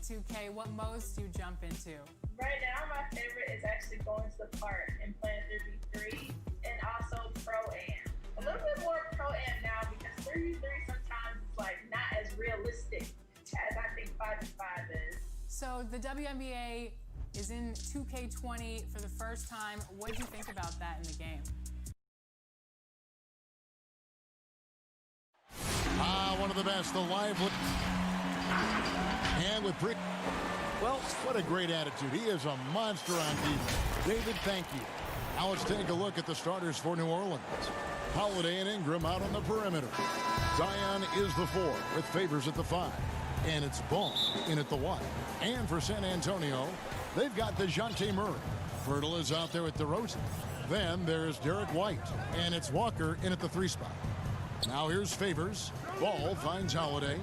2K, what modes do you jump into? Right now, my favorite is actually going to the park and playing 3v3 and also Pro-Am. A little bit more Pro-Am now because 3v3 sometimes is like not as realistic as I think 5v5 is. So the WNBA is in 2K20 for the first time. What did you think about that in the game? One of the best, the lively. And with Brick. Well, what a great attitude. He is a monster on defense. David, thank you. Now let's take a look at the starters for New Orleans. Holiday and Ingram out on the perimeter. Zion is the 4 with Favors at the 5. And it's Ball in at the 1. And for San Antonio, they've got DeJounte Murray. Fertile is out there at DeRozan. Then there's Derek White. And it's Walker in at the 3 spot. Now here's Favors. Ball finds Holiday.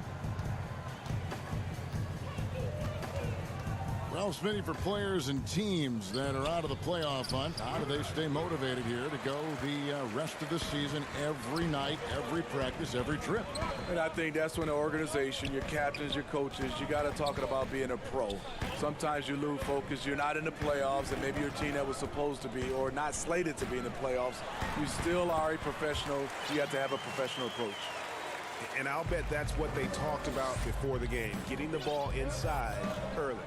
Well, Smitty, for players and teams that are out of the playoff hunt, how do they stay motivated here to go the rest of the season every night, every practice, every trip? And I think that's when the organization, your captains, your coaches, you got to talk about being a pro. Sometimes you lose focus. You're not in the playoffs, and maybe your team that was supposed to be or not slated to be in the playoffs, you still are a professional. You have to have a professional approach. And I'll bet that's what they talked about before the game, getting the ball inside early.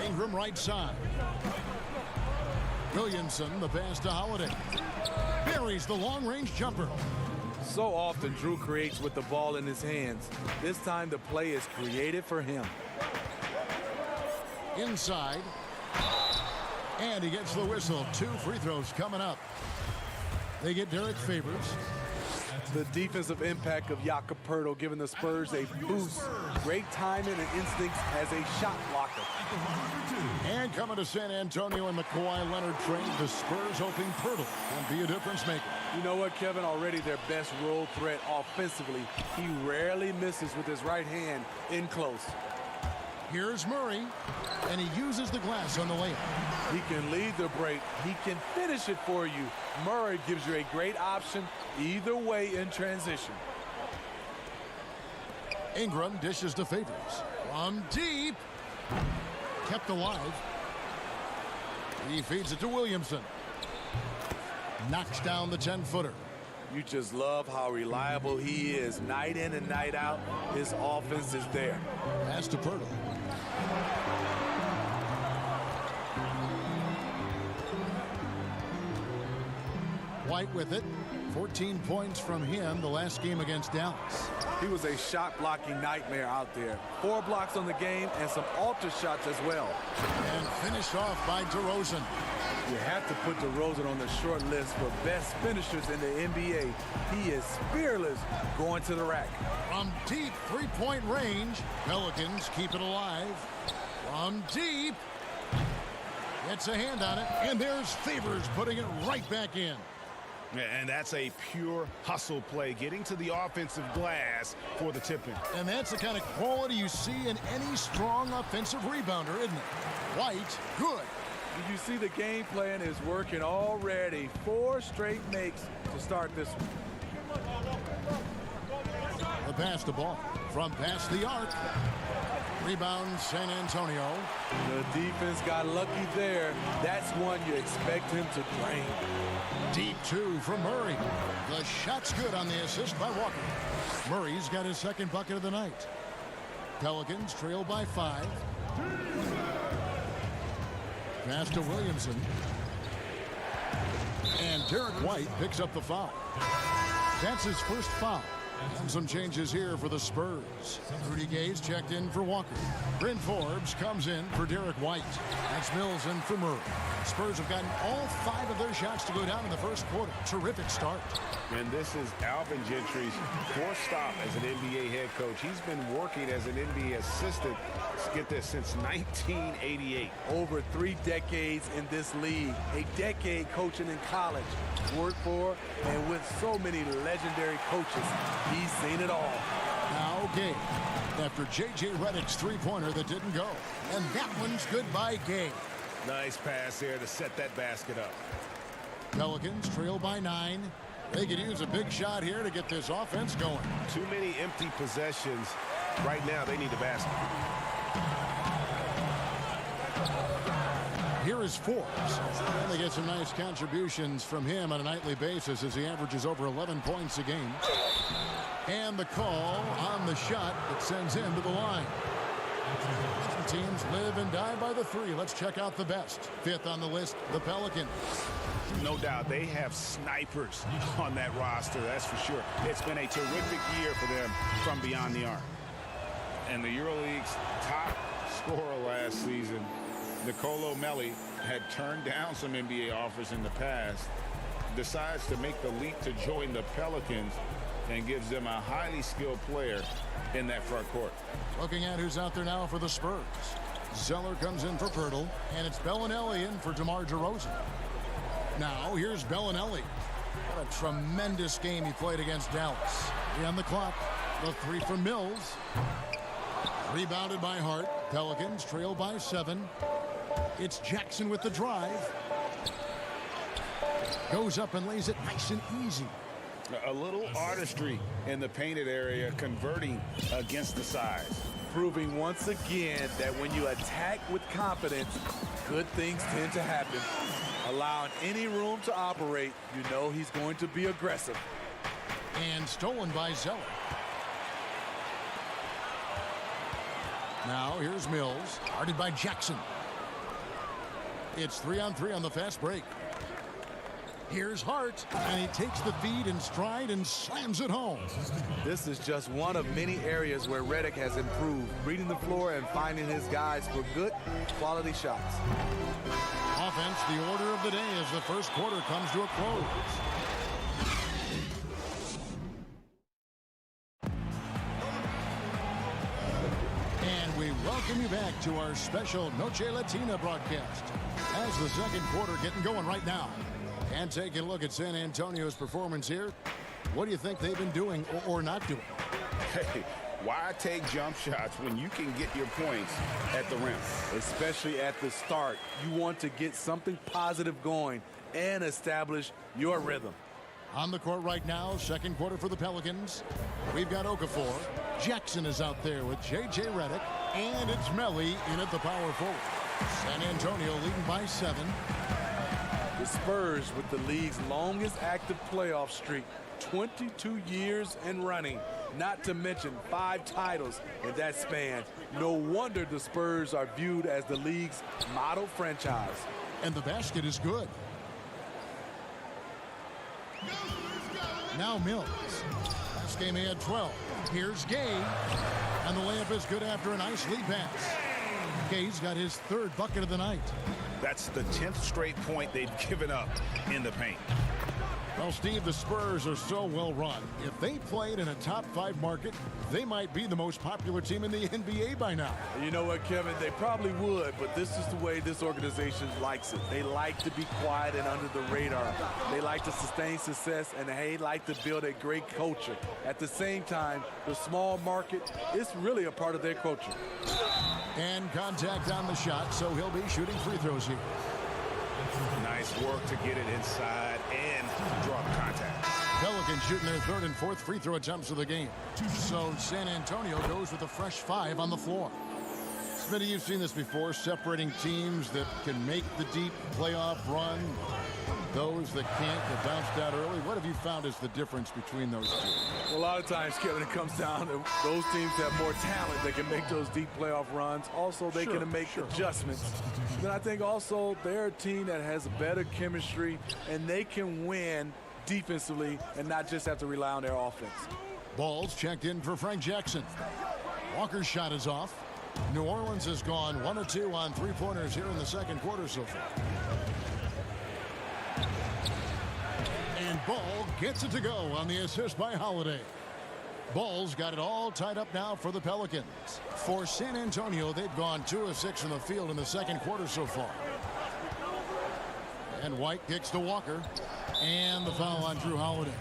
Ingram right side. Williamson, the pass to Holiday. Buries the long-range jumper. So often Drew creates with the ball in his hands. This time the play is created for him. Inside. And he gets the whistle. 2 free throws coming up. They get Derek Favors. The defensive impact of Jakob Poeltl giving the Spurs a boost. Great timing and instincts as a shot blocker. And coming to San Antonio in the Kawhi Leonard trade, the Spurs hoping Poeltl can be a difference maker. You know what, Kevin? Already their best role threat offensively. He rarely misses with his right hand in close. Here's Murray, and he uses the glass on the layup. He can lead the break. He can finish it for you. Murray gives you a great option either way in transition. Ingram dishes to Favors. From deep. Kept alive. He feeds it to Williamson. Knocks down the 10-footer. You just love how reliable he is. Night in and night out, his offense is there. Pass to Poeltl. White with it. 14 points from him the last game against Dallas. He was a shot-blocking nightmare out there. 4 blocks on the game and some altar shots as well. And finished off by DeRozan. You have to put DeRozan on the short list for best finishers in the NBA. He is fearless going to the rack. From deep three-point range, Pelicans keep it alive. From deep. Gets a hand on it, and there's Favors putting it right back in. And that's a pure hustle play, getting to the offensive glass for the tip-in. And that's the kind of quality you see in any strong offensive rebounder, isn't it? White, good. You see the game plan is working already. 4 straight makes to start this one. The pass to Ball from past the arc. Rebound San Antonio. The defense got lucky there. That's one you expect him to drain. Deep 2 from Murray. The shot's good on the assist by Walker. Murray's got his second bucket of the night. Pelicans trail by 5. Pass to Williamson. And Derek White picks up the foul. That's his first foul. And some changes here for the Spurs. Rudy Gay's checked in for Walker. Bryn Forbes comes in for Derek White. That's Mills in for Murray. Spurs have gotten all 5 of their shots to go down in the first quarter. Terrific start. And this is Alvin Gentry's 4th stop as an NBA head coach. He's been working as an NBA assistant, get this, since 1988. Over 3 decades in this league. A decade coaching in college. Worked for and with so many legendary coaches. He's seen it all. Now Gay. After J.J. Redick's three-pointer that didn't go. And that one's good by Gay. Nice pass there to set that basket up. Pelicans trail by 9. They could use a big shot here to get this offense going. Too many empty possessions. Right now, they need the basket. Here is Forbes. And they get some nice contributions from him on a nightly basis as he averages over 11 points a game. And the call on the shot that sends him to the line. Some teams live and die by the three. Let's check out the best. Fifth on the list, the Pelicans. No doubt they have snipers on that roster, that's for sure. It's been a terrific year for them from beyond the arc. And the EuroLeague's top scorer last season, Nicolo Melli, had turned down some NBA offers in the past, decides to make the leap to join the Pelicans, and gives them a highly skilled player in that front court. Looking at who's out there now for the Spurs. Zeller comes in for Pirtle, and it's Bellinelli in for DeMar DeRozan. Now, here's Bellinelli. What a tremendous game he played against Dallas. On the clock, the three from Mills. Rebounded by Hart. Pelicans trail by 7. It's Jackson with the drive. Goes up and lays it nice and easy. A little artistry in the painted area, converting against the size. Proving once again that when you attack with confidence, good things tend to happen. Allowing any room to operate, you know he's going to be aggressive. And stolen by Zeller. Now here's Mills, guarded by Jackson. It's 3-on-3 on the fast break. Here's Hart, and he takes the feed in stride and slams it home. This is just one of many areas where Redick has improved, reading the floor and finding his guys for good, quality shots. Offense, the order of the day as the first quarter comes to a close. And we welcome you back to our special Noche Latina broadcast as the second quarter getting going right now. And taking a look at San Antonio's performance here, what do you think they've been doing or not doing? Hey, why take jump shots when you can get your points at the rim? Especially at the start. You want to get something positive going and establish your rhythm. On the court right now, second quarter for the Pelicans. We've got Okafor. Jackson is out there with J.J. Redick. And it's Melli in at the power forward. San Antonio leading by 7. The Spurs with the league's longest active playoff streak, 22 years and running, not to mention 5 titles in that span. No wonder the Spurs are viewed as the league's model franchise. And the basket is good. Now Mills. Last game he had 12. Here's Gay. And the layup is good after a nice lead pass. Gay's got his 3rd bucket of the night. That's the 10th straight point they've given up in the paint. Well, Steve, the Spurs are so well run. If they played in a top 5 market, they might be the most popular team in the NBA by now. You know what, Kevin? They probably would, but this is the way this organization likes it. They like to be quiet and under the radar. They like to sustain success, and they like to build a great culture. At the same time, the small market is really a part of their culture. And contact on the shot, so he'll be shooting free throws here. Nice work to get it inside and draw the contact. Pelicans shooting their 3rd and 4th free throw attempts of the game. So San Antonio goes with a fresh 5 on the floor. Smitty, you've seen this before, separating teams that can make the deep playoff run, those that can't, get bounced out early. What have you found is the difference between those two? Well, a lot of times, Kevin, it comes down to those teams have more talent that can make those deep playoff runs. Also, they can make adjustments. Then I think also they're a team that has better chemistry, and they can win defensively and not just have to rely on their offense. Balls checked in for Frank Jackson. Walker's shot is off. New Orleans has gone 1 of 2 on 3-pointers here in the second quarter so far. And Ball gets it to go on the assist by Holiday. Ball's got it all tied up now for the Pelicans. For San Antonio, they've gone 2 of 6 from the field in the second quarter so far. And White kicks to Walker. And the foul on Drew Holiday.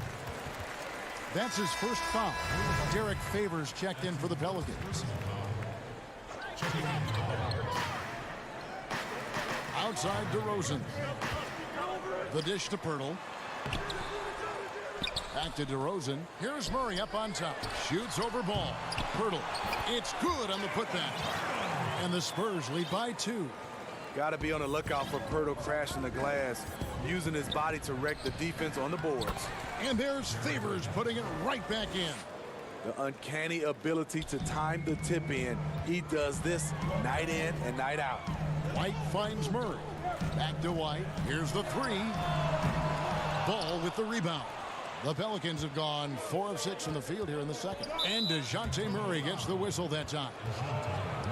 That's his first foul. Derek Favors checked in for the Pelicans. Outside DeRozan. The dish to Pirtle. Back to DeRozan. Here's Murray up on top. Shoots over ball. Pirtle. It's good on the putback. And the Spurs lead by 2. Got to be on the lookout for Pirtle crashing the glass, using his body to wreck the defense on the boards. And there's Favors putting it right back in. The uncanny ability to time the tip in. He does this night in and night out. White finds Murray. Back to White. Here's the 3. Ball with the rebound. The Pelicans have gone 4 of 6 from the field here in the second. And DeJounte Murray gets the whistle that time.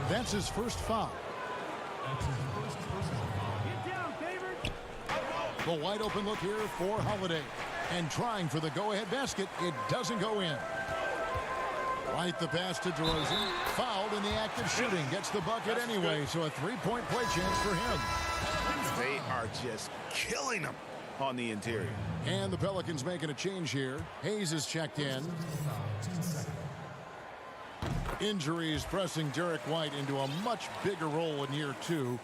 That's his first foul. The wide open look here for Holiday. And trying for the go-ahead basket. It doesn't go in. White the pass to DeRozan. Fouled in the act of shooting. Gets the bucket anyway, so a 3-point play chance for him. They are just killing them on the interior. And the Pelicans making a change here. Hayes is checked in. Injuries pressing Derek White into a much bigger role in year 2.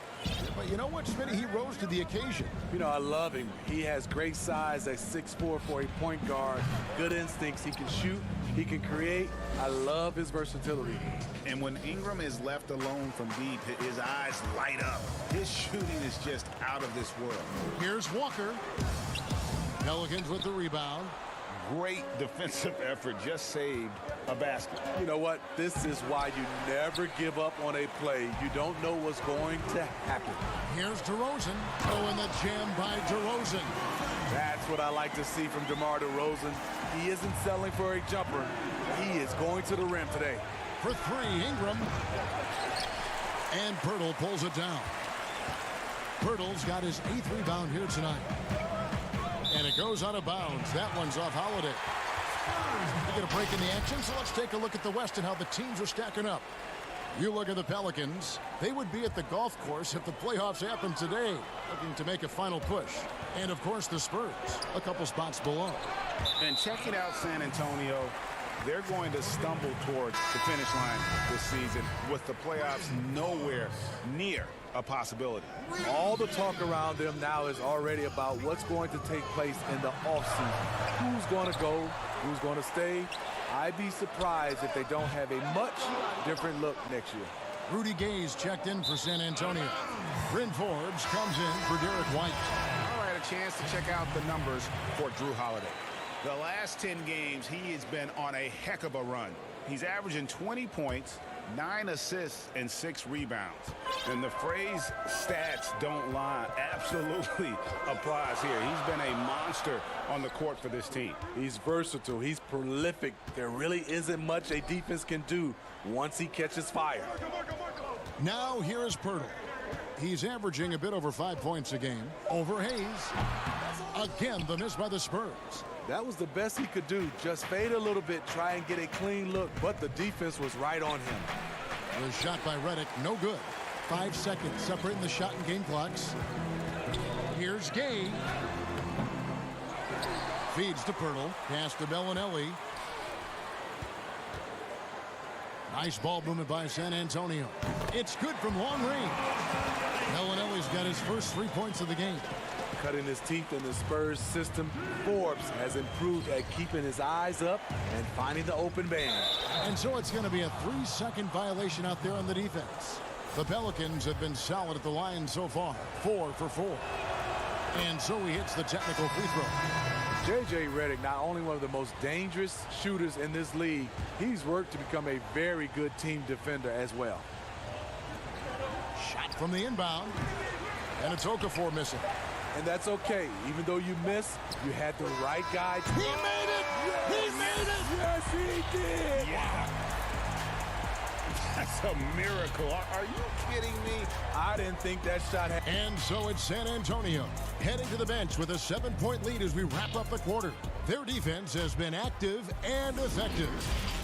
But you know what, Smitty? He rose to the occasion. You know, I love him. He has great size at 6'4" for a point guard. Good instincts. He can shoot. He can create. I love his versatility. And when Ingram is left alone from deep, his eyes light up. His shooting is just out of this world. Here's Walker. Pelicans with the rebound. Great defensive effort, just saved a basket. You know what? This is why you never give up on a play. You don't know what's going to happen. Here's DeRozan. Oh, and the jam by DeRozan. That's what I like to see from DeMar DeRozan. He isn't settling for a jumper. He is going to the rim today. For 3, Ingram. And Pirtle pulls it down. Pirtle's got his 8th rebound here tonight. And it goes out of bounds. That one's off Holiday. We get a break in the action, so let's take a look at the West and how the teams are stacking up. You look at the Pelicans. They would be at the golf course if the playoffs happened today, looking to make a final push. And, of course, the Spurs, a couple spots below. And checking out San Antonio, they're going to stumble towards the finish line this season with the playoffs nowhere near a possibility. All the talk around them now is already about what's going to take place in the offseason. Who's going to go? Who's going to stay? I'd be surprised if they don't have a much different look next year. Rudy Gay's checked in for San Antonio. Bryn Forbes comes in for Derek White. I had a chance to check out the numbers for Drew Holiday. The last 10 games, he has been on a heck of a run. He's averaging 20 points, 9 assists, and 6 rebounds. And the phrase stats don't lie absolutely applies here. He's been a monster on the court for this team. He's versatile. He's prolific. There really isn't much a defense can do once he catches fire. Now here is Pirtle. He's averaging a bit over 5 points a game. Over Hayes. Again, the miss by the Spurs. That was the best he could do. Just fade a little bit, try and get a clean look, but the defense was right on him. The shot by Redick, no good. 5 seconds separating the shot and game clocks. Here's Gay. Feeds to Pirtle. Pass to Bellinelli. Nice ball movement by San Antonio. It's good from long range. Bellinelli's got his first 3 points of the game. Cutting his teeth in the Spurs system, Forbes has improved at keeping his eyes up and finding the open man. And so it's going to be a 3-second violation out there on the defense. The Pelicans have been solid at the line so far, 4 for 4. And so he hits the technical free throw. J.J. Redick, not only one of the most dangerous shooters in this league, he's worked to become a very good team defender as well. Shot from the inbound. And it's Okafor missing. And that's okay. Even though you missed, you had the right guy. He made it! Yes. He made it! Yes, he did! Yeah. That's a miracle. Are you kidding me? I didn't think that shot had... And so it's San Antonio heading to the bench with a 7-point lead as we wrap up the quarter. Their defense has been active and effective.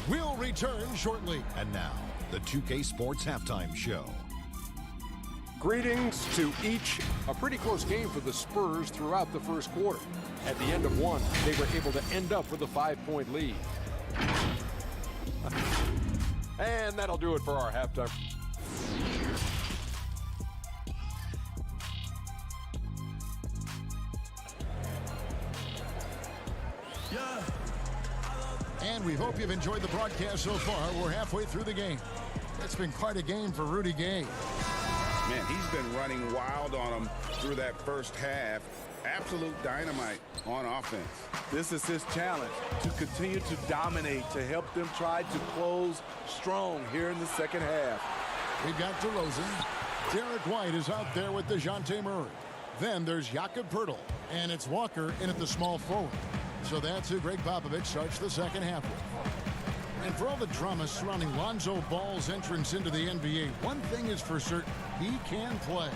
We'll return shortly. And now, the 2K Sports Halftime Show. Greetings to each. A pretty close game for the Spurs throughout the first quarter. At the end of one, they were able to end up with a 5-point lead. And that'll do it for our halftime. Yeah. And we hope you've enjoyed the broadcast so far. We're halfway through the game. It's been quite a game for Rudy Gay. Man, he's been running wild on them through that first half. Absolute dynamite on offense. This is his challenge, to continue to dominate, to help them try to close strong here in the second half. We've got DeRozan. Derek White is out there with DeJounte Murray. Then there's Jakob Poeltl, and it's Walker in at the small forward. So that's who Greg Popovich starts the second half with. And for all the drama surrounding Lonzo Ball's entrance into the NBA, one thing is for certain, he can play.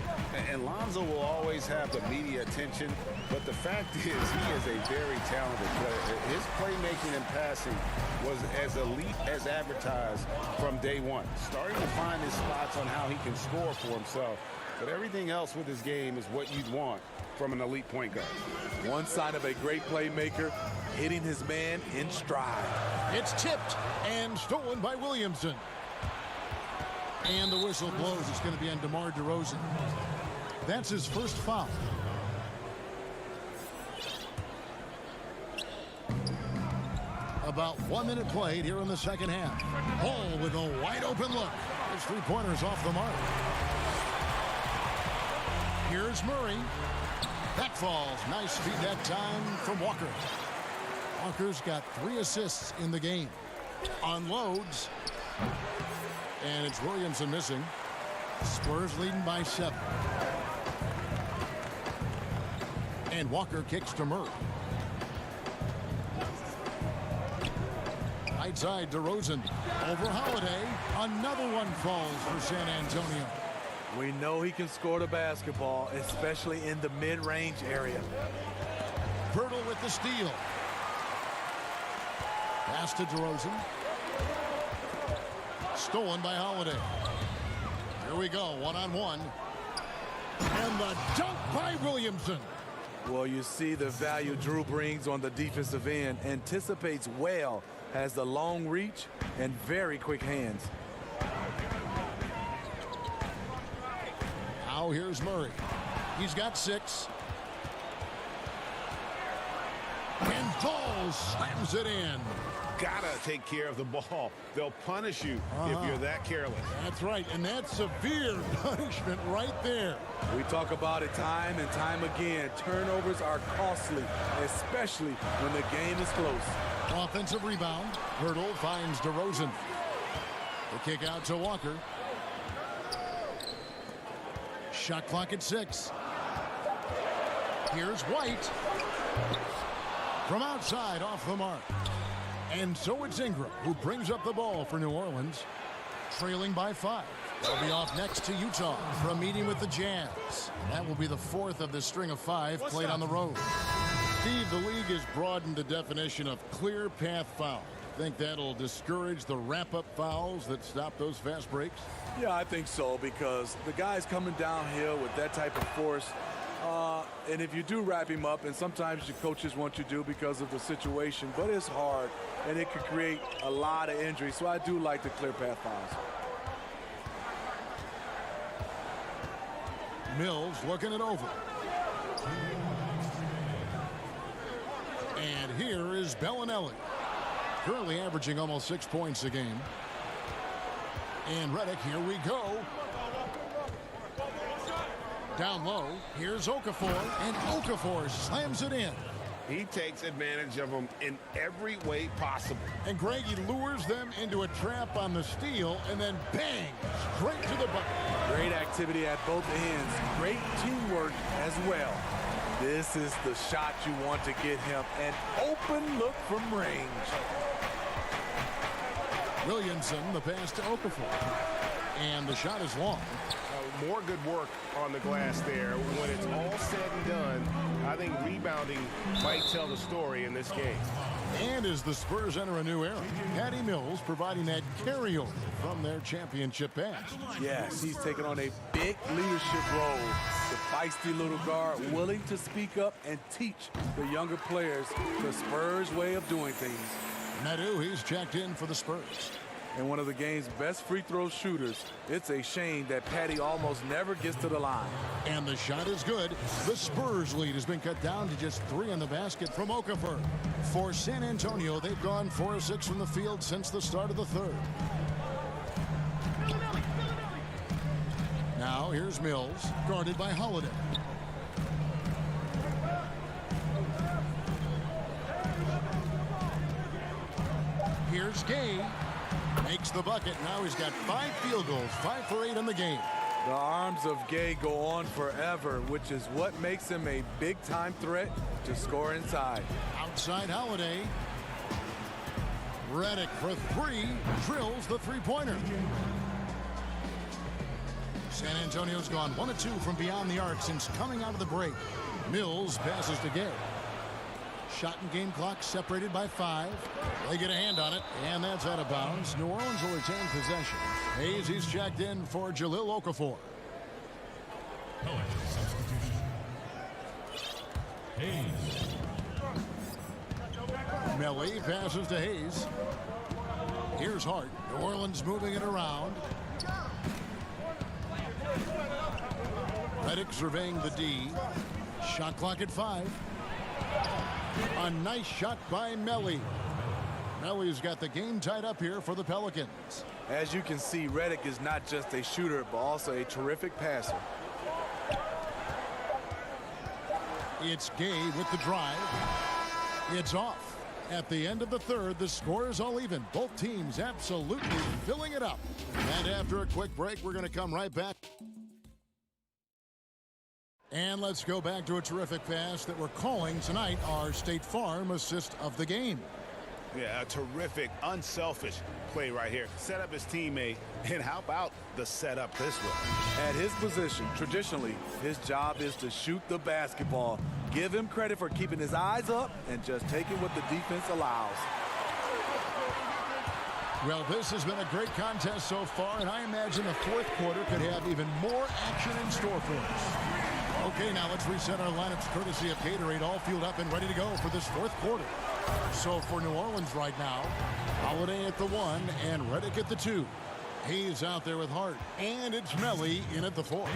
And Lonzo will always have the media attention, but the fact is he is a very talented player. His playmaking and passing was as elite as advertised from day one. Starting to find his spots on how he can score for himself. But everything else with his game is what you'd want from an elite point guard. One sign of a great playmaker, hitting his man in stride. It's tipped and stolen by Williamson. And the whistle blows. It's going to be on DeMar DeRozan. That's his first foul. About 1 minute played here in the second half. Ball with a wide open look. His three-pointers off the mark. Here's Murray. That falls. Nice feed that time from Walker. Walker's got 3 assists in the game. Unloads. And it's Williamson missing. Spurs leading by 7. And Walker kicks to Murray. Right side, DeRozan. Over Holiday. Another one falls for San Antonio. We know he can score the basketball, especially in the mid-range area. Poeltl with the steal. Pass to DeRozan. Stolen by Holiday. Here we go, one-on-one. And the dunk by Williamson. Well, you see the value Drew brings on the defensive end. Anticipates well, has the long reach and very quick hands. Now here's Murray. He's got 6. And Ball slams it in. Gotta take care of the ball. They'll punish you if you're that careless. That's right, and that's severe punishment right there. We talk about it time and time again. Turnovers are costly, especially when the game is close. Offensive rebound. Poeltl finds DeRozan. The kick out to Walker. Shot clock at 6. Here's White. From outside, off the mark. And so it's Ingram who brings up the ball for New Orleans, trailing by 5. They'll be off next to Utah for a meeting with the Jazz. And that will be the 4th of the string of 5 played on the road. Steve, the league has broadened the definition of clear path foul. Think that'll discourage the wrap-up fouls that stop those fast breaks? Yeah, I think so, because the guy's coming downhill with that type of force. And if you do wrap him up, and sometimes your coaches want you to because of the situation, but it's hard, and it could create a lot of injury. So I do like the clear path fouls. Mills looking it over. And here is Bellinelli. Currently averaging almost 6 points a game. And Redick, here we go. Down low, here's Okafor, and Okafor slams it in. He takes advantage of them in every way possible. And Greg, he lures them into a trap on the steal, and then bang, straight to the bucket. Great activity at both ends. Great teamwork as well. This is the shot you want to get him. An open look from range. Williamson, the pass to Okafor. And the shot is long. More good work on the glass there. When it's all said and done, I think rebounding might tell the story in this game. And as the Spurs enter a new era, Patty Mills providing that carryover from their championship past. Yes, he's taken on a big leadership role. The feisty little guard willing to speak up and teach the younger players the Spurs way of doing things. Nadu, he's checked in for the Spurs. and one of the game's best free throw shooters. It's a shame that Patty almost never gets to the line. And the shot is good. The Spurs lead has been cut down to just 3 in the basket from Okafor. For San Antonio, they've gone 4 of 6 from the field since the start of the third. Now here's Mills, guarded by Holiday. Here's Gay. Makes the bucket. Now he's got 5 field goals, 5 for 8 in the game. The arms of Gay go on forever, which is what makes him a big-time threat to score inside. Outside Holiday. Redick for 3. Drills the three-pointer. San Antonio's gone 1 of 2 from beyond the arc since coming out of the break. Mills passes to Gay. Shot and game clock separated by 5. They get a hand on it, and that's out of bounds. New Orleans will retain possession. Hayes, he's checked in for Jahlil Okafor. Melly passes to Hayes. Here's Hart. New Orleans moving it around. Redick surveying the D. Shot clock at 5. A nice shot by Melly. Melly's got the game tied up here for the Pelicans. As you can see, Redick is not just a shooter, but also a terrific passer. It's Gay with the drive. It's off. At the end of the third, the score is all even. Both teams absolutely filling it up. And after a quick break, we're going to come right back. And let's go back to a terrific pass that we're calling tonight our State Farm assist of the game. Yeah, a terrific, unselfish play right here. Set up his teammate, and how about the setup this way? At his position, traditionally, his job is to shoot the basketball. Give him credit for keeping his eyes up and just taking what the defense allows. Well, this has been a great contest so far, and I imagine the fourth quarter could have even more action in store for us. Okay, now let's reset our lineups courtesy of Gatorade, all fueled up and ready to go for this fourth quarter. So for New Orleans right now, Holiday at the 1 and Redick at the 2. Hayes out there with Hart, and it's Melly in at the 4.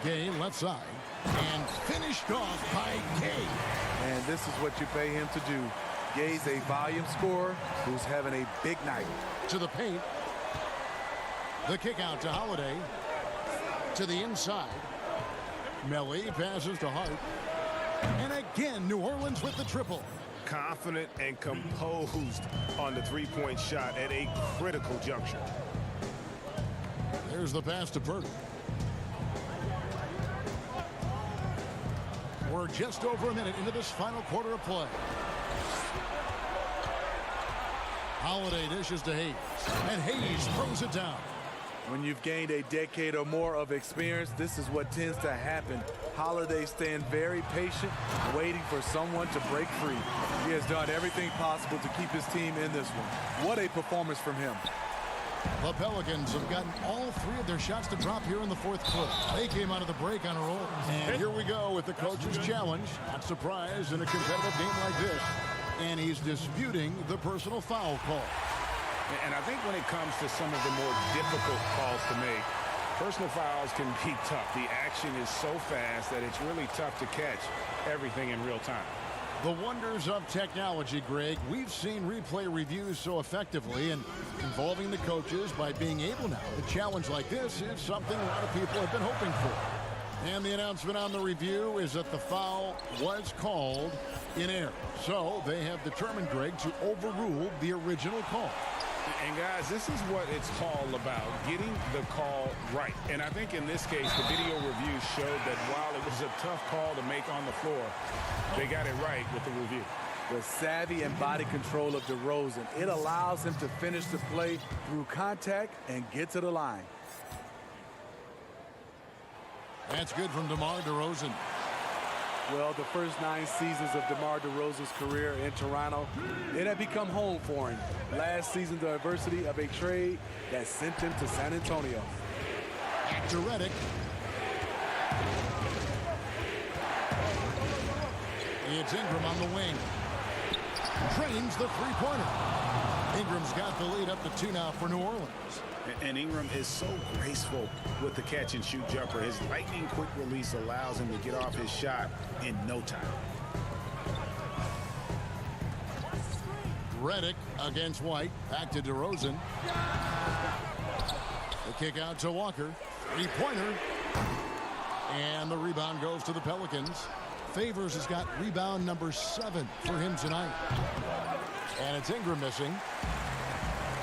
Gay left side, and finished off by Gay. And this is what you pay him to do. Gay's a volume scorer who's having a big night. To the paint. The kick out to Holiday. To the inside. Melly passes to Hart. And again, New Orleans with the triple. Confident and composed on the three-point shot at a critical juncture. There's the pass to Purdy. We're just over a minute into this final quarter of play. Holiday dishes to Hayes. And Hayes throws it down. When you've gained a decade or more of experience, this is what tends to happen. Holiday staying very patient, waiting for someone to break free. He has done everything possible to keep his team in this one. What a performance from him. The Pelicans have gotten all 3 of their shots to drop here in the fourth quarter. They came out of the break on a roll. And here we go with the coach's challenge. Not surprised in a competitive game like this. And he's disputing the personal foul call. And I think when it comes to some of the more difficult calls to make, personal fouls can be tough. The action is so fast that it's really tough to catch everything in real time. The wonders of technology, Greg. We've seen replay reviews so effectively, and involving the coaches by being able now. A challenge like this is something a lot of people have been hoping for. And the announcement on the review is that the foul was called in error. So they have determined, Greg, to overrule the original call. And guys, this is what it's all about, getting the call right. And I think in this case, the video review showed that while it was a tough call to make on the floor, they got it right with the review. The savvy and body control of DeRozan, it allows him to finish the play through contact and get to the line. That's good from DeMar DeRozan. Well, the first 9 seasons of DeMar DeRozan's career in Toronto, it had become home for him. Last season, the adversity of a trade that sent him to San Antonio. Back to Redick. It's Ingram on the wing. Drains the three-pointer. Ingram's got the lead up to 2 now for New Orleans. And Ingram is so graceful with the catch-and-shoot jumper. His lightning-quick release allows him to get off his shot in no time. Redick against White. Back to DeRozan. The kick out to Walker. Three-pointer. And the rebound goes to the Pelicans. Favors has got rebound number 7 for him tonight. And it's Ingram missing.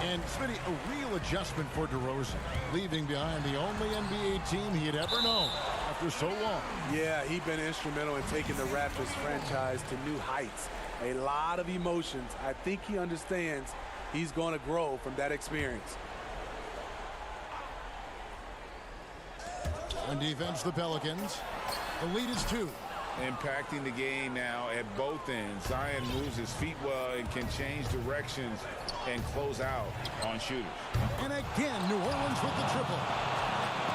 And Smitty, a real adjustment for DeRozan, leaving behind the only NBA team he had ever known after so long. Yeah, he's been instrumental in taking the Raptors franchise to new heights. A lot of emotions. I think he understands he's going to grow from that experience. On defense, the Pelicans. The lead is 2. Impacting the game now at both ends. Zion moves his feet well and can change directions and close out on shooters. And again, New Orleans with the triple.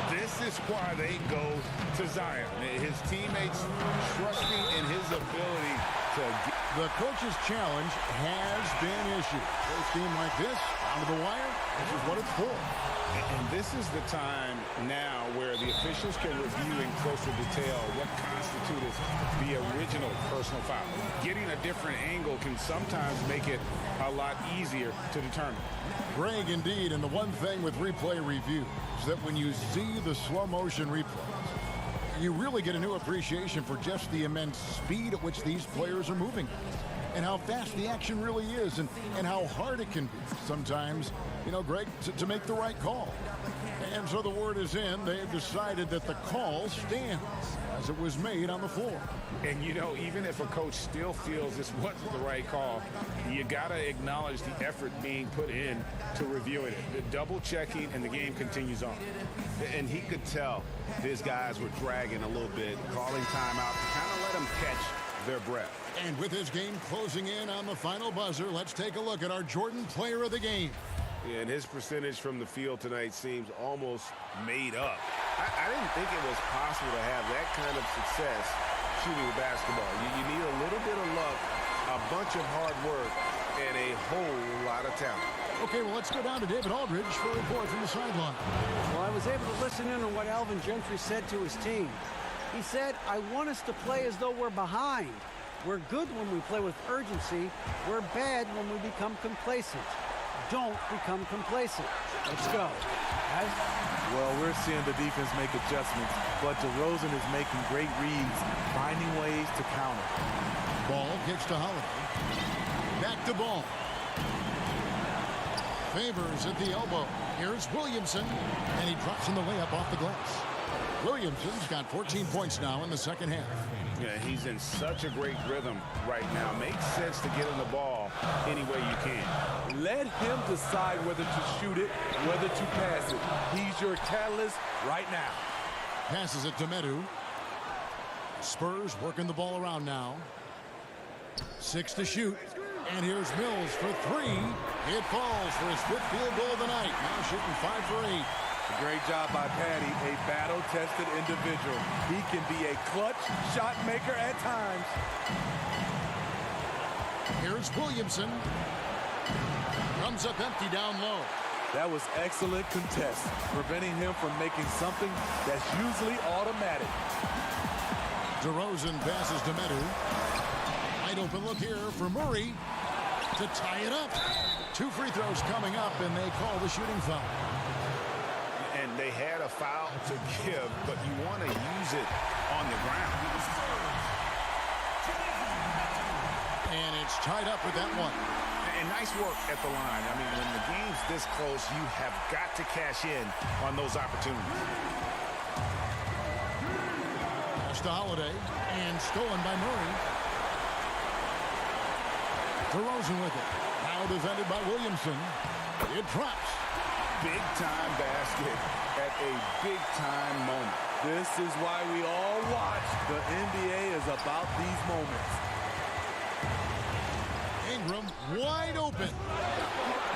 This is why they go to Zion. His teammates trusting in his ability to get. The coach's challenge has been issued. First game like this, down to the wire, this is what it's for. And this is the time now where the officials can review in closer detail what constitutes the original personal foul. Getting a different angle can sometimes make it a lot easier to determine. Greg, indeed, and the one thing with replay review is that when you see the slow motion replays, you really get a new appreciation for just the immense speed at which these players are moving and how fast the action really is and how hard it can be sometimes, you know, Greg, to make the right call. And so the word is in. They've decided that the call stands as it was made on the floor. And, you know, even if a coach still feels this wasn't the right call, you got to acknowledge the effort being put in to reviewing it. The double checking, and the game continues on. And he could tell his guys were dragging a little bit, calling timeout to kind of let them catch their breath. And with his game closing in on the final buzzer, let's take a look at our Jordan player of the game. Yeah, and his percentage from the field tonight seems almost made up. I didn't think it was possible to have that kind of success shooting the basketball. You need a little bit of luck, a bunch of hard work, and a whole lot of talent. Okay, well, let's go down to David Aldridge for a report from the sideline. Well, I was able to listen in on what Alvin Gentry said to his team. He said, I want us to play as though we're behind. We're good when we play with urgency. We're bad when we become complacent. Don't become complacent. Let's go. Guys? Well, we're seeing the defense make adjustments, but DeRozan is making great reads, finding ways to counter. Ball kicks to Holiday. Back to Ball. Favors at the elbow. Here's Williamson, and he drops in the layup off the glass. Williamson's got 14 points now in the second half. Yeah, he's in such a great rhythm right now. Makes sense to get him the ball any way you can. Let him decide whether to shoot it, whether to pass it. He's your catalyst right now. Passes it to Medu. Spurs working the ball around now. 6 to shoot. And here's Mills for 3. It falls for his 5th field goal of the night. Now shooting 5 for 8. A great job by Patty, a battle-tested individual. He can be a clutch shot maker at times. Here's Williamson. Comes up empty down low. That was excellent contest, preventing him from making something that's usually automatic. DeRozan passes to Medu. Wide open look here for Murray to tie it up. 2 free throws coming up, and they call the shooting foul. And they had a foul to give, but you want to use it on the ground. And it's tied up with that one. And nice work at the line. I mean, when the game's this close, you have got to cash in on those opportunities. Pass to Holiday, and stolen by Murray. DeRozan with it. Now defended by Williamson. It drops. Big-time basket at a big-time moment. This is why we all watch. The NBA is about these moments. Ingram wide open.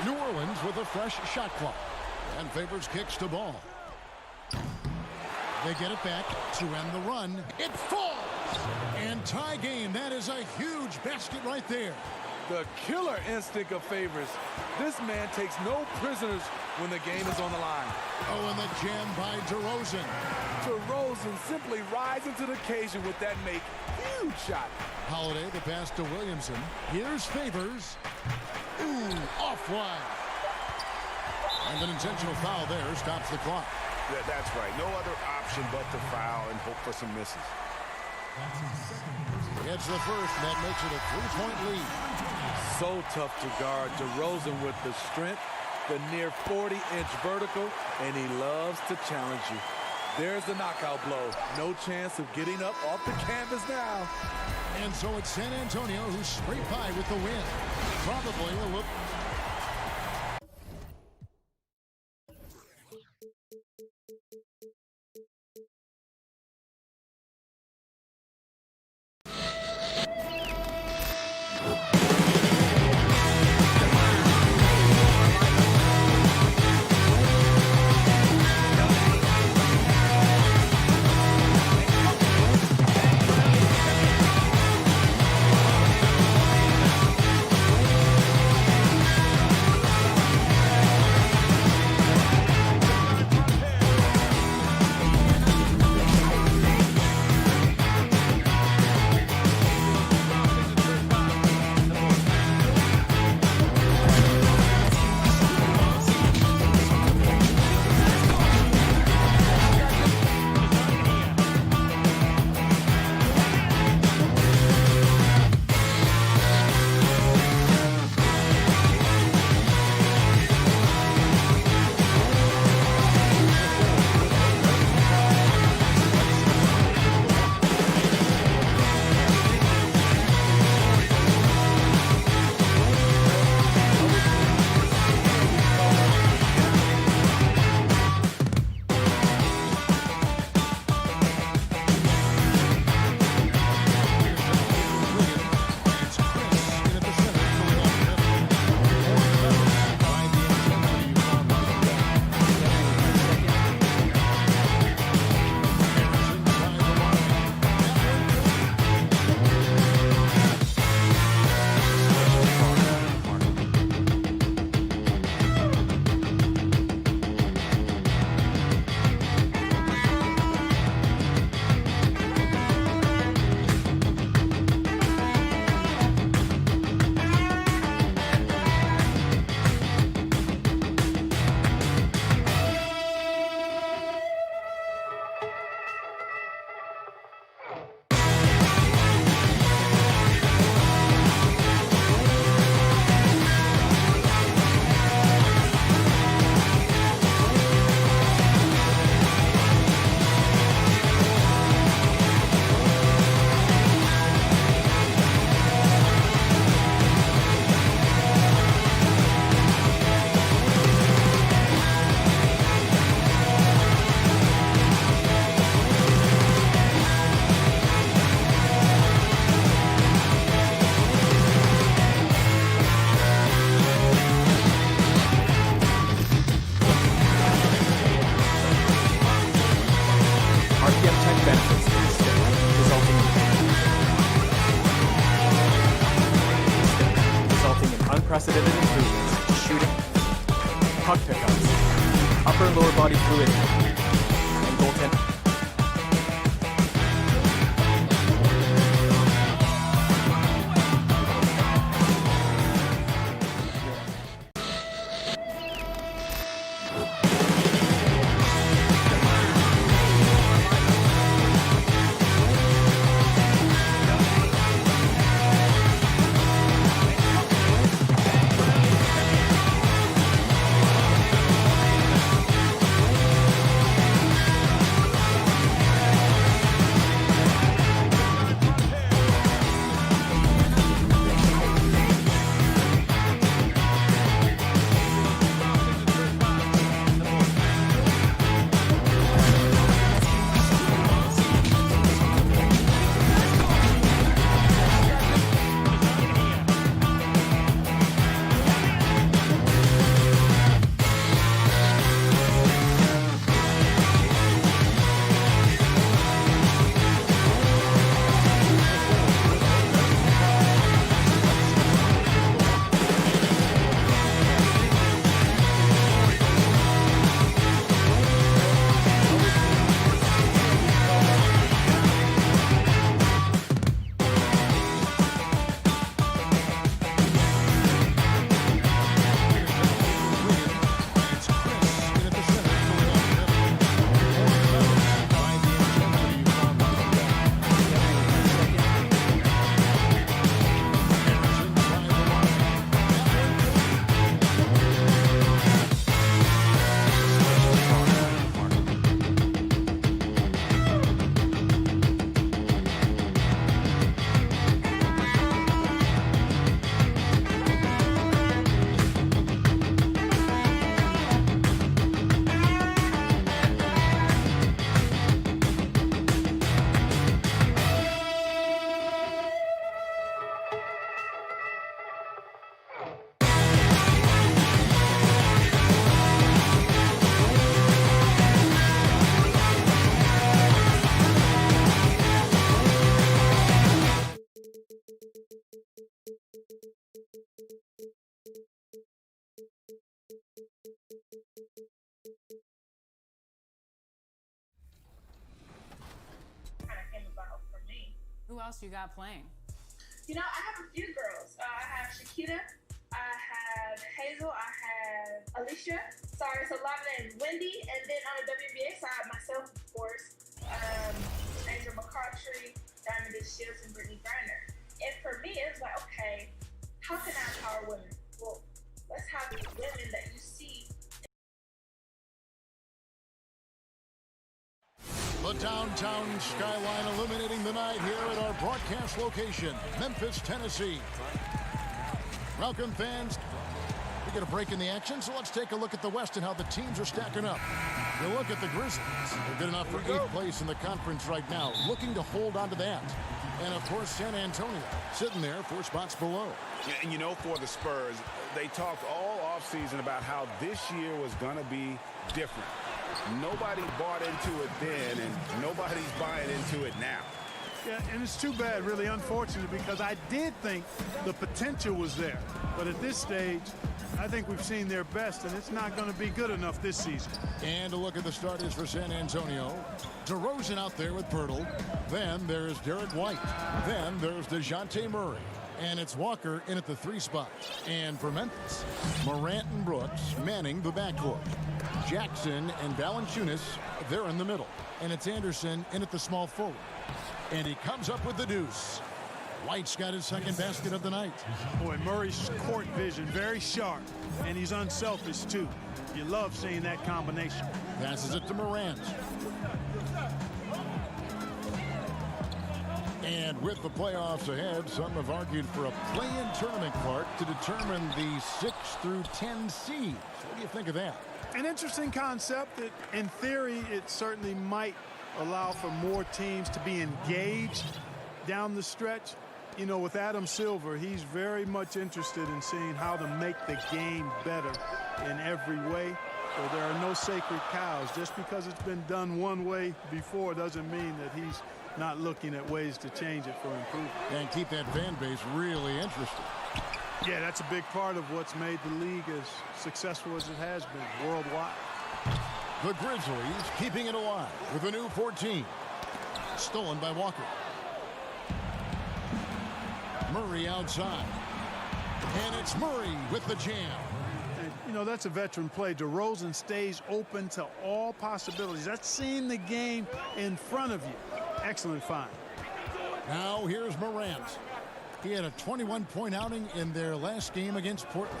New Orleans with a fresh shot clock. And Favors kicks to Ball. They get it back to end the run. It falls! And tie game. That is a huge basket right there. The killer instinct of Favors. This man takes no prisoners when the game is on the line. Oh, and the jam by DeRozan. DeRozan simply rises to the occasion with that make. Huge shot. Holiday, the pass to Williamson. Here's Favors. Ooh, off-wide. And an intentional foul there stops the clock. That's right. No other option but to foul and hope for some misses. It's the first, and that makes it a 3-point lead. So tough to guard. DeRozan with the strength, the near 40-inch vertical, and he loves to challenge you. There's the knockout blow. No chance of getting up off the canvas now. And so it's San Antonio who's scraped by with the win. Probably a look. unprecedented improvements to shooting, puck pickups, upper and lower body fluidity, and goaltending. Kind of came about for me. Who else you got playing? You know, I have a few girls. I have Shakita, I have Hazel, I have Alicia. Sorry, it's a lot of names. Wendy, and then on the WNBA side, myself, of course, Angel McCartry, Diamond Shields, and Brittany Griner. And for me, it's like, okay, how can I empower women? Well, let's have these women that you see. The downtown skyline illuminating the night here at our broadcast location, Memphis, Tennessee. Welcome, fans. We get a break in the action, so let's take a look at the West and how the teams are stacking up. You look at the Grizzlies. They're good enough for 8th place in the conference right now, looking to hold on to that. And, of course, San Antonio sitting there 4 spots below. And, you know, for the Spurs, they talked all offseason about how this year was going to be different. Nobody bought into it then, and nobody's buying into it now. Yeah, and it's too bad, really unfortunate, because I did think the potential was there. But at this stage, I think we've seen their best, and it's not going to be good enough this season. And a look at the starters for San Antonio. DeRozan out there with Pirtle. Then there's Derek White. Then there's DeJounte Murray. And it's Walker in at the 3 spot. And for Memphis, Morant and Brooks manning the backcourt. Jackson and Valanciunas, they're in the middle. And it's Anderson in at the small forward. And he comes up with the deuce. White's got his second basket of the night. Boy, Murray's court vision, very sharp. And he's unselfish, too. You love seeing that combination. Passes it to Morant. And with the playoffs ahead, some have argued for a play-in tournament part to determine the 6 through 10 seeds. What do you think of that? An interesting concept that, in theory, it certainly might allow for more teams to be engaged down the stretch. You know, with Adam Silver, he's very much interested in seeing how to make the game better in every way. So there are no sacred cows. Just because it's been done one way before doesn't mean that he's not looking at ways to change it for improvement. And keep that fan base really interested. Yeah, that's a big part of what's made the league as successful as it has been worldwide. The Grizzlies keeping it alive with a new 14. Stolen by Walker. Murray outside. And it's Murray with the jam. And, you know, that's a veteran play. DeRozan stays open to all possibilities. That's seeing the game in front of you. Excellent find. Now here's Morant. He had a 21-point outing in their last game against Portland.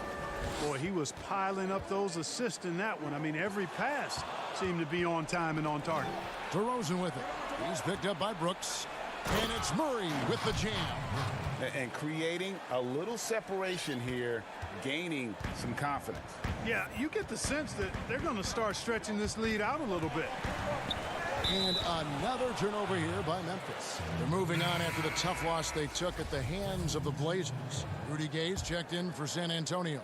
Boy, he was piling up those assists in that one. I mean, every pass seemed to be on time and on target. DeRozan with it. He's picked up by Brooks. And it's Murray with the jam. And creating a little separation here, gaining some confidence. Yeah, you get the sense that they're going to start stretching this lead out a little bit. And another turnover here by Memphis. They're moving on after the tough loss they took at the hands of the Blazers. Rudy Gay's checked in for San Antonio.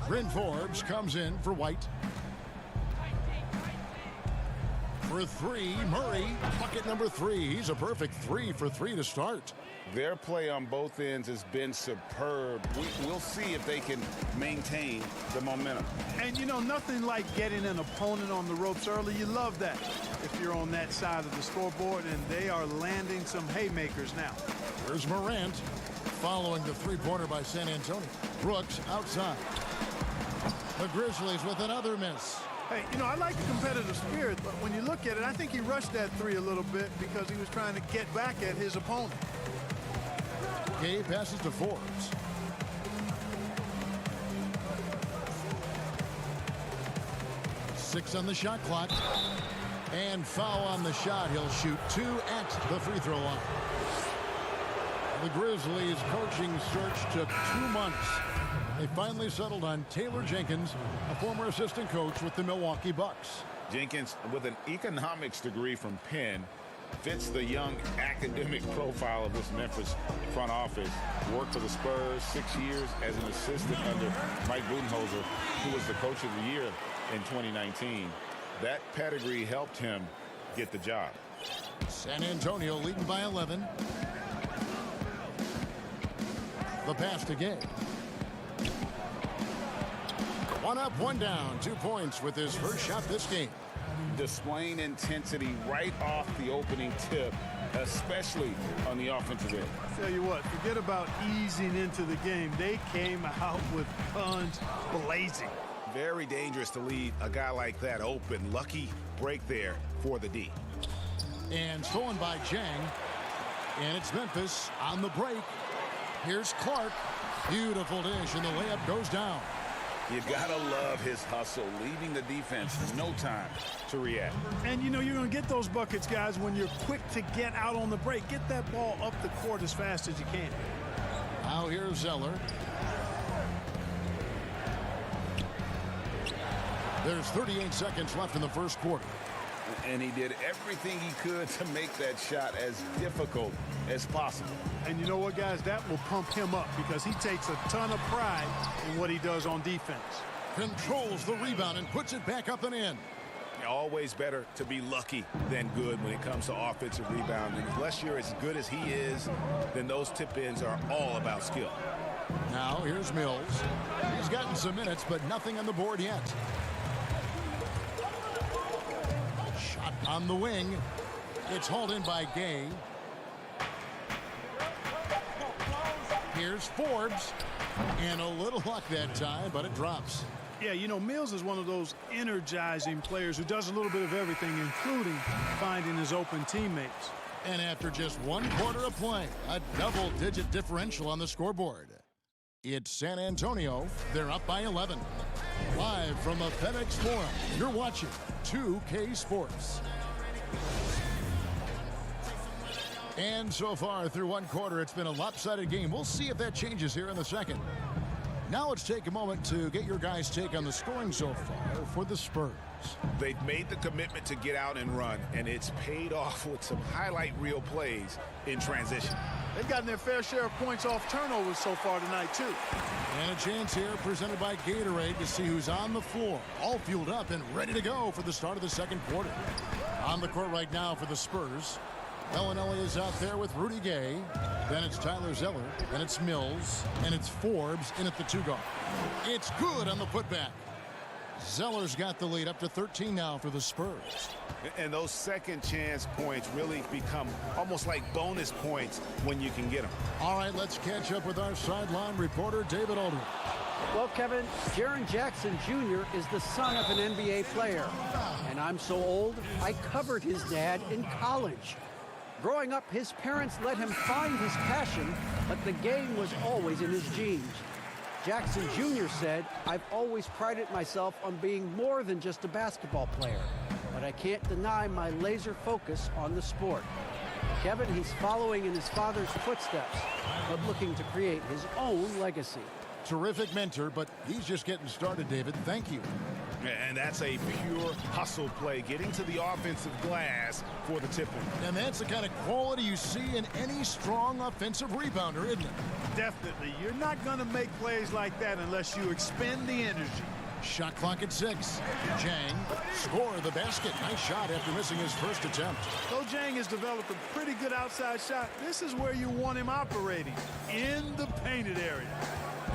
Bryn Forbes comes in for White. For 3, Murray, bucket number 3. He's a perfect 3 for 3 to start. Their play on both ends has been superb. We'll see if they can maintain the momentum. And, you know, nothing like getting an opponent on the ropes early. You love that if you're on that side of the scoreboard, and they are landing some haymakers now. Here's Morant following the 3-pointer by San Antonio. Brooks outside. The Grizzlies with another miss. Hey, you know, I like the competitive spirit, but when you look at it, I think he rushed that 3 a little bit because he was trying to get back at his opponent. Gay passes to Forbes. Six on the shot clock. And foul on the shot. He'll shoot 2 at the free throw line. The Grizzlies coaching search took 2 months. They finally settled on Taylor Jenkins, a former assistant coach with the Milwaukee Bucks. Jenkins, with an economics degree from Penn, fits the young academic profile of this Memphis front office. Worked for the Spurs 6 years as an assistant under Mike Budenholzer, who was the coach of the year in 2019. That pedigree helped him get the job. San Antonio leading by 11. The pass to Gay. One up, one down, 2 points with his first shot this game. Displaying intensity right off the opening tip, especially on the offensive end. Tell you what, forget about easing into the game. They came out with guns blazing. Very dangerous to leave a guy like that open. Lucky break there for the D. And stolen by Jang. And it's Memphis on the break. Here's Clark. Beautiful dish, and the layup goes down. You gotta love his hustle, leaving the defense no time to react. And you know you're going to get those buckets, guys, when you're quick to get out on the break. Get that ball up the court as fast as you can. Now here's Zeller. There's 38 seconds left in the first quarter. And he did everything he could to make that shot as difficult as possible. And you know what, guys? That will pump him up because he takes a ton of pride in what he does on defense. Controls the rebound and puts it back up and in. Always better to be lucky than good when it comes to offensive rebounding. Unless you're as good as he is, then those tip-ins are all about skill. Now here's Mills. He's gotten some minutes, but nothing on the board yet. Shot on the wing. It's hauled in by Gay. Here's Forbes. And a little luck that time, but it drops. Yeah, you know, Mills is one of those energizing players who does a little bit of everything, including finding his open teammates. And after just 1 quarter of play, a double-digit differential on the scoreboard. It's San Antonio. They're up by 11. Live from the FedEx Forum, you're watching 2K Sports. And so far through 1 quarter, it's been a lopsided game. We'll see if that changes here in the second. Now let's take a moment to get your guys' take on the scoring so far for the Spurs. They've made the commitment to get out and run, and it's paid off with some highlight reel plays in transition. They've gotten their fair share of points off turnovers so far tonight, too. And a chance here presented by Gatorade to see who's on the floor, all fueled up and ready to go for the start of the second quarter. On the court right now for the Spurs, Bellinelli is out there with Rudy Gay. Then it's Tyler Zeller. Then it's Mills. And it's Forbes in at the 2 guard. It's good on the putback. Zeller's got the lead up to 13 now for the Spurs. And those second chance points really become almost like bonus points when you can get them. All right, let's catch up with our sideline reporter, David Aldridge. Well, Kevin, Jaren Jackson Jr. is the son of an NBA player. And I'm so old, I covered his dad in college. Growing up, his parents let him find his passion, but the game was always in his genes. Jackson Jr. said, "I've always prided myself on being more than just a basketball player, but I can't deny my laser focus on the sport." Kevin, he's following in his father's footsteps, but looking to create his own legacy. Terrific mentor, but he's just getting started, David. Thank you. And that's a pure hustle play, getting to the offensive glass for the tip-in. And that's the kind of quality you see in any strong offensive rebounder, isn't it? Definitely. You're not going to make plays like that unless you expend the energy. Shot clock at 6. Jang score the basket. Nice shot after missing his first attempt. Though Jang has developed a pretty good outside shot, this is where you want him operating, in the painted area.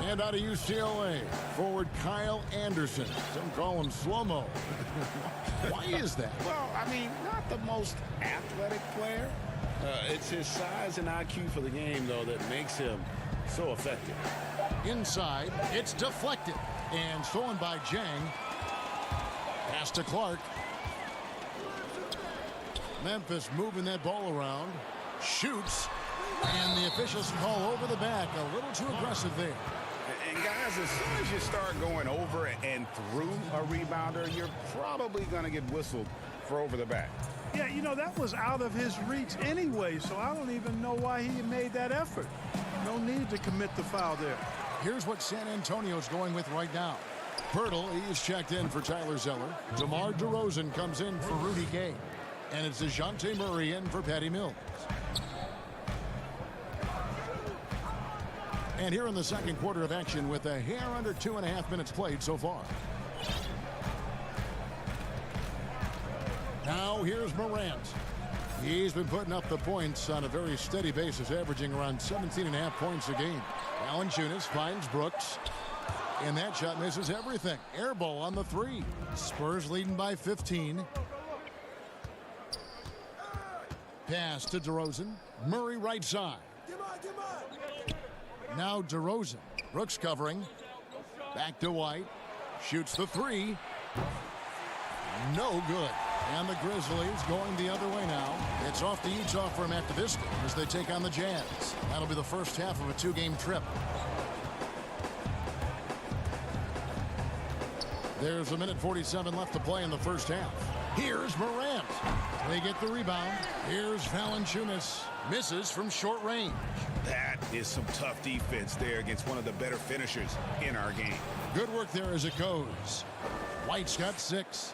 And out of UCLA, forward Kyle Anderson. Some call him slow-mo. Why is that? Well, I mean, not the most athletic player. It's his size and IQ for the game, though, that makes him so effective. Inside, it's deflected and stolen by Jang. Pass to Clark. Memphis moving that ball around. Shoots. And the officials call over the back. A little too aggressive there. And guys, as soon as you start going over and through a rebounder, you're probably going to get whistled for over the back. Yeah, you know, that was out of his reach anyway, so I don't even know why he made that effort. No need to commit the foul there. Here's what San Antonio's going with right now. Pirtle, he's checked in for Tyler Zeller. DeMar DeRozan comes in for Rudy Gay. And it's DeJounte Murray in for Patty Mills. And here in the second quarter of action with a hair under 2.5 minutes played so far. Now here's Morant. He's been putting up the points on a very steady basis, averaging around 17.5 points a game. Valanciunas finds Brooks. And that shot misses everything. Air ball on the 3. Spurs leading by 15. Pass to DeRozan. Murray right side. Now DeRozan. Brooks covering. Back to White. Shoots the 3. No good. And the Grizzlies going the other way now. It's off to Utah for them after this game as they take on the Jazz. That'll be the first half of a 2-game trip. There's 1:47 left to play in the first half. Here's Morant. They get the rebound. Here's Valanciunas. Misses from short range. That is some tough defense there against one of the better finishers in our game. Good work there as it goes. White's got 6.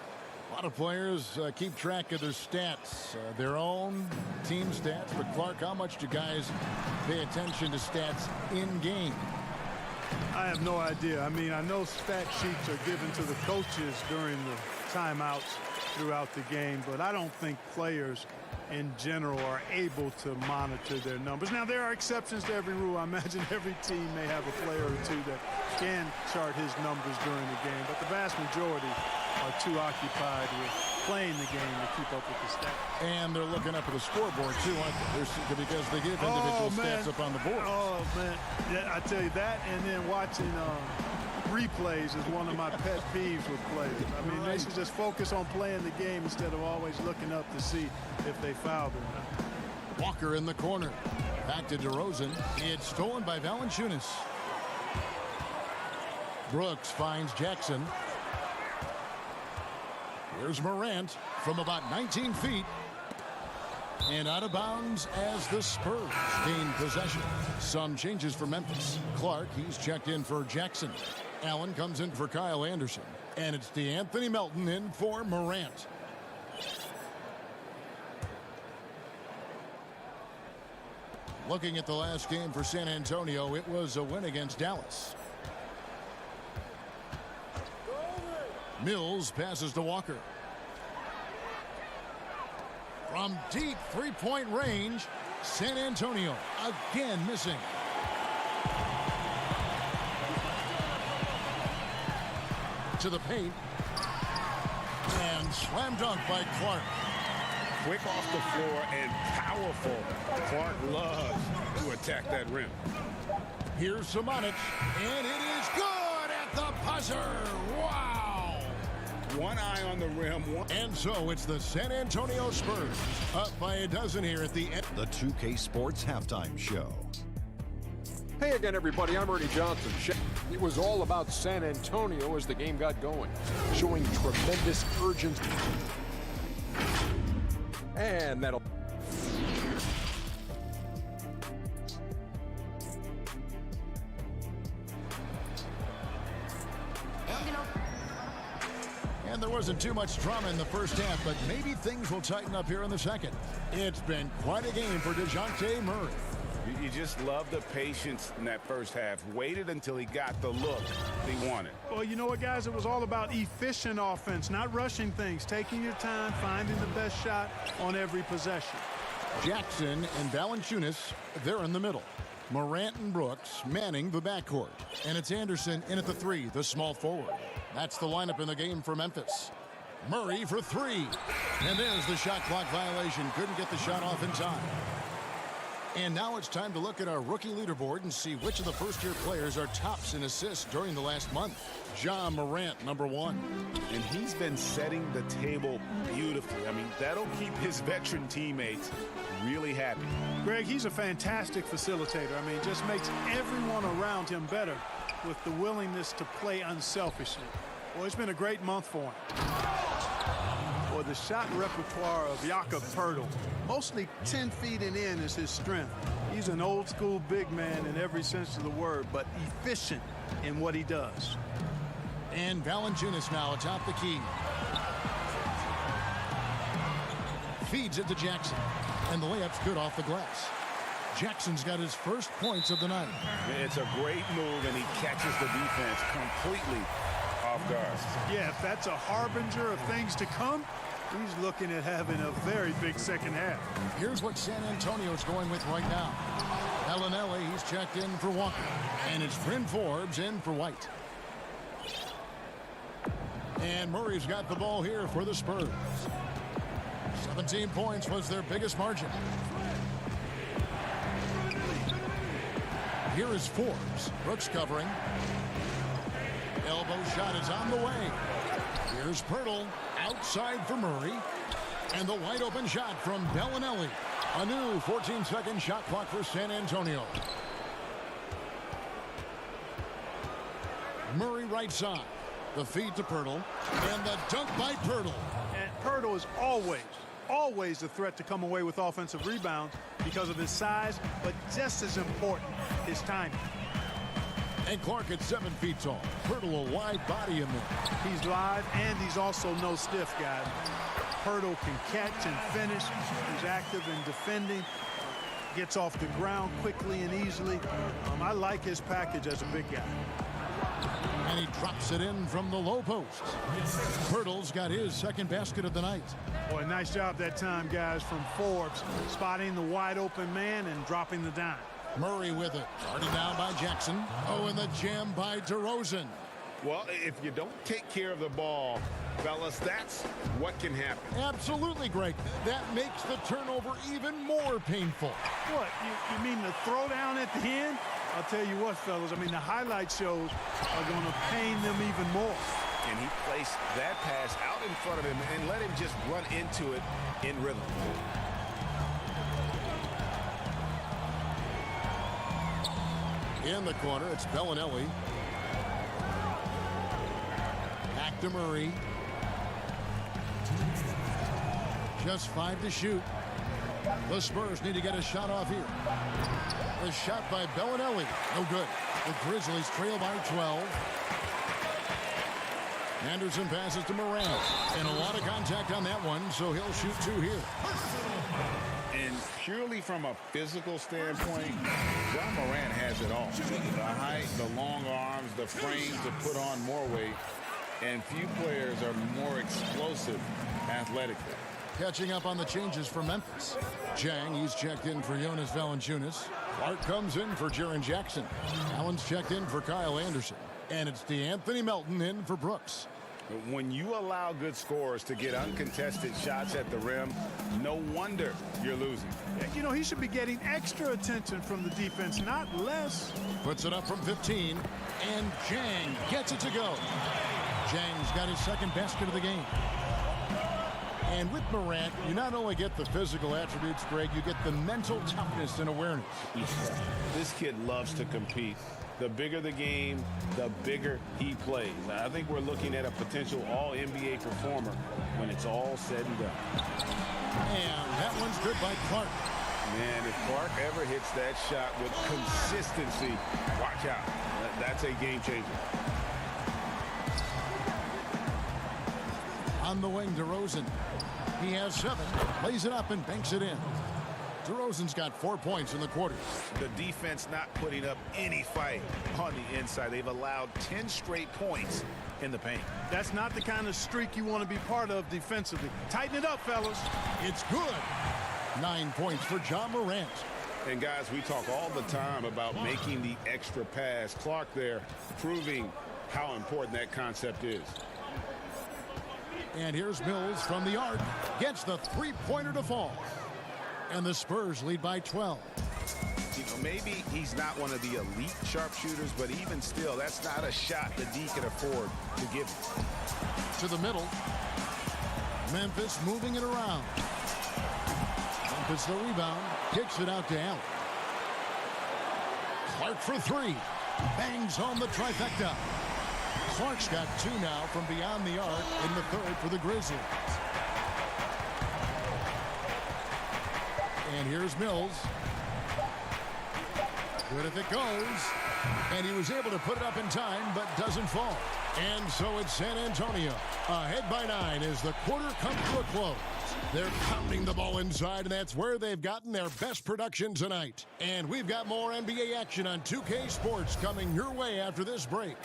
A lot of players keep track of their stats, their own team stats. But Clark, how much do guys pay attention to stats in game? I have no idea. I mean, I know stat sheets are given to the coaches during the timeouts throughout the game, but I don't think players in general are able to monitor their numbers. Now, there are exceptions to every rule. I imagine every team may have a player or two that can chart his numbers during the game, but the vast majority are too occupied with playing the game to keep up with the stats. And they're looking up at the scoreboard, too, aren't they? Because they give individual stats up on the board. Oh, man. Yeah, I tell you that, and then watching replays is one of my pet peeves with players. I mean, they should just focus on playing the game instead of always looking up to see if they fouled or not. Walker in the corner. Back to DeRozan. It's stolen by Valanciunas. Brooks finds Jackson. Here's Morant from about 19 feet. And out of bounds as the Spurs gain possession. Some changes for Memphis. Clark, he's checked in for Jackson. Allen comes in for Kyle Anderson. And it's DeAnthony Melton in for Morant. Looking at the last game for San Antonio, it was a win against Dallas. Mills passes to Walker. From deep three-point range, San Antonio again missing. To the paint. And slam dunk by Clark. Quick off the floor and powerful. Clark loves to attack that rim. Here's Samanic, and it is good at the buzzer. Wow! One eye on the rim. And so it's the San Antonio Spurs up by a dozen here at the end. The 2K Sports Halftime Show. Hey again, everybody. I'm Ernie Johnson. It was all about San Antonio as the game got going, showing tremendous urgency. And that'll... And there wasn't too much drama in the first half, but maybe things will tighten up here in the second. It's been quite a game for DeJounte Murray. You just love the patience in that first half. Waited until he got the look he wanted. Well, you know what, guys? It was all about efficient offense, not rushing things, taking your time, finding the best shot on every possession. Jackson and Valanciunas, they're in the middle. Morant and Brooks manning the backcourt. And it's Anderson in at the 3, the small forward. That's the lineup in the game for Memphis. Murray for 3. And there's the shot clock violation. Couldn't get the shot off in time. And now it's time to look at our rookie leaderboard and see which of the first-year players are tops in assists during the last month. Ja Morant, number 1. And he's been setting the table beautifully. I mean, that'll keep his veteran teammates really happy. Greg, he's a fantastic facilitator. I mean, just makes everyone around him better with the willingness to play unselfishly. Well, it's been a great month for him. Or the shot repertoire of Jakob Poeltl. Mostly 10 feet and in is his strength. He's an old-school big man in every sense of the word, but efficient in what he does. And Valanciunas now atop the key. Feeds it to Jackson. And the layup's good off the glass. Jackson's got his first points of the night. It's a great move, and he catches the defense completely off guard. Yeah, if that's a harbinger of things to come, he's looking at having a very big second half. Here's what San Antonio's going with right now. Bellinelli, he's checked in for Walker. And it's Bryn Forbes in for White. And Murray's got the ball here for the Spurs. 17 points was their biggest margin. Here is Forbes. Brooks covering. Elbow shot is on the way. Here's Pirtle outside for Murray. And the wide open shot from Bellinelli. A new 14-second shot clock for San Antonio. Murray right side. The feed to Pirtle. And the dunk by Pirtle. And Pirtle is always a threat to come away with offensive rebounds because of his size, but just as important, his timing. And Clark at 7 feet tall. Pirtle a wide body in there. He's live, and he's also no stiff, guys. Pirtle can catch and finish. He's active in defending. Gets off the ground quickly and easily. I like his package as a big guy. And he drops it in from the low post. Pirtle's got his second basket of the night. Boy, nice job that time, guys, from Forbes. Spotting the wide open man and dropping the dime. Murray with it. Guarded down by Jackson. Oh, and the jam by DeRozan. Well, if you don't take care of the ball, fellas, that's what can happen. Absolutely, Greg. That makes the turnover even more painful. What, you mean the throwdown at the end? I'll tell you what, fellas, I mean, the highlight shows are going to pain them even more. And he placed that pass out in front of him and let him just run into it in rhythm. In the corner, it's Bellinelli. Back to Murray. Just 5 to shoot. The Spurs need to get a shot off here. The shot by Bellinelli. No good. The Grizzlies trail by 12. Anderson passes to Morant. And a lot of contact on that one, so he'll shoot 2 here. And purely from a physical standpoint, John Morant has it all. The height, the long arms, the frame to put on more weight. And few players are more explosive athletically. Catching up on the changes for Memphis. Chang, he's checked in for Jonas Valanciunas. Clark comes in for Jaren Jackson. Allen's checked in for Kyle Anderson. And it's DeAnthony Melton in for Brooks. When you allow good scorers to get uncontested shots at the rim, no wonder you're losing. You know, he should be getting extra attention from the defense, not less. Puts it up from 15, and Chang gets it to go. Chang's got his second basket of the game. And with Morant, you not only get the physical attributes, Greg, you get the mental toughness and awareness. This kid loves to compete. The bigger the game, the bigger he plays. I think we're looking at a potential all-NBA performer when it's all said and done. And that one's good by Clark. Man, if Clark ever hits that shot with consistency, watch out. That's a game changer. On the wing, DeRozan. He has 7, lays it up and banks it in. DeRozan's got 4 points in the quarter. The defense not putting up any fight on the inside. They've allowed 10 straight points in the paint. That's not the kind of streak you want to be part of defensively. Tighten it up, fellas. It's good. 9 points for John Morant. And guys, we talk all the time about making the extra pass. Clark there proving how important that concept is. And here's Mills from the arc. Gets the three-pointer to fall. And the Spurs lead by 12. You know, maybe he's not one of the elite sharpshooters, but even still, that's not a shot that D can afford to give him. To the middle. Memphis moving it around. Memphis the rebound. Kicks it out to Allen. Clark for 3. Bangs home the trifecta. Clark's got 2 now from beyond the arc in the third for the Grizzlies. And here's Mills. Good if it goes. And he was able to put it up in time, but doesn't fall. And so it's San Antonio. Ahead by 9 as the quarter comes to a close. They're pounding the ball inside, and that's where they've gotten their best production tonight. And we've got more NBA action on 2K Sports coming your way after this break.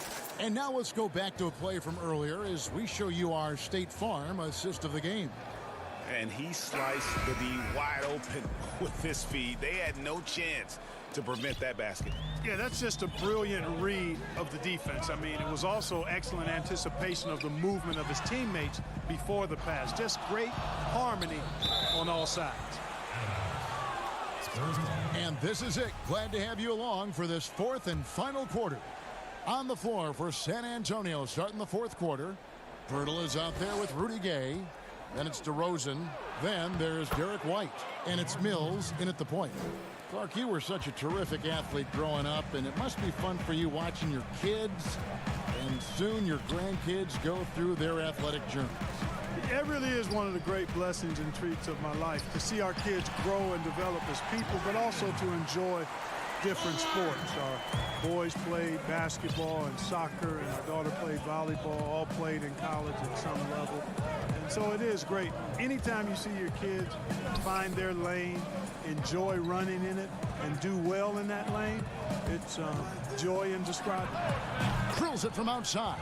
And now let's go back to a play from earlier as we show you our State Farm assist of the game. And he sliced the D wide open with this feed. They had no chance to prevent that basket. Yeah, that's just a brilliant read of the defense. I mean, it was also excellent anticipation of the movement of his teammates before the pass. Just great harmony on all sides. And this is it. Glad to have you along for this fourth and final quarter. On the floor for San Antonio starting the fourth quarter. Pirtle is out there with Rudy Gay. Then it's DeRozan. Then there's Derek White. And it's Mills in at the point. Clark, you were such a terrific athlete growing up, and it must be fun for you watching your kids and soon your grandkids go through their athletic journeys. It really is one of the great blessings and treats of my life to see our kids grow and develop as people, but also to enjoy different sports. Our boys played basketball and soccer, and our daughter played volleyball, all played in college at some level. And so it is great. Anytime you see your kids find their lane, enjoy running in it, and do well in that lane, it's joy indescribable. Drills it from outside.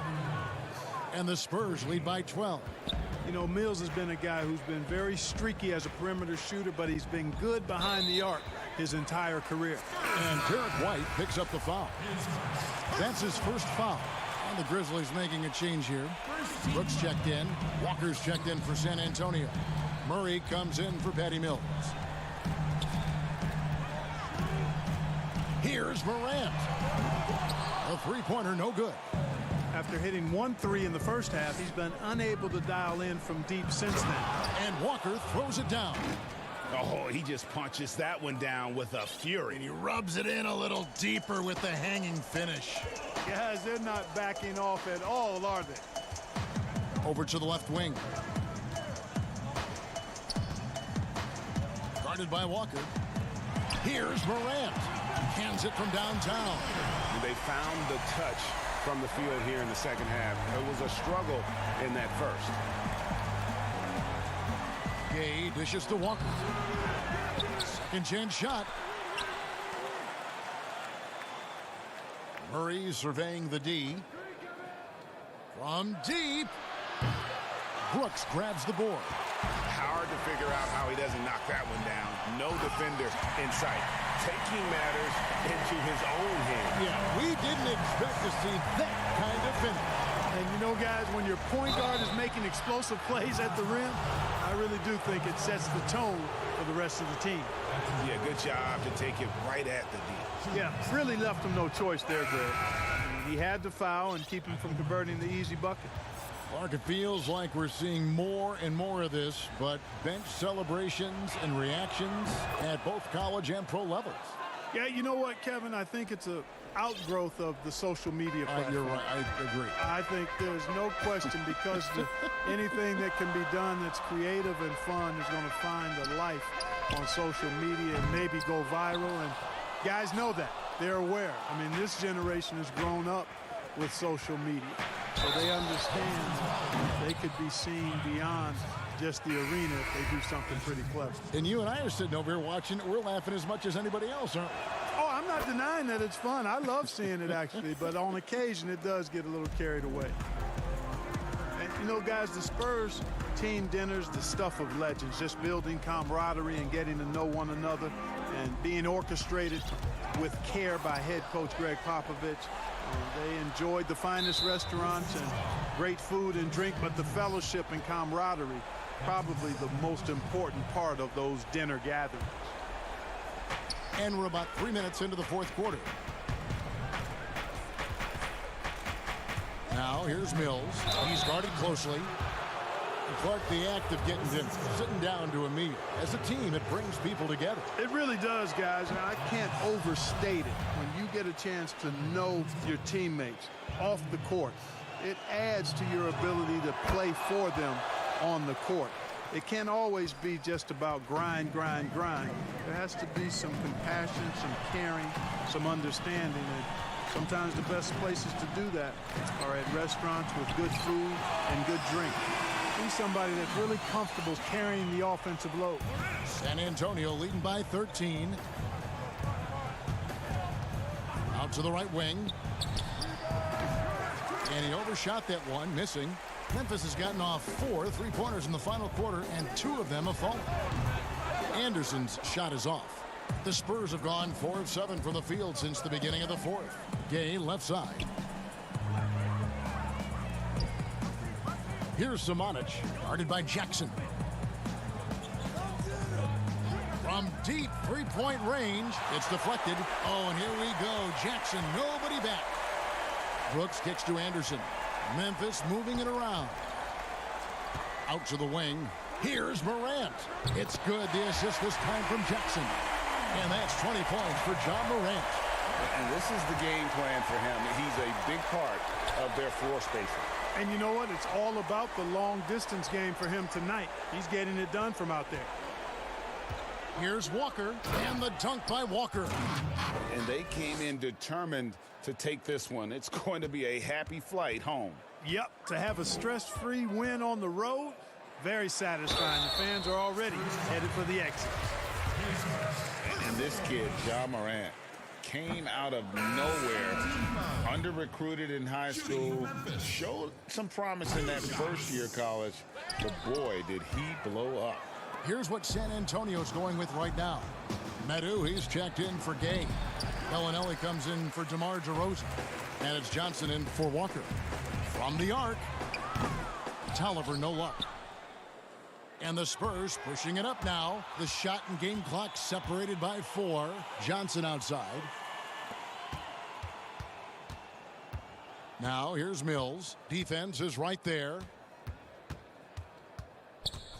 And the Spurs lead by 12. You know, Mills has been a guy who's been very streaky as a perimeter shooter, but he's been good behind the arc his entire career. And Derek White picks up the foul. That's his first foul. And the Grizzlies making a change here. Brooks checked in. Walker's checked in for San Antonio. Murray comes in for Patty Mills. Here's Morant. A three-pointer, no good. After hitting 1-3 in the first half, he's been unable to dial in from deep since then. And Walker throws it down. Oh, he just punches that one down with a fury. And he rubs it in a little deeper with the hanging finish. Guys, they're not backing off at all, are they? Over to the left wing. Guarded by Walker. Here's Morant. Hands it from downtown. They found the touch from the field here in the second half. It was a struggle in that first. Gay dishes to Walker. Second chance shot. Murray surveying the D. From deep. Brooks grabs the board. Hard to figure out how he doesn't knock that one down. No defender in sight. Taking matters into his own hands. Yeah, we didn't expect to see that kind of finish. And you know, guys, when your point guard is making explosive plays at the rim, I really do think it sets the tone for the rest of the team. Yeah, good job to take it right at the D. Yeah, really left him no choice there, Greg. He had to foul and keep him from converting the easy bucket. Clark, it feels like we're seeing more and more of this, but bench celebrations and reactions at both college and pro levels. Yeah, you know what, Kevin? I think it's an outgrowth of the social media platform. You're right. I agree. I think there's no question because anything that can be done that's creative and fun is going to find a life on social media and maybe go viral. And guys know that. They're aware. I mean, this generation has grown up with social media. So they understand they could be seen beyond just the arena if they do something pretty clever. And you and I are sitting over here watching it. We're laughing as much as anybody else, aren't we? Oh, I'm not denying that it's fun. I love seeing it, actually. But on occasion, it does get a little carried away. And, you know, guys, the Spurs team dinners, the stuff of legends, just building camaraderie and getting to know one another and being orchestrated with care by head coach Greg Popovich. They enjoyed the finest restaurants and great food and drink, but the fellowship and camaraderie, probably the most important part of those dinner gatherings. And we're about 3 minutes into the fourth quarter. Now here's Mills. He's guarded closely. And Clark, the act of getting dinner, sitting down to a meal. As a team, it brings people together. It really does, guys. And I can't overstate it. When you get a chance to know your teammates off the court, it adds to your ability to play for them on the court. It can't always be just about grind, grind, grind. There has to be some compassion, some caring, some understanding. And sometimes the best places to do that are at restaurants with good food and good drink. Be somebody that's really comfortable carrying the offensive load. San Antonio leading by 13. Out to the right wing. And he overshot that one, missing. Memphis has gotten off 4 3-pointers in the final quarter, and 2 of them have fallen. Anderson's shot is off. The Spurs have gone 4 of 7 from the field since the beginning of the fourth. Gay left side. Here's Samanic, guarded by Jackson. From deep three-point range, it's deflected. Oh, and here we go. Jackson, nobody back. Brooks kicks to Anderson. Memphis moving it around. Out to the wing. Here's Morant. It's good. The assist this time from Jackson. And that's 20 points for John Morant. And this is the game plan for him. He's a big part of their floor spacing. And you know what? It's all about the long distance game for him tonight. He's getting it done from out there. Here's Walker, and the dunk by Walker. And they came in determined to take this one. It's going to be a happy flight home. Yep, to have a stress-free win on the road, very satisfying. The fans are already headed for the exit. And this kid, John Morant, came out of nowhere, under-recruited in high school, showed some promise in that first year of college, but boy, did he blow up. Here's what San Antonio's going with right now. Medu, he's checked in for Gay. Bellinelli comes in for DeMar DeRozan. And it's Johnson in for Walker. From the arc, Tolliver, no luck. And the Spurs pushing it up now. The shot and game clock separated by 4. Johnson outside. Now here's Mills. Defense is right there.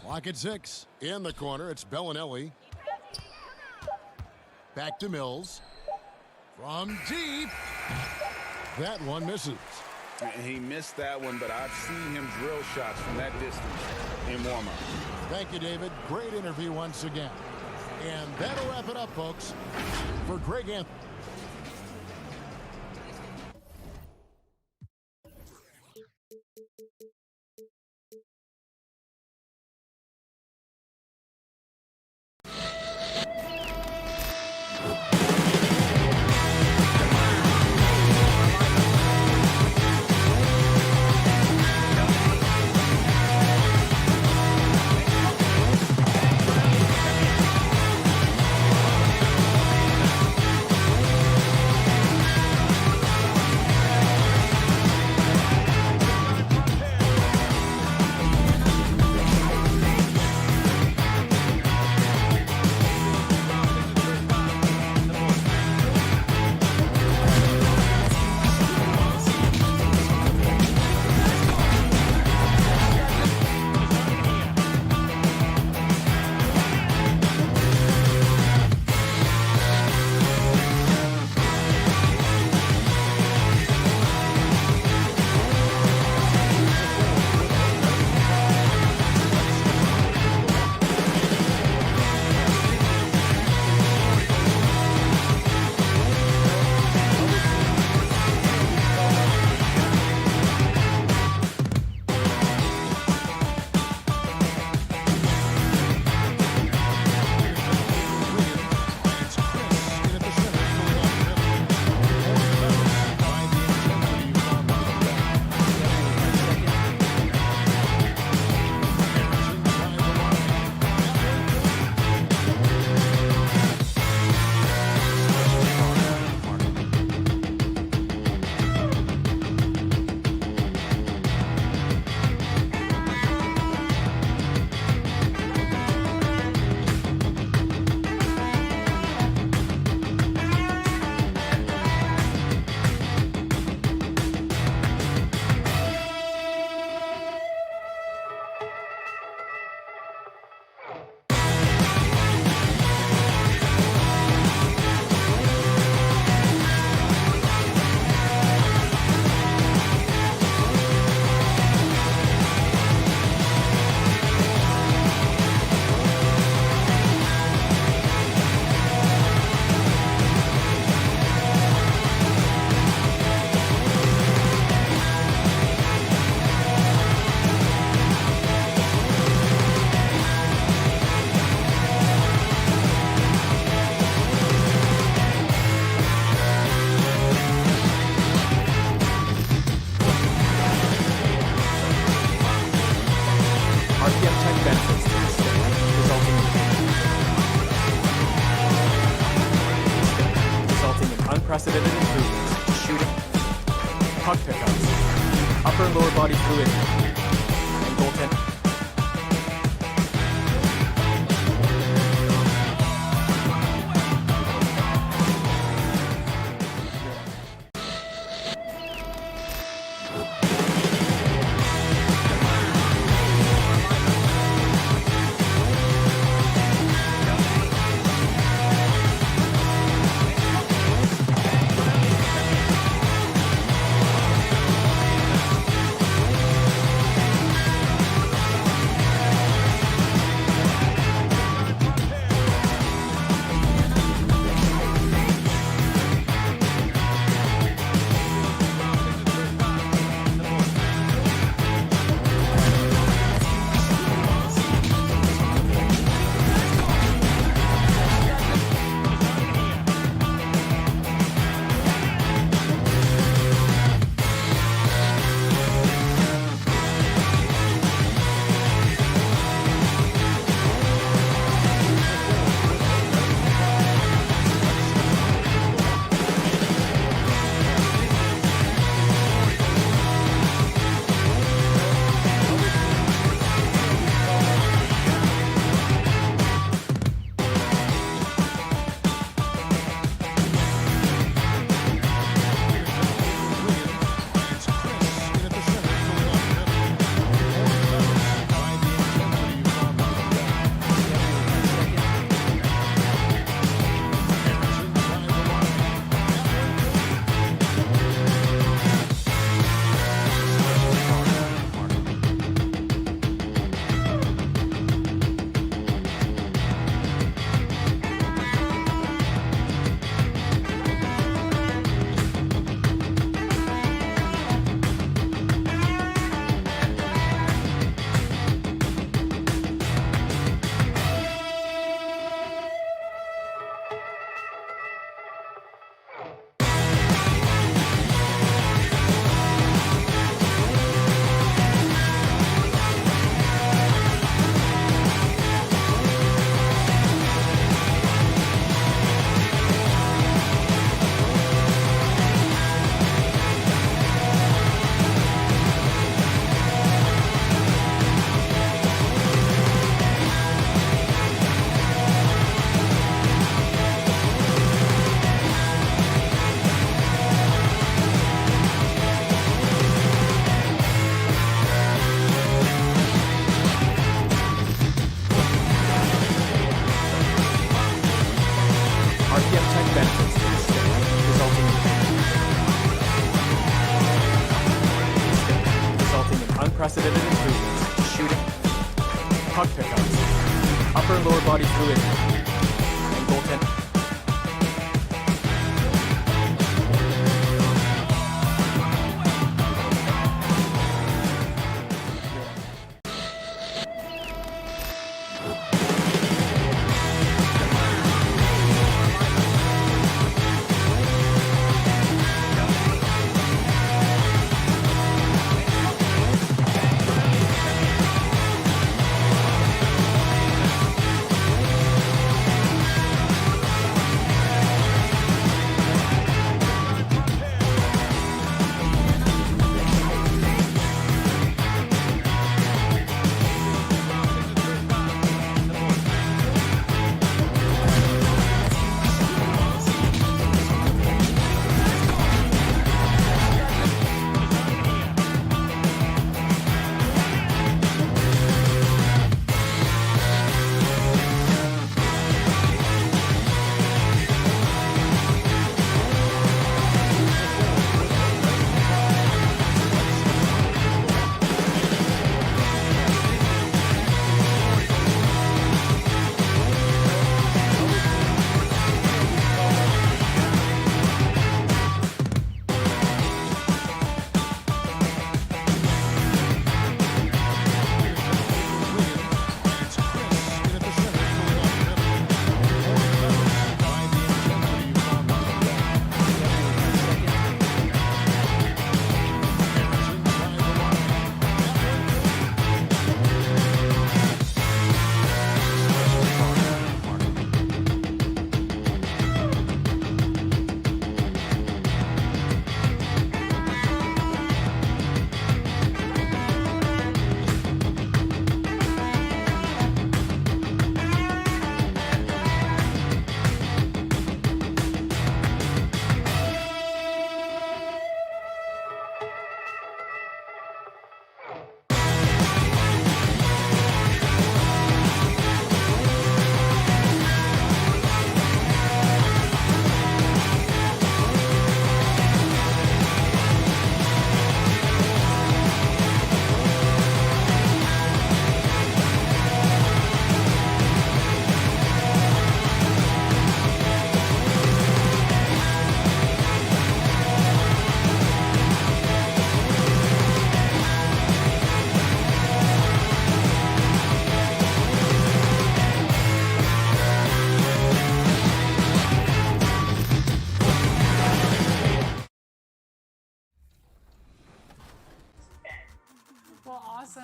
Clock at 6. In the corner, it's Bellinelli. Back to Mills. From deep. That one misses. And he missed that one, but I've seen him drill shots from that distance in warm-up. Thank you, David. Great interview once again. And that'll wrap it up, folks, for Greg Anthony. unprecedented improvements to shooting, puck pickups, upper and lower body fluidity, and goaltending. unprecedented improvements to shooting, puck pickups, upper and lower body fluidity, and goaltending.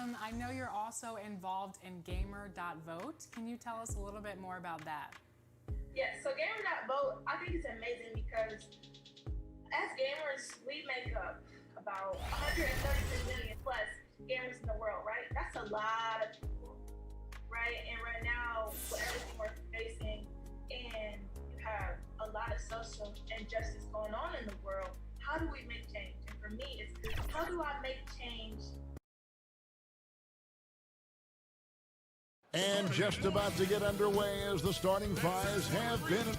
awesome. I know you're also involved in Gamer.vote. Can you tell us a little bit more about that? Yeah, so Gamer.vote, I think it's amazing because as gamers, we make up about 133 million plus gamers in the world, right? That's a lot of people, right? And right now, with everything we're facing, and you have a lot of social injustice going on in the world, how do we make change? And for me, it's how do I make change? And just about to get underway as the starting fives have been.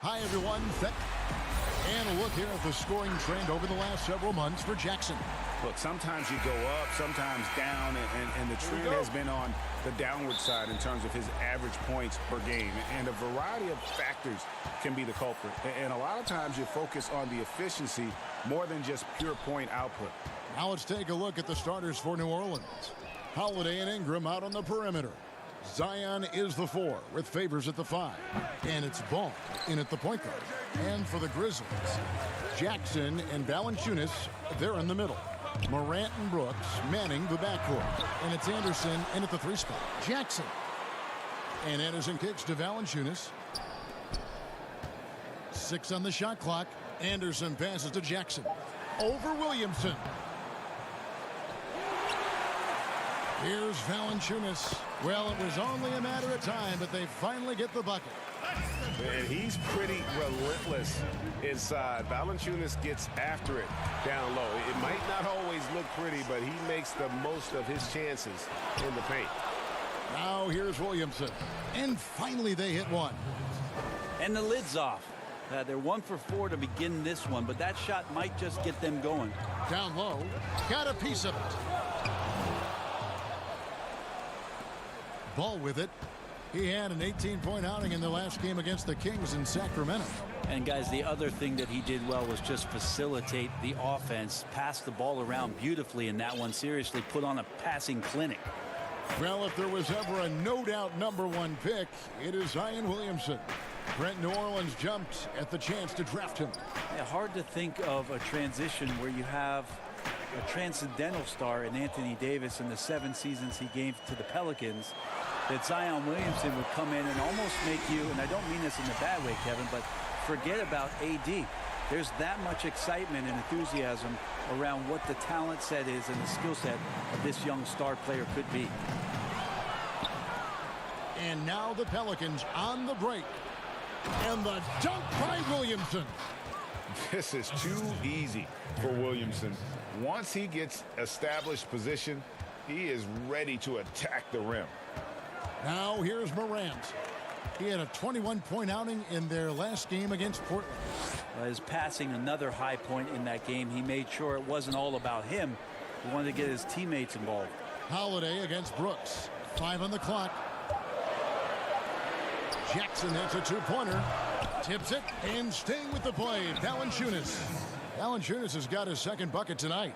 Hi, everyone. And a look here at the scoring trend over the last several months for Jackson. Look, sometimes you go up, sometimes down, and the trend has been on the downward side in terms of his average points per game. And a variety of factors can be the culprit. And a lot of times you focus on the efficiency more than just pure point output. Now let's take a look at the starters for New Orleans. Holiday and Ingram out on the perimeter. Zion is the 4 with Favors at the 5. And it's Ball in at the point guard. And for the Grizzlies, Jackson and Valanciunas, they're in the middle. Morant and Brooks manning the backcourt. And it's Anderson in at the 3 spot. Jackson. And Anderson kicks to Valanciunas. 6 on the shot clock. Anderson passes to Jackson. Over Williamson. Here's Valanciunas. Well, it was only a matter of time, but they finally get the bucket. And he's pretty relentless inside. Valanciunas gets after it down low. It might not always look pretty, but he makes the most of his chances in the paint. Now here's Williamson. And finally they hit one. And the lid's off. They're 1 for 4 to begin this one, but that shot might just get them going. Down low. Got a piece of it. Ball with it. He had an 18-point outing in the last game against the Kings in Sacramento. And guys, the other thing that he did well was just facilitate the offense, pass the ball around beautifully in that one. Seriously, put on a passing clinic. Well, if there was ever a no-doubt #1 pick, it is Zion Williamson. Brent, New Orleans jumped at the chance to draft him. Yeah, hard to think of a transition where you have a transcendental star in Anthony Davis in the 7 seasons he gave to the Pelicans, that Zion Williamson would come in and almost make you, and I don't mean this in a bad way, Kevin, but forget about AD. There's that much excitement and enthusiasm around what the talent set is and the skill set of this young star player could be. And now the Pelicans on the break. And the dunk by Williamson. This is too easy for Williamson. Once he gets established position, he is ready to attack the rim. Now here's Morant. He had a 21-point outing in their last game against Portland. His passing, another high point in that game. He made sure it wasn't all about him. He wanted to get his teammates involved. Holiday against Brooks. 5 on the clock. Jackson hits a 2-pointer. Tips it and staying with the play. Valanciunas. Valanciunas has got his second bucket tonight.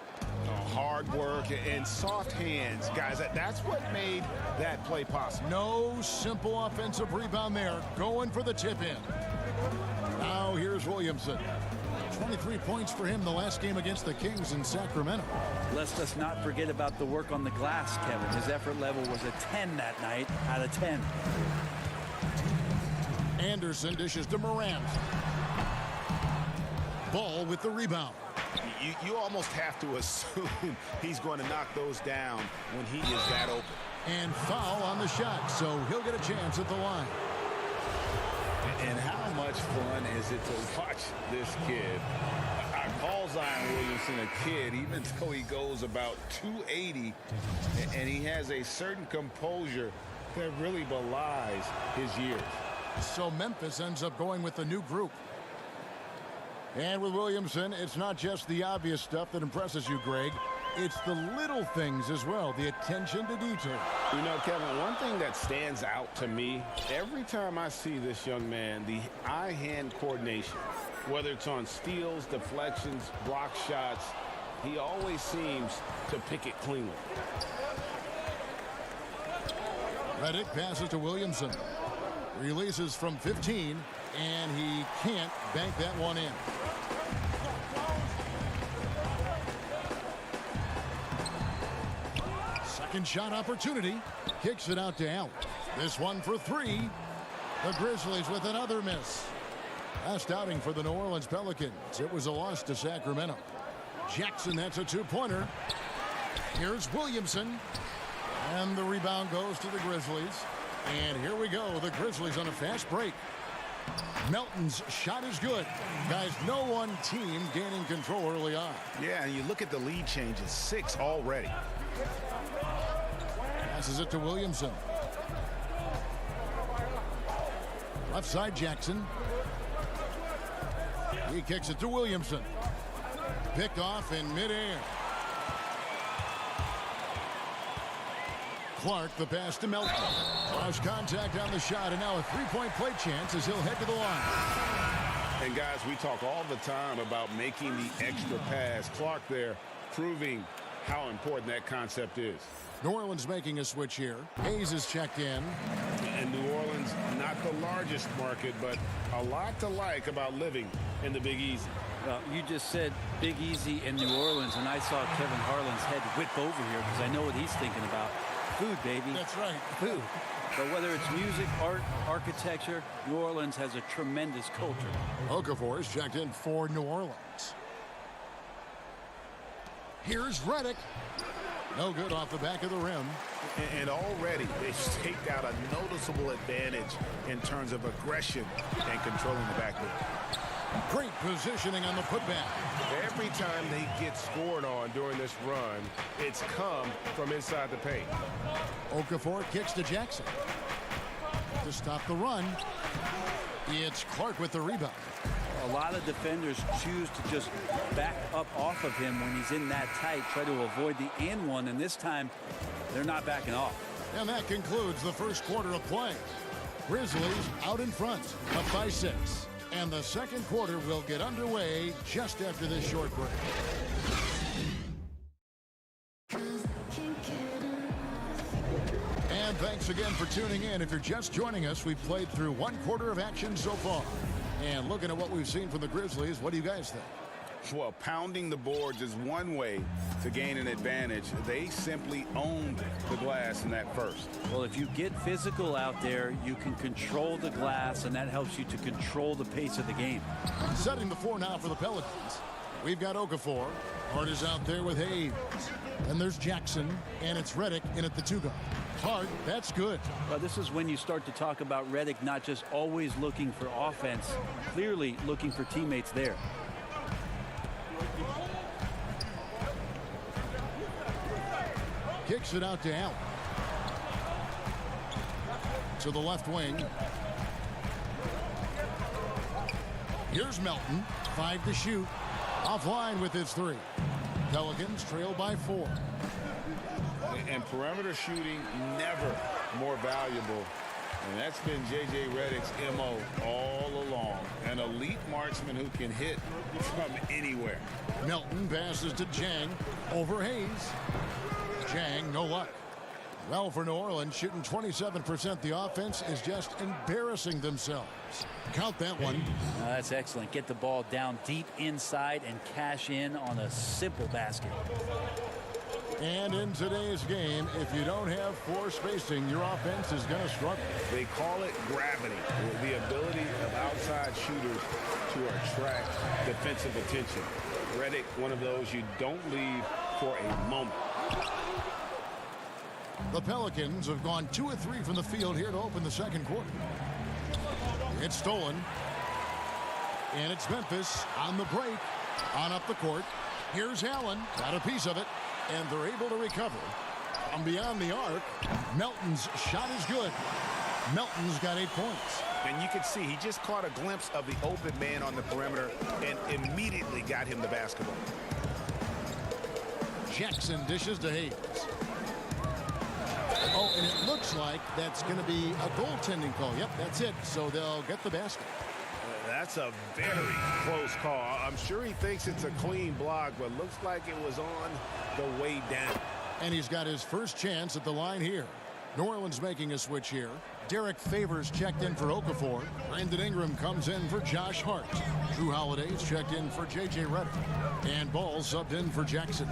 Hard work and soft hands, guys. That's what made that play possible. No simple offensive rebound there. Going for the tip in. Now here's Williamson. 23 points for him the last game against the Kings in Sacramento. Let's just not forget about the work on the glass, Kevin. His effort level was a 10 that night out of 10. Anderson dishes to Morant. Ball with the rebound. You almost have to assume he's going to knock those down when he is that open. And foul on the shot, so he'll get a chance at the line. And how much fun is it to watch this kid? I call Zion Williamson a kid, even though he goes about 280, and he has a certain composure that really belies his years. So Memphis ends up going with the new group. And with Williamson, it's not just the obvious stuff that impresses you, Greg. It's the little things as well, the attention to detail. You know, Kevin, one thing that stands out to me, every time I see this young man, the eye-hand coordination, whether it's on steals, deflections, block shots, he always seems to pick it cleanly. Redick passes to Williamson. Releases from 15. and he can't bank that one in. Second shot opportunity. Kicks it out to Allen. This one for three. The Grizzlies with another miss. Last outing for the New Orleans Pelicans. It was a loss to Sacramento. Jackson, that's a two-pointer. Here's Williamson. And the rebound goes to the Grizzlies. And here we go. The Grizzlies on a fast break. Melton's shot is good. Guys, no one team gaining control early on. Yeah, and you look at the lead changes. 6 already. Passes it to Williamson. Left side, Jackson. He kicks it to Williamson. Picked off in midair. Clark, the pass to Melton. Draws contact on the shot, and now a three-point play chance as he'll head to the line. And guys, we talk all the time about making the extra pass. Clark there proving how important that concept is. New Orleans making a switch here. Hayes is checked in. And New Orleans, not the largest market, but a lot to like about living in the Big Easy. Well, you just said Big Easy in New Orleans, and I saw Kevin Harlan's head whip over here because I know what he's thinking about. Food, baby. That's right. Food. But whether it's music, art, architecture, New Orleans has a tremendous culture. Okafor is checked in for New Orleans. Here's Redick. No good off the back of the rim. And already they've staked out a noticeable advantage in terms of aggression and controlling the backcourt. Great positioning on the putback. Every time they get scored on during this run, it's come from inside the paint. Okafor kicks to Jackson. To stop the run, it's Clark with the rebound. A lot of defenders choose to just back up off of him when he's in that tight, try to avoid the and one, and this time they're not backing off. And that concludes the first quarter of play. Grizzlies out in front, up by 6. And the second quarter will get underway just after this short break. And thanks again for tuning in. If you're just joining us, we've played through one quarter of action so far. And looking at what we've seen from the Grizzlies, what do you guys think? Well, pounding the boards is one way to gain an advantage. They simply owned the glass in that first. Well, if you get physical out there, you can control the glass, and that helps you to control the pace of the game. Setting the floor now for the Pelicans. We've got Okafor. Hart is out there with Hayes. And there's Jackson, and it's Redick in at the 2-guard. Hart, that's good. Well, this is when you start to talk about Redick not just always looking for offense, clearly looking for teammates there. Kicks it out to Allen. To the left wing. Here's Melton. 5 to shoot. Offline with his 3. Pelicans trail by 4. And perimeter shooting never more valuable. And that's been J.J. Redick's M.O. all along. An elite marksman who can hit from anywhere. Melton passes to Jang over Hayes. Jang, no luck. Well, for New Orleans, shooting 27%, the offense is just embarrassing themselves. Count that one. That's excellent. Get the ball down deep inside and cash in on a simple basket. And in today's game, if you don't have floor spacing, your offense is going to struggle. They call it gravity, the ability of outside shooters to attract defensive attention. Redick, one of those you don't leave for a moment. The Pelicans have gone 2 of 3 from the field here to open the second quarter. It's stolen. And it's Memphis on the break. On up the court. Here's Allen. Got a piece of it. And they're able to recover. From beyond the arc, Melton's shot is good. Melton's got 8 points. And you can see he just caught a glimpse of the open man on the perimeter and immediately got him the basketball. Jackson dishes to Hayes. Oh, and it looks like that's going to be a goaltending call. Yep, that's it. So they'll get the basket. That's a very close call. I'm sure he thinks it's a clean block, but looks like it was on the way down. And he's got his first chance at the line here. New Orleans making a switch here. Derek Favors checked in for Okafor. Brandon Ingram comes in for Josh Hart. Drew Holiday's checked in for J.J. Redick. And Ball subbed in for Jackson.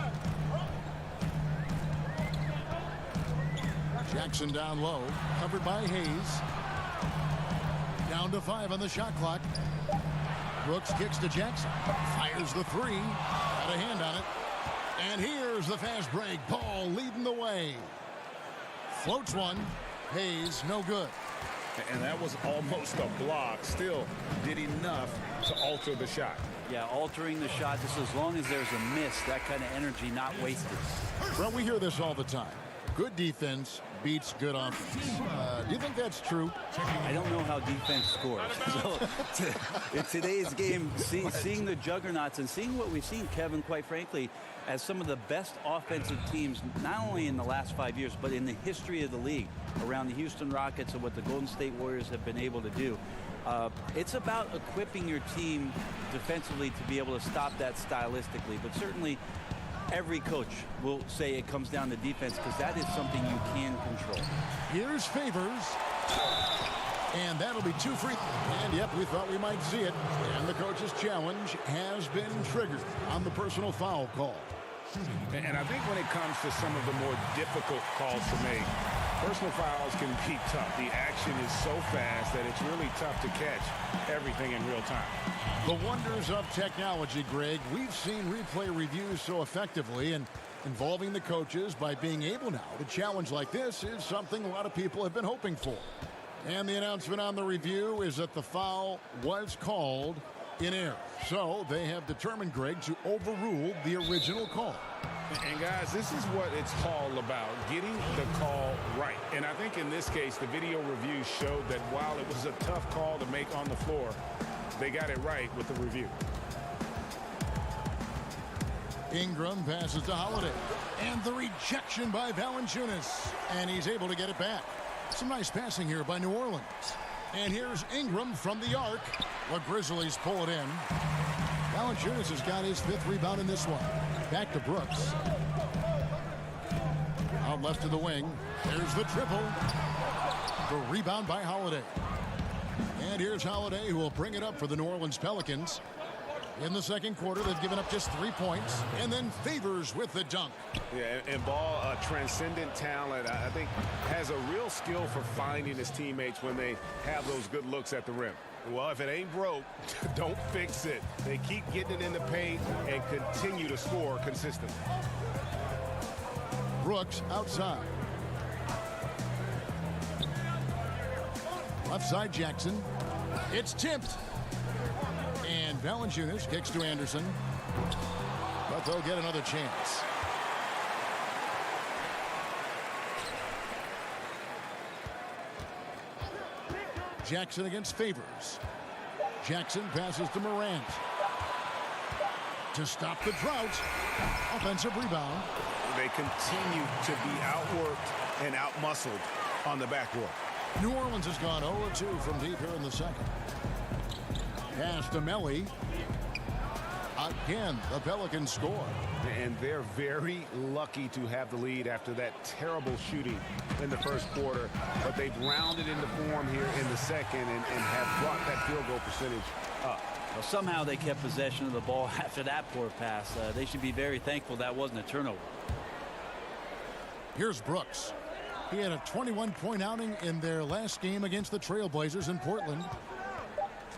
Jackson down low, covered by Hayes. Down to 5 on the shot clock. Brooks kicks to Jackson. Fires the 3. Got a hand on it. And here's the fast break. Ball leading the way. Floats one. Hayes, no good. And that was almost a block. Still did enough to alter the shot. Yeah, altering the shot just as long as there's a miss, that kind of energy not wasted. Well, we hear this all the time. Good defense beats good offense. Do you think that's true? I don't know how defense scores. So in today's game, seeing the juggernauts and seeing what we've seen, Kevin, quite frankly, as some of the best offensive teams, not only in the last 5 years, but in the history of the league, around the Houston Rockets and what the Golden State Warriors have been able to do. It's about equipping your team defensively to be able to stop that stylistically, but certainly every coach will say it comes down to defense because that is something you can control. Here's Favors. And that'll be 2 free. And yep, we thought we might see it. And the coach's challenge has been triggered on the personal foul call. And I think when it comes to some of the more difficult calls to make, personal fouls can be tough. The action is so fast that it's really tough to catch everything in real time. The wonders of technology, Greg. We've seen replay reviews so effectively, and involving the coaches by being able now to challenge like this is something a lot of people have been hoping for. And the announcement on the review is that the foul was called in error. So they have determined, Greg, to overrule the original call. And guys, this is what it's all about, getting the call right. And I think in this case, the video review showed that while it was a tough call to make on the floor, they got it right with the review. Ingram passes to Holiday. And the rejection by Valanciunas. And he's able to get it back. Some nice passing here by New Orleans. And here's Ingram from the arc. The Grizzlies pull it in. Valanciunas has got his 5th rebound in this one. Back to Brooks. Out left to the wing. There's the triple. The rebound by Holiday. And here's Holiday, who will bring it up for the New Orleans Pelicans. In the second quarter, they've given up just 3 points. And then Favors with the dunk. Yeah, and Ball, a transcendent talent, I think, has a real skill for finding his teammates when they have those good looks at the rim. Well, if it ain't broke, don't fix it. They keep getting it in the paint and continue to score consistently. Brooks outside. Left side Jackson. It's tipped. And Valanciunas kicks to Anderson. But they'll get another chance. Jackson against Favors. Jackson passes to Morant. To stop the drought. Offensive rebound. They continue to be outworked and outmuscled on the backboard. New Orleans has gone 0-2 from deep here in the second. Pass to Melly. Again, the Pelicans score. And they're very lucky to have the lead after that terrible shooting in the first quarter. But they've rounded into form here in the second and have brought that field goal percentage up. Well, somehow they kept possession of the ball after that poor pass. They should be very thankful that wasn't a turnover. Here's Brooks. He had a 21-point outing in their last game against the Trailblazers in Portland.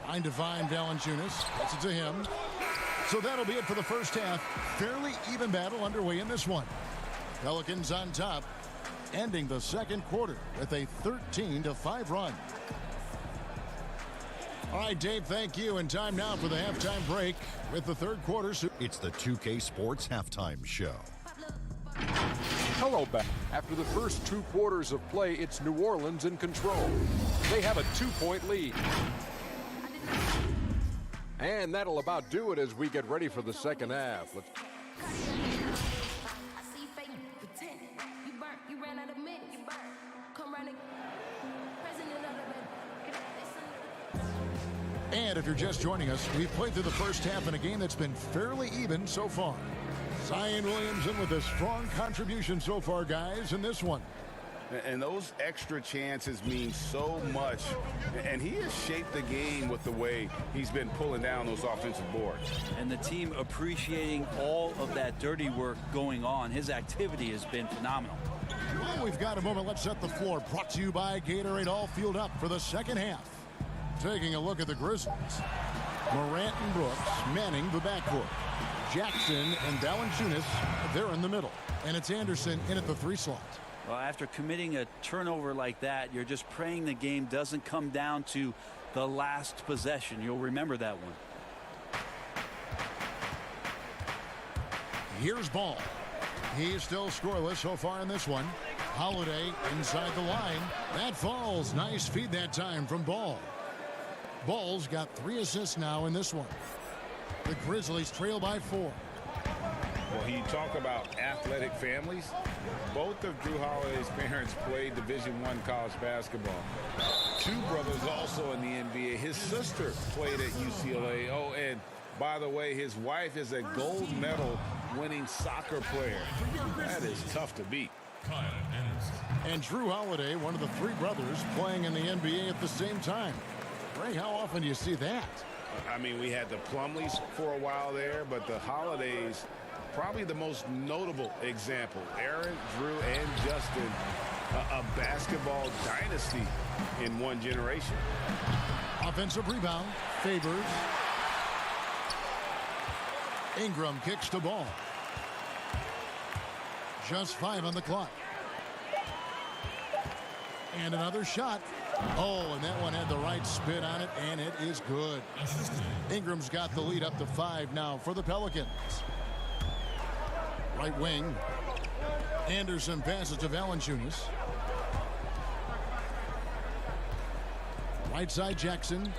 Trying to find Valanciunas. Gets it to him. So that'll be it for the first half. Fairly even battle underway in this one. Pelicans on top, ending the second quarter with a 13-5 run. All right, Dave, thank you. And time now for the halftime break with the third quarter. It's the 2K Sports Halftime Show. Hello back. After the first 2 quarters of play, it's New Orleans in control. They have a 2-point lead. And that'll about do it as we get ready for the second half. And if you're just joining us, we've played through the first half in a game that's been fairly even so far. Zion Williamson with a strong contribution so far, guys, in this one. And those extra chances mean so much. And he has shaped the game with the way he's been pulling down those offensive boards. And the team appreciating all of that dirty work going on. His activity has been phenomenal. Well, we've got a moment. Let's set the floor. Brought to you by Gatorade. All fueled up for the second half. Taking a look at the Grizzlies. Morant and Brooks manning the backcourt. Jackson and Valanciunas, they're in the middle. And it's Anderson in at the 3 slot. Well, after committing a turnover like that, you're just praying the game doesn't come down to the last possession. You'll remember that one. Here's Ball. He's still scoreless so far in this one. Holiday inside the line. That falls. Nice feed that time from Ball. Ball's got 3 assists now in this one. The Grizzlies trail by 4. Well, you talk about athletic families. Both of Drew Holiday's parents played Division I college basketball. 2 brothers also in the NBA. His sister played at UCLA. Oh, and by the way, his wife is a gold medal winning soccer player. That is tough to beat. And Drew Holiday, one of the 3 brothers playing in the NBA at the same time. Ray, how often do you see that? I mean, we had the Plumleys for a while there, but the Holidays, probably the most notable example. Aaron, Drew, and Justin, a basketball dynasty in one generation. Offensive rebound, Favors. Ingram kicks to Ball. Just 5 on the clock. And another shot. Oh, and that one had the right spin on it, and it is good. Ingram's got the lead up to 5 now for the Pelicans. Right wing. Anderson passes to Valanciunas. Right side, Jackson.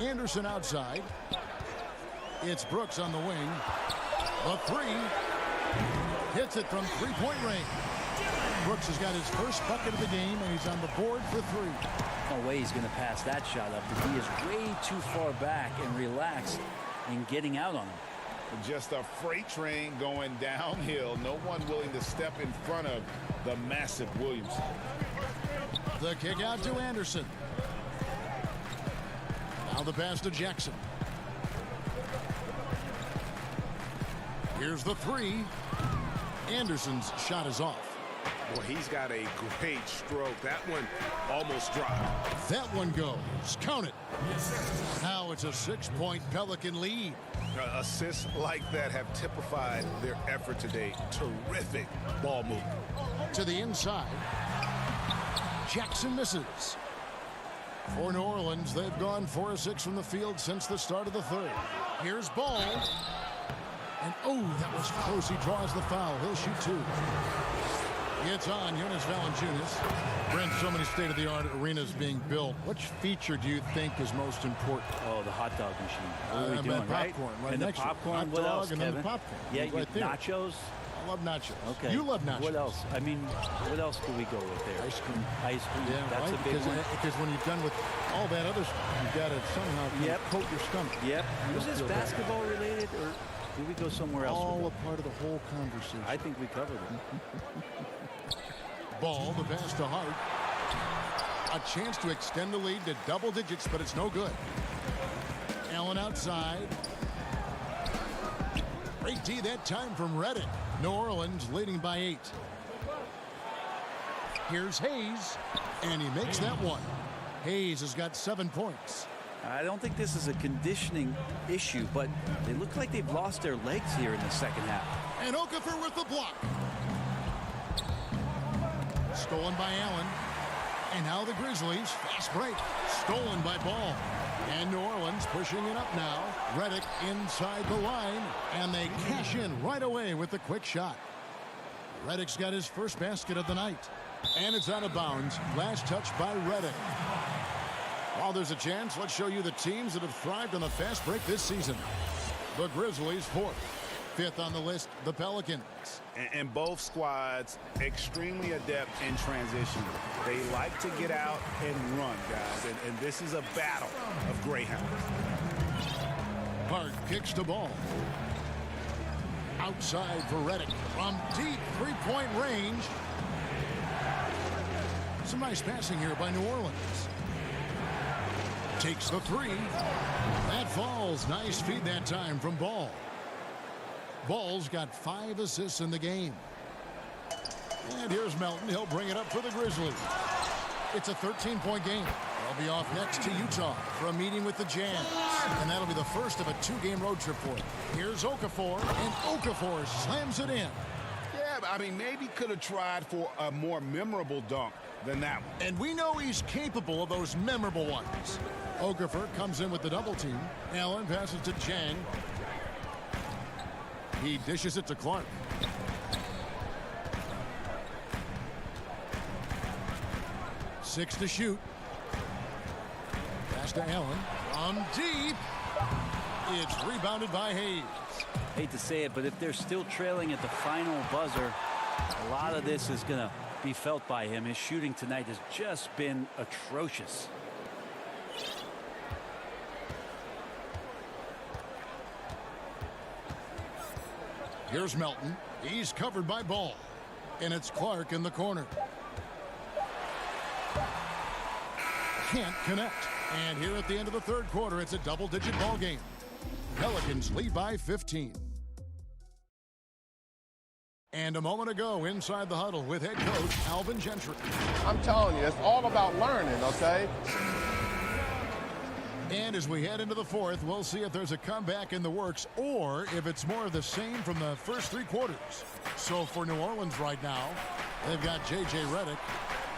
Anderson outside. It's Brooks on the wing. A 3. Hits it from 3-point range. Brooks has got his first bucket of the game, and he's on the board for 3. No way he's going to pass that shot up. He is way too far back and relaxed in getting out on him. Just a freight train going downhill. No one willing to step in front of the massive Williamson. The kick out to Anderson. Now the pass to Jackson. Here's the 3. Anderson's shot is off. Well, he's got a great stroke. That one almost dropped. That one goes. Count it. Now it's a 6-point Pelican lead. Assists like that have typified their effort today. Terrific ball movement. To the inside. Jackson misses. For New Orleans, they've gone 4 of 6 from the field since the start of the 3rd. Here's Ball. And oh, that was close. He draws the foul. He'll shoot 2. It's on Jonas Valanciunas. Brent, so many state-of-the-art arenas being built. Which feature do you think is most important? Oh, the hot dog machine. What are we doing, popcorn, right and next the popcorn, hot what dog, else, and Kevin? then the popcorn. Yeah, right there. Nachos. I love nachos. Okay. You love nachos. What else? I mean, what else do we go with there? Ice cream. Ice cream. Yeah, That's right? a big one. Because when you're done with all that other stuff, you've got to somehow kind of coat your stomach. Yep. Was don't this feel bad. basketball related, or did we go somewhere else? All a part of the whole conversation. I think we covered it. Ball, the pass to Hart. A chance to extend the lead to double digits, but it's no good. Allen outside. Great D that time from Reddick. New Orleans leading by 8. Here's Hayes, and he makes that one. Hayes has got 7 points. I don't think this is a conditioning issue, but they look like they've lost their legs here in the second half. And Okafor with the block. Stolen by Allen. And now the Grizzlies, fast break. Stolen by Ball. And New Orleans pushing it up now. Reddick inside the line. And they cash in right away with the quick shot. Reddick's got his first basket of the night. And it's out of bounds. Last touch by Reddick. While there's a chance, let's show you the teams that have thrived on the fast break this season. The Grizzlies 4th. 5th on the list, the Pelicans. And both squads extremely adept in transition. They like to get out and run, guys. And this is a battle of greyhounds. Hart kicks the ball. Outside for Redick from deep three-point range. Some nice passing here by New Orleans. Takes the three. That falls. Nice feed that time from Ball. Ball's got 5 assists in the game. And here's Melton. He'll bring it up for the Grizzlies. It's a 13-point game. They'll be off next to Utah for a meeting with the Jazz. And that'll be the first of a 2-game road trip for them. Here's Okafor, and Okafor slams it in. Yeah, I mean, maybe could have tried for a more memorable dunk than that one. And we know he's capable of those memorable ones. Okafor comes in with the double team. Allen passes to Chang. He dishes it to Clark. Six to shoot. Pass to Allen. From deep. It's rebounded by Hayes. Hate to say it, but if they're still trailing at the final buzzer, a lot of this is going to be felt by him. His shooting tonight has just been atrocious. Here's Melton. He's covered by Ball. And it's Clark in the corner. Can't connect. And here at the end of the third quarter, it's a double-digit ball game. Pelicans lead by 15. And a moment ago, inside the huddle with head coach Alvin Gentry. I'm telling you, it's all about learning, okay? And as we head into the fourth, we'll see if there's a comeback in the works or if it's more of the same from the first 3 quarters. So for New Orleans right now, they've got J.J. Redick.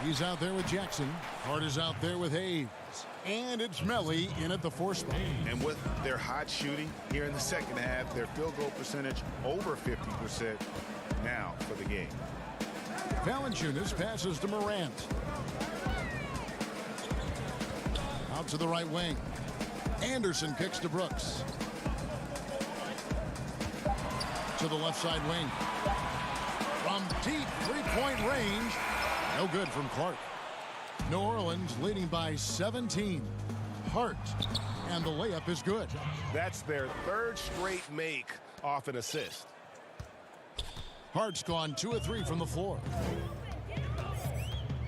He's out there with Jackson. Hart is out there with Hayes. And it's Melly in at the 4 spot. And with their hot shooting here in the second half, their field goal percentage over 50% now for the game. Valanciunas passes to Morant. Out to the right wing. Anderson kicks to Brooks. To the left side wing. From deep three-point range. No good from Clark. New Orleans leading by 17. Hart. And the layup is good. That's their 3rd straight make off an assist. Hart's gone 2 of 3 from the floor.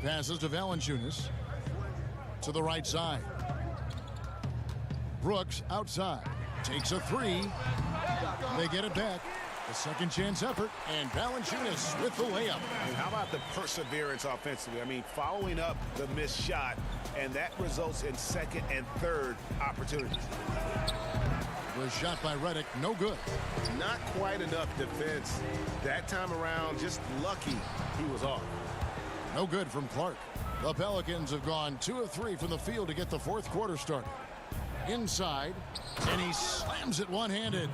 Passes to Valanciunas. To the right side. Brooks outside. Takes a 3. They get it back. A second chance effort, and Valanciunas with the layup. And how about the perseverance offensively? I mean, following up the missed shot, and that results in second and third opportunities. Was shot by Redick, no good. Not quite enough defense. That time around, just lucky he was off. No good from Clark. The Pelicans have gone 2 of 3 from the field to get the fourth quarter started. Inside, and he slams it one-handed.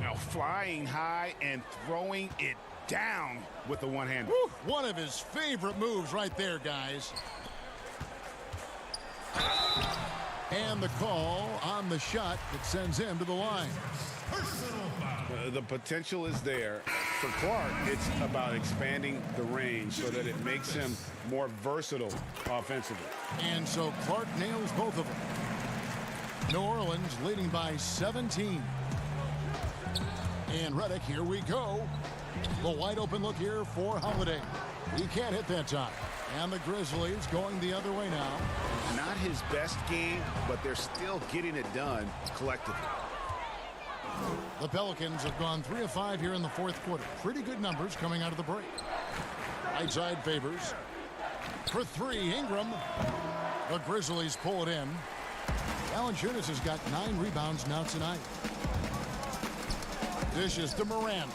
Now flying high and throwing it down with the one-hand. One of his favorite moves right there, guys. And the call on the shot that sends him to the line. The potential is there. For Clark, it's about expanding the range so that it makes him more versatile offensively. And so Clark nails both of them. New Orleans leading by 17. And Redick, here we go. The wide open look here for Holiday. He can't hit that time. And the Grizzlies going the other way now. Not his best game, but they're still getting it done collectively. The Pelicans have gone 3 of 5 here in the fourth quarter. Pretty good numbers coming out of the break. Right side favors. For 3, Ingram. The Grizzlies pull it in. Valanciunas has got 9 rebounds now tonight. Dishes to Morant.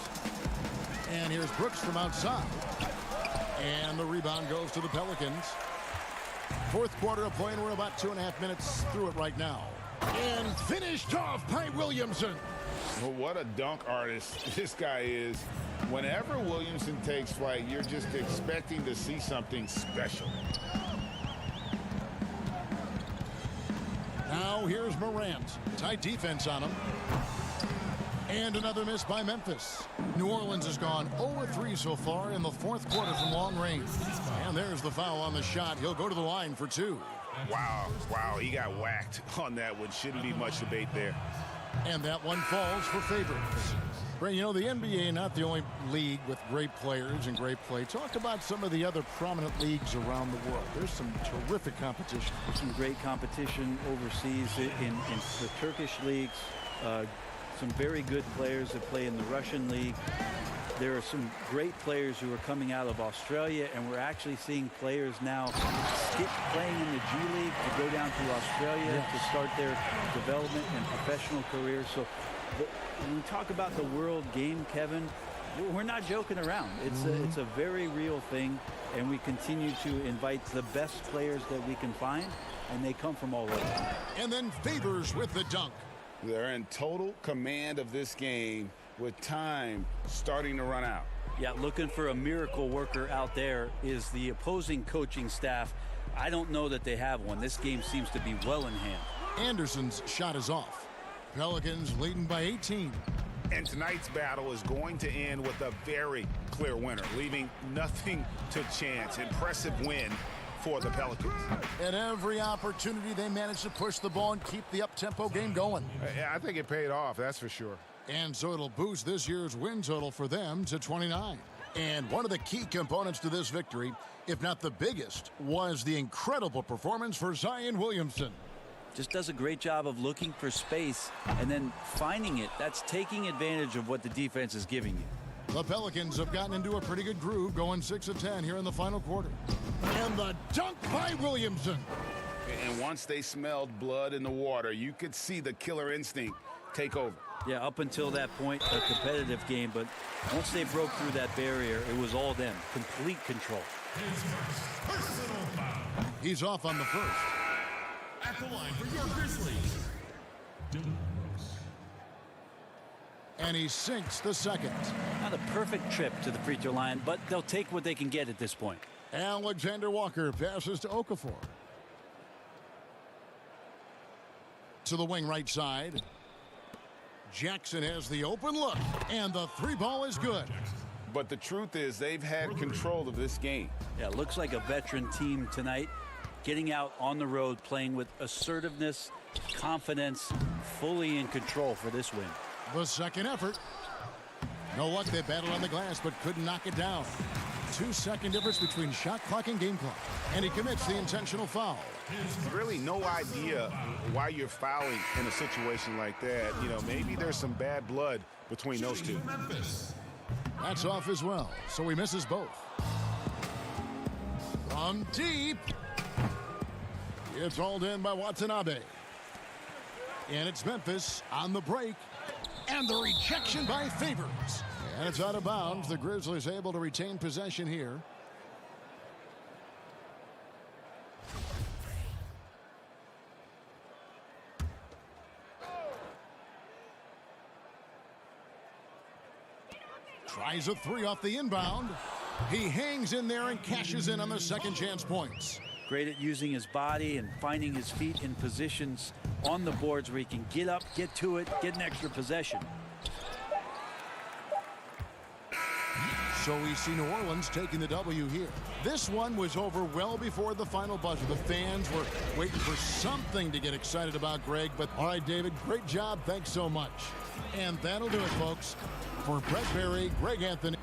And here's Brooks from outside. And the rebound goes to the Pelicans. Fourth quarter of play, and we're about 2.5 minutes through it right now. And finished off by Williamson. Well, what a dunk artist this guy is. Whenever Williamson takes flight, you're just expecting to see something special. Now here's Morant. Tight defense on him. And another miss by Memphis. New Orleans has gone 0-3 so far in the fourth quarter from long range. And there's the foul on the shot. He'll go to the line for 2. Wow, he got whacked on that one. Shouldn't be much debate there. And that one falls for Favors. Ray, you know, the NBA not the only league with great players and great play. Talk about some of the other prominent leagues around the world. There's some terrific competition. Some great competition overseas in the Turkish leagues. Some very good players that play in the Russian league. There are some great players who are coming out of Australia, and we're actually seeing players now skip playing in the G League to go down to Australia to start their development and professional careers. So when we talk about the world game, Kevin, we're not joking around. It's a very real thing, and we continue to invite the best players that we can find, and they come from all over. And then Favors with the dunk. They're in total command of this game with time starting to run out. Yeah, looking for a miracle worker out there is the opposing coaching staff. I don't know that they have one. This game seems to be well in hand. Anderson's shot is off. Pelicans leading by 18. And tonight's battle is going to end with a very clear winner, leaving nothing to chance. Impressive win for the Pelicans. At every opportunity, they managed to push the ball and keep the up-tempo game going. I think it paid off, that's for sure. And so it'll boost this year's win total for them to 29. And one of the key components to this victory, if not the biggest, was the incredible performance for Zion Williamson. Just does a great job of looking for space and then finding it. That's taking advantage of what the defense is giving you. The Pelicans have gotten into a pretty good groove, going 6 of 10 here in the final quarter. And the dunk by Williamson. And once they smelled blood in the water, you could see the killer instinct take over. Yeah, up until that point, a competitive game, but once they broke through that barrier, it was all them. Complete control. He's off on the first. At the line for your Grizzlies. And he sinks the second. Not a perfect trip to the free throw line, but they'll take what they can get at this point. Alexander Walker passes to Okafor. To the wing right side. Jackson has the open look, and the three ball is good. But the truth is they've had control of this game. Yeah, it looks like a veteran team tonight, getting out on the road, playing with assertiveness, confidence, fully in control for this win. The second effort. No luck, they battled on the glass, but couldn't knock it down. 2-second difference between shot clock and game clock. And he commits the intentional foul. Really no idea why you're fouling in a situation like that. You know, maybe there's some bad blood between those two. That's off as well, so he misses both. From deep. It's hauled in by Watanabe. And it's Memphis on the break. And the rejection by Favors. And it's out of bounds. The Grizzlies able to retain possession here. Tries a three off the inbound. He hangs in there and cashes in on the second chance points. Great at using his body and finding his feet in positions on the boards where he can get up, get to it, get an extra possession. So we see New Orleans taking the W here. This one was over well before the final buzzer. The fans were waiting for something to get excited about, Greg. But all right, David, great job. Thanks so much. And that'll do it, folks. For Brett Berry, Greg Anthony.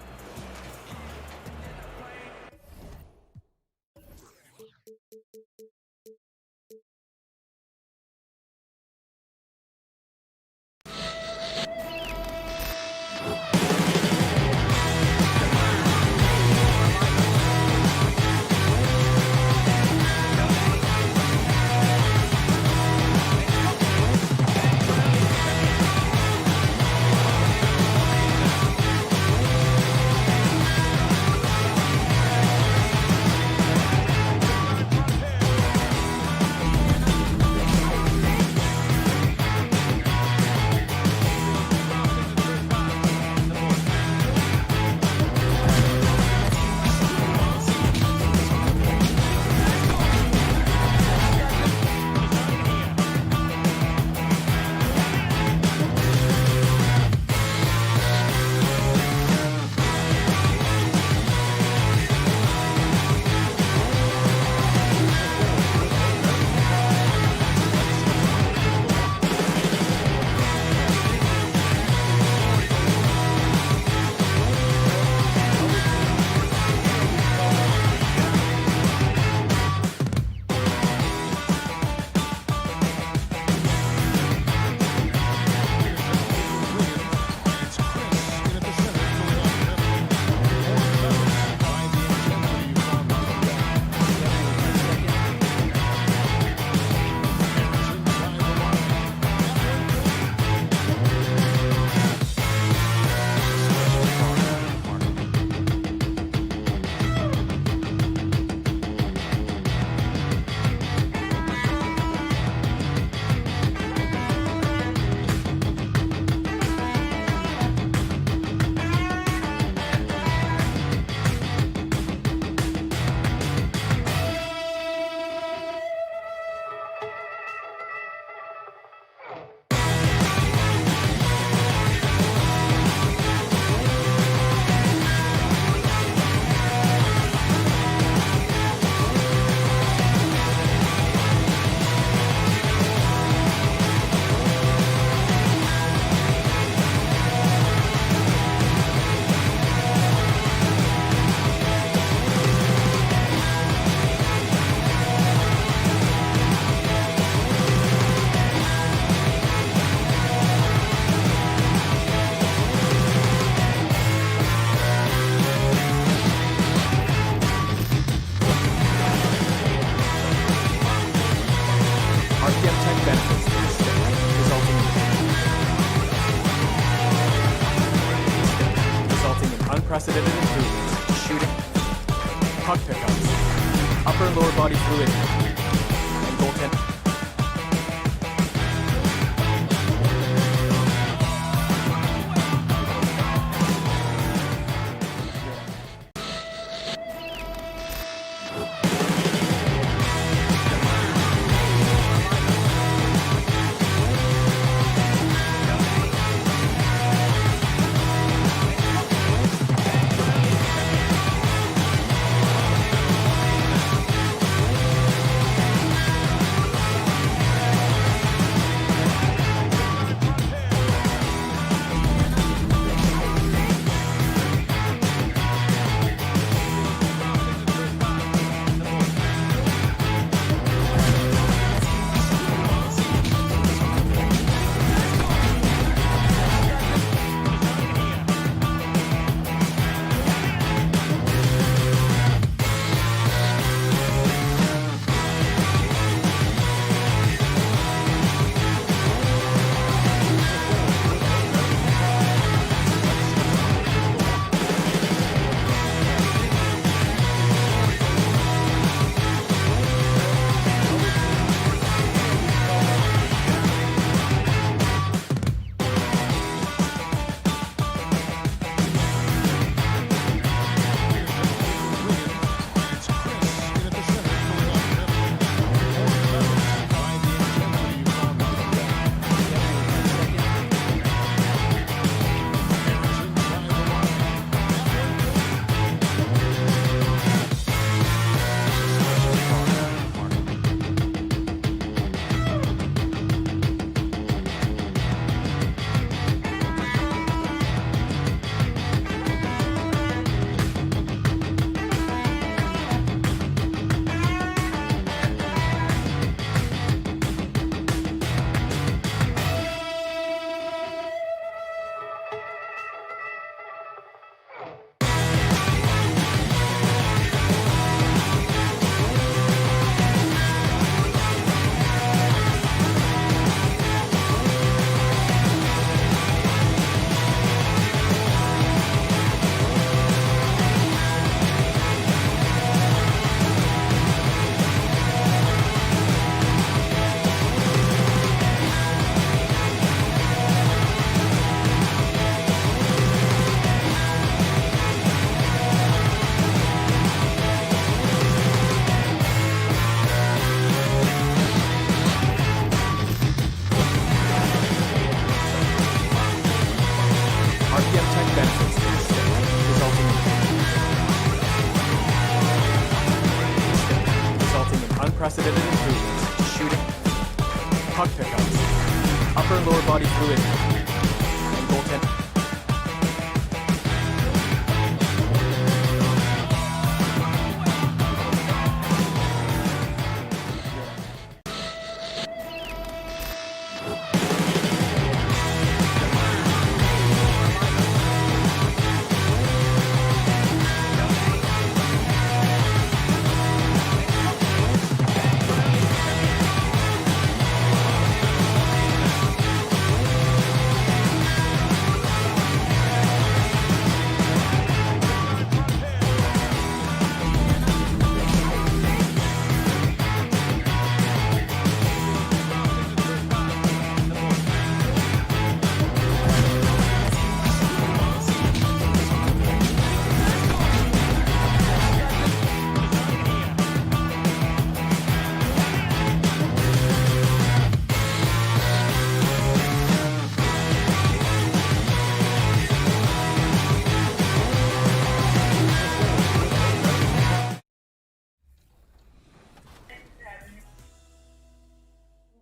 unprecedented improvements to shooting, puck pickups, upper and lower body fluidity, and goaltending. Unprecedented improvements to shooting, puck pickups, upper and lower body fluidity, and goaltending.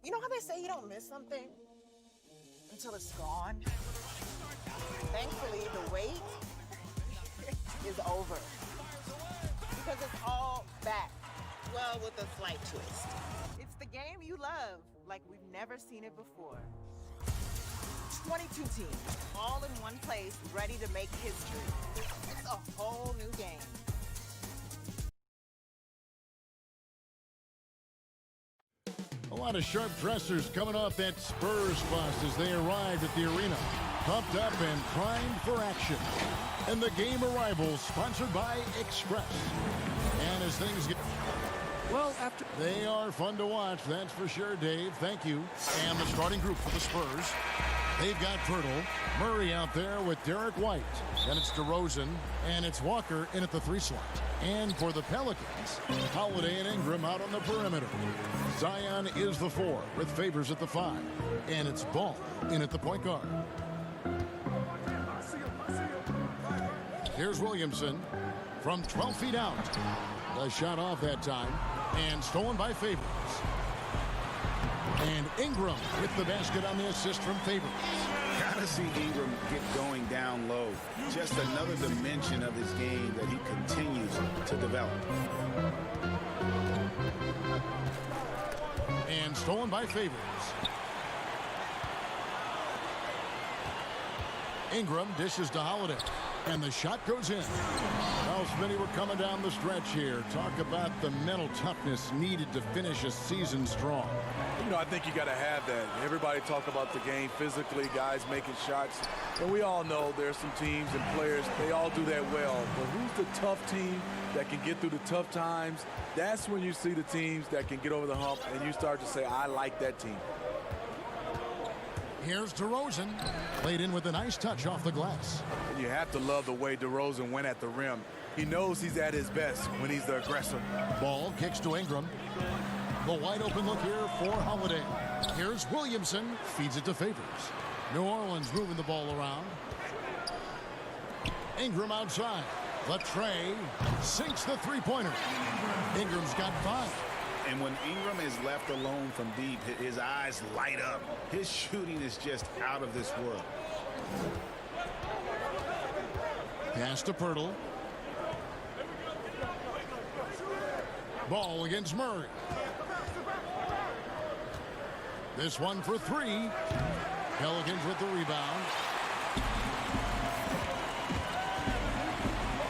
You know how they say you don't miss something until it's gone? Thankfully, the wait is over. Because it's all back. Well, with a slight twist. It's the game you love, like we've never seen it before. 22 teams, all in one place, ready to make history. It's a whole new game. A lot of sharp dressers coming off that Spurs bus as they arrived at the arena. pumped up and primed for action. And the game arrivals sponsored by Express. And as things get... Well, after... They are fun to watch, that's for sure, Dave. Thank you. And the starting group for the Spurs. They've got Pirtle, Murray out there with Derek White. Then it's DeRozan, and it's Walker in at the 3 slot. And for the Pelicans, Holiday and Ingram out on the perimeter. Zion is the 4 with Favors at the 5. And it's Ball in at the point guard. Here's Williamson from 12 feet out. The shot off that time and stolen by Favors. And Ingram with the basket on the assist from Favors. Gotta see Ingram get going down low. Just another dimension of his game that he continues to develop. And stolen by Favors. Ingram dishes to Holiday. And the shot goes in. Well, Smitty, we're coming down the stretch here. Talk about the mental toughness needed to finish a season strong. You know, I think you got to have that. Everybody talk about the game physically, guys making shots. And we all know there's some teams and players, they all do that well. But who's the tough team that can get through the tough times? That's when you see the teams that can get over the hump and you start to say, I like that team. Here's DeRozan, laid in with a nice touch off the glass. You have to love the way DeRozan went at the rim. He knows he's at his best when he's the aggressor. Ball kicks to Ingram. The wide open look here for Holiday. Here's Williamson, feeds it to Favors. New Orleans moving the ball around. Ingram outside. Latrey sinks the three-pointer. Ingram's got 5. And when Ingram is left alone from deep, his eyes light up. His shooting is just out of this world. Pass to Pirtle. Ball against Murray. This one for 3. Pelicans with the rebound.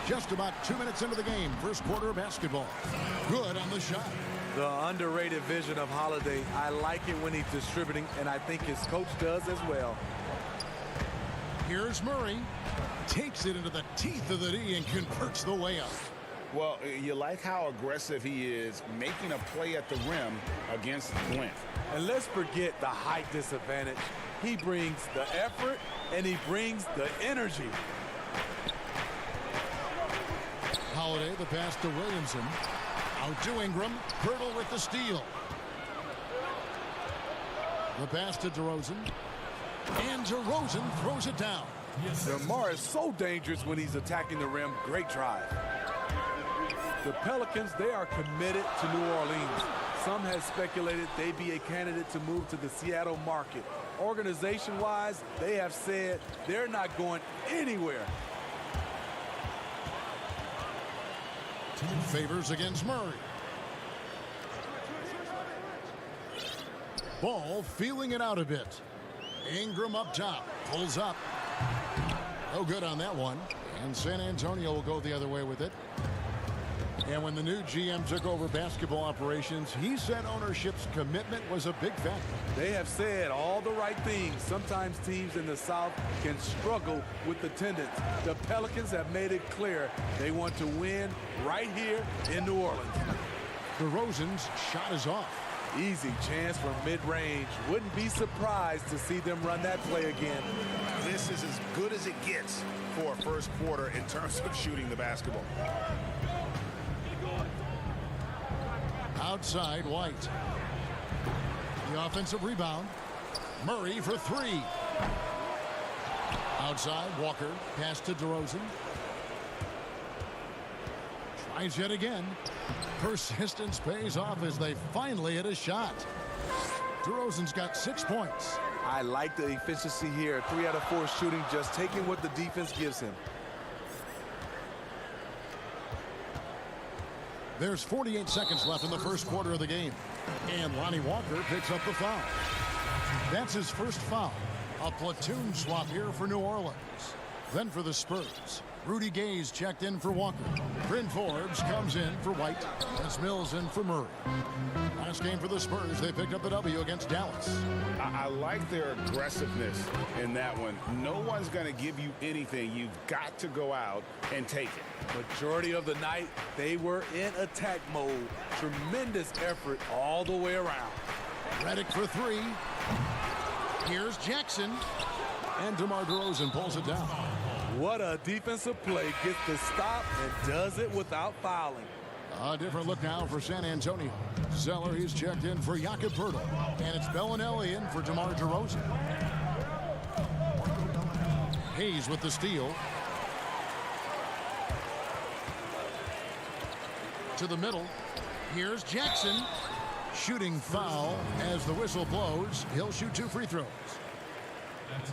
Just about 2 minutes into the game. First quarter of basketball. Good on the shot. The underrated vision of Holiday. I like it when he's distributing, and I think his coach does as well. Here's Murray. Takes it into the teeth of the D and converts the layup. Well, you like how aggressive he is making a play at the rim against Flint. And let's forget the height disadvantage. He brings the effort, and he brings the energy. Holiday, the pass to Williamson. Out to Ingram. Pirtle with the steal. The pass to DeRozan. And DeRozan throws it down. DeMar is so dangerous when he's attacking the rim. Great drive. The Pelicans, they are committed to New Orleans. Some have speculated they'd be a candidate to move to the Seattle market. Organization-wise, they have said they're not going anywhere. Favors against Murray. Ball feeling it out a bit. Ingram up top. Pulls up. No good on that one. And San Antonio will go the other way with it. And when the new GM took over basketball operations, he said ownership's commitment was a big factor. They have said all the right things. Sometimes teams in the South can struggle with attendance. The Pelicans have made it clear they want to win right here in New Orleans. DeRozan's shot is off. Easy chance from mid-range. Wouldn't be surprised to see them run that play again. This is as good as it gets for a first quarter in terms of shooting the basketball. Outside, White. The offensive rebound. Murray for 3. Outside, Walker. Pass to DeRozan. Tries yet again. Persistence pays off as they finally hit a shot. DeRozan's got 6 points. I like the efficiency here. 3 out of 4 shooting, just taking what the defense gives him. There's 48 seconds left in the first quarter of the game. And Lonnie Walker picks up the foul. That's his first foul. A platoon swap here for New Orleans. Then for the Spurs, Rudy Gay's checked in for Walker. Bryn Forbes comes in for White. That's Mills in for Murray. Last game for the Spurs, they picked up the W against Dallas. I like their aggressiveness in that one. No one's going to give you anything. You've got to go out and take it. Majority of the night, they were in attack mode. Tremendous effort all the way around. Redick for three. Here's Jackson. And DeMar DeRozan pulls it down. What a defensive play. Gets the stop and does it without fouling. A different look now for San Antonio. Zeller, he's checked in for Jakob Poeltl. And it's Bellinelli in for DeMar DeRozan. Hayes with the steal. To the middle. Here's Jackson. Shooting foul as the whistle blows. He'll shoot 2 free throws.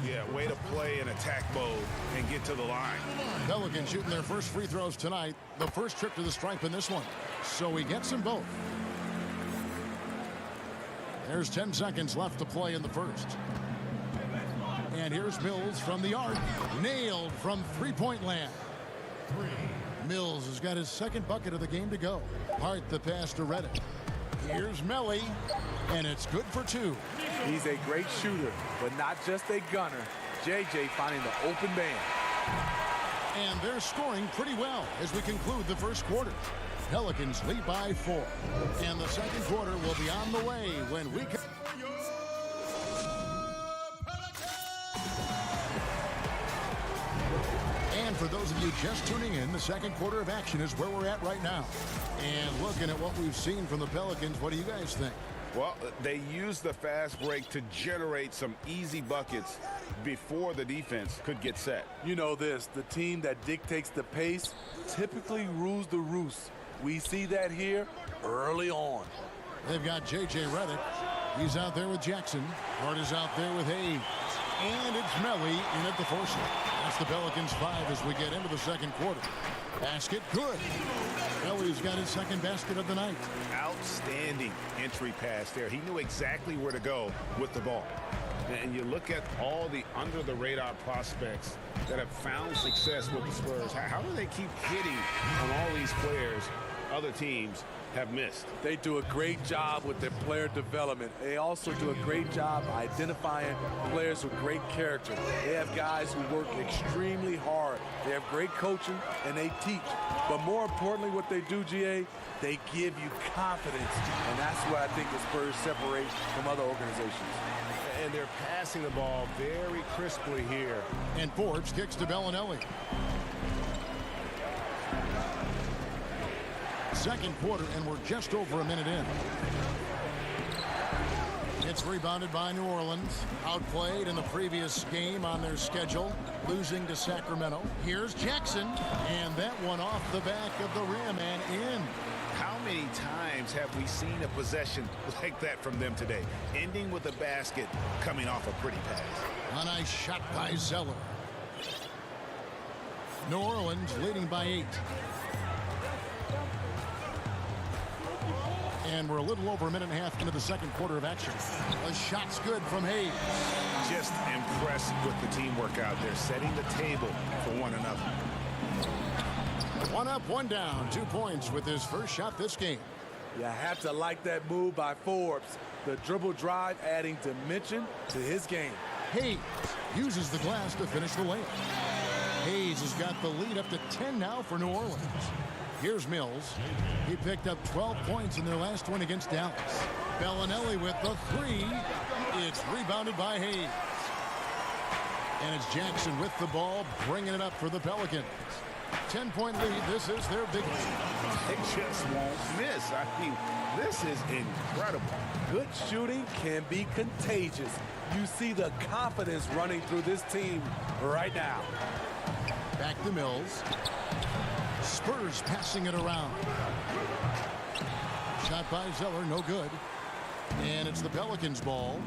Yeah, way to play in attack mode and get to the line. Pelicans shooting their first free throws tonight. The first trip to the stripe in this one. So he gets them both. There's 10 seconds left to play in the first. And here's Mills from the arc. Nailed from three-point land. Mills has got his second bucket of the game to go. Hart the pass to Redick. Here's Melly, and it's good for 2. He's a great shooter, but not just a gunner. JJ finding the open man. And they're scoring pretty well as we conclude the first quarter. Pelicans lead by 4. And the second quarter will be on the way when we come. And for those of you just tuning in, the second quarter of action is where we're at right now. And looking at what we've seen from the Pelicans, what do you guys think? Well, they used the fast break to generate some easy buckets before the defense could get set. You know this, the team that dictates the pace typically rules the roost. We see that here early on. They've got J.J. Redick. He's out there with Jackson. Hart is out there with Hayes. And it's Melly in at the forcing. That's the Pelicans 5 as we get into the second quarter. Basket good. Melly's got his second basket of the night. Outstanding entry pass there. He knew exactly where to go with the ball. And you look at all the under-the-radar prospects that have found success with the Spurs. How do they keep hitting on all these players other teams have missed? They do a great job with their player development. They also do a great job identifying players with great character. They have guys who work extremely hard. They have great coaching, and they teach. But more importantly, what they do, GA, they give you confidence. And that's what I think the Spurs separate from other organizations. And they're passing the ball very crisply here. And Forbes kicks to Bellinelli. Second quarter, and we're just over a minute in. It's rebounded by New Orleans. Outplayed in the previous game on their schedule, losing to Sacramento. Here's Jackson, and that one off the back of the rim and in. How many times have we seen a possession like that from them today? Ending with a basket, coming off a pretty pass. A nice shot by Zeller. New Orleans leading by 8. And we're a little over a minute and a half into the second quarter of action. The shot's good from Hayes. Just impressed with the teamwork out there, setting the table for one another. 1 up, 1 down, 2 points with his first shot this game. You have to like that move by Forbes. The dribble drive adding dimension to his game. Hayes uses the glass to finish the layup. Hayes has got the lead up to 10 now for New Orleans. Here's Mills. He picked up 12 points in their last win against Dallas. Bellinelli with the 3. It's rebounded by Hayes. And it's Jackson with the ball, bringing it up for the Pelicans. 10-point lead. This is their big one. They just won't miss. I mean, this is incredible. Good shooting can be contagious. You see the confidence running through this team right now. Back to Mills. Spurs passing it around. Shot by Zeller, no good. And it's the Pelicans' ball.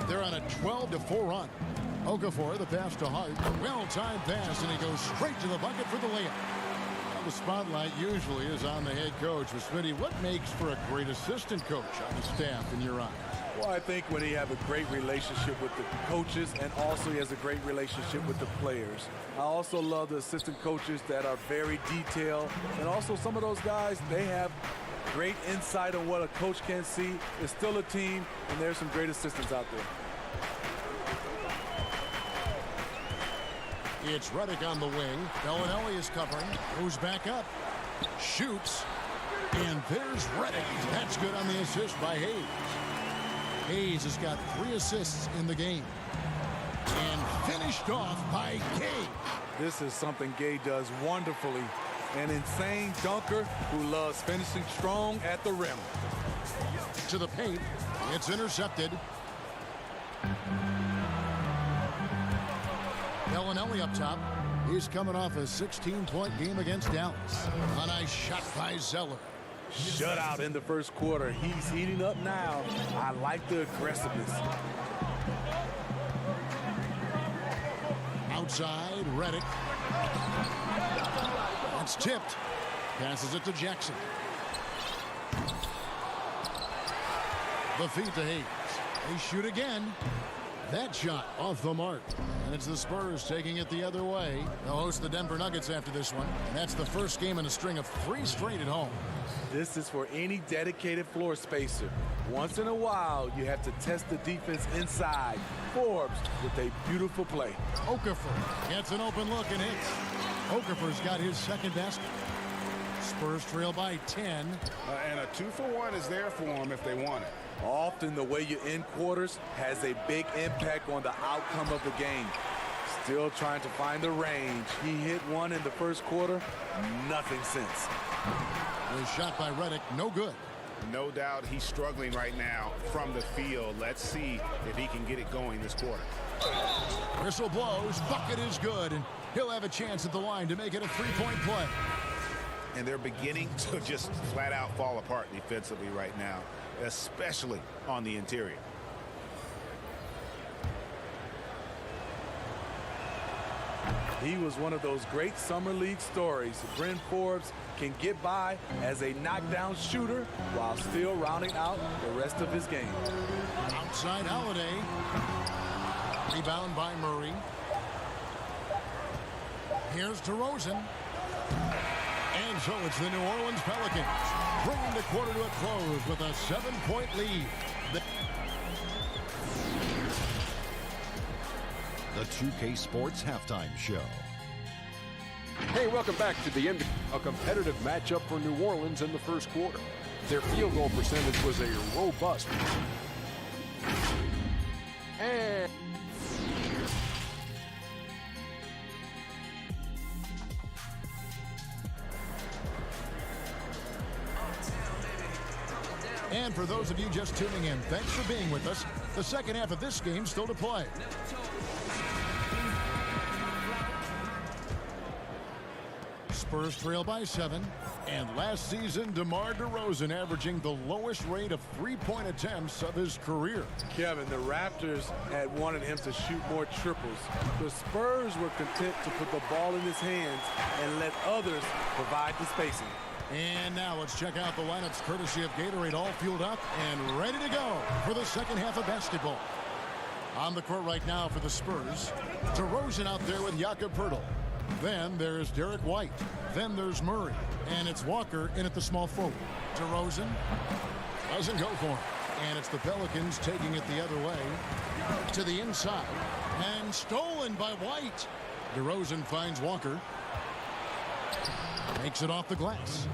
They're on a 12-4 run. Okafor, the pass to Hart. Well-timed pass, and he goes straight to the bucket for the layup. the spotlight usually is on the head coach. But Smitty, what makes for a great assistant coach on the staff in your eyes? Well, I think when he have a great relationship with the coaches and also he has a great relationship with the players. I also love the assistant coaches that are very detailed. And also some of those guys, they have great insight on what a coach can see. It's still a team, and there's some great assistants out there. It's Redick on the wing. Bellinelli is covering. Goes back up. Shoots. And there's Redick. That's good on the assist by Hayes. Hayes has got 3 assists in the game. And finished off by Gay. This is something Gay does wonderfully. An insane dunker who loves finishing strong at the rim. To the paint. It's intercepted. Bellinelli up top. He's coming off a 16-point game against Dallas. A nice shot by Zeller. Shutout in the first quarter. He's heating up now. I like the aggressiveness. Outside, Redick. It's tipped. Passes it to Jackson. The feed to Hayes. They shoot again. That shot off the mark. And it's the Spurs taking it the other way. They'll host the Denver Nuggets after this one. And that's the first game in a string of 3 straight at home. This is for any dedicated floor spacer. Once in a while, you have to test the defense inside. Forbes with a beautiful play. Okafor gets an open look and hits. Okafor's got his second basket. Spurs trail by 10. And a 2-for-1 is there for them if they want it. Often the way you end quarters has a big impact on the outcome of the game. Still trying to find the range. He hit one in the first quarter. Nothing since. The shot by Redick, no good. No doubt he's struggling right now from the field. Let's see if he can get it going this quarter. Whistle blows. Bucket is good. And he'll have a chance at the line to make it a 3-point play. And they're beginning to just flat out fall apart defensively right now, especially on the interior. He was one of those great summer league stories. Bryn Forbes can get by as a knockdown shooter while still rounding out the rest of his game. Outside Holiday. Rebound by Murray. Here's DeRozan. And so it's the New Orleans Pelicans bringing the quarter to a close with a 7-point lead. The 2K Sports Halftime Show. Hey, welcome back to the end. A competitive matchup for New Orleans in the first quarter. Their field goal percentage was a robust. And And for those of you just tuning in, thanks for being with us. The second half of this game still to play. Spurs trail by 7. And last season, DeMar DeRozan averaging the lowest rate of 3-point attempts of his career. Kevin, the Raptors had wanted him to shoot more triples. The Spurs were content to put the ball in his hands and let others provide the spacing. And now let's check out the lineups courtesy of Gatorade, all fueled up and ready to go for the second half of basketball. On the court right now for the Spurs, DeRozan out there with Jakob Poeltl. Then there's Derek White. Then there's Murray. And it's Walker in at the small forward. DeRozan doesn't go for him. And it's the Pelicans taking it the other way to the inside. And stolen by White. DeRozan finds Walker. Makes it off the glass.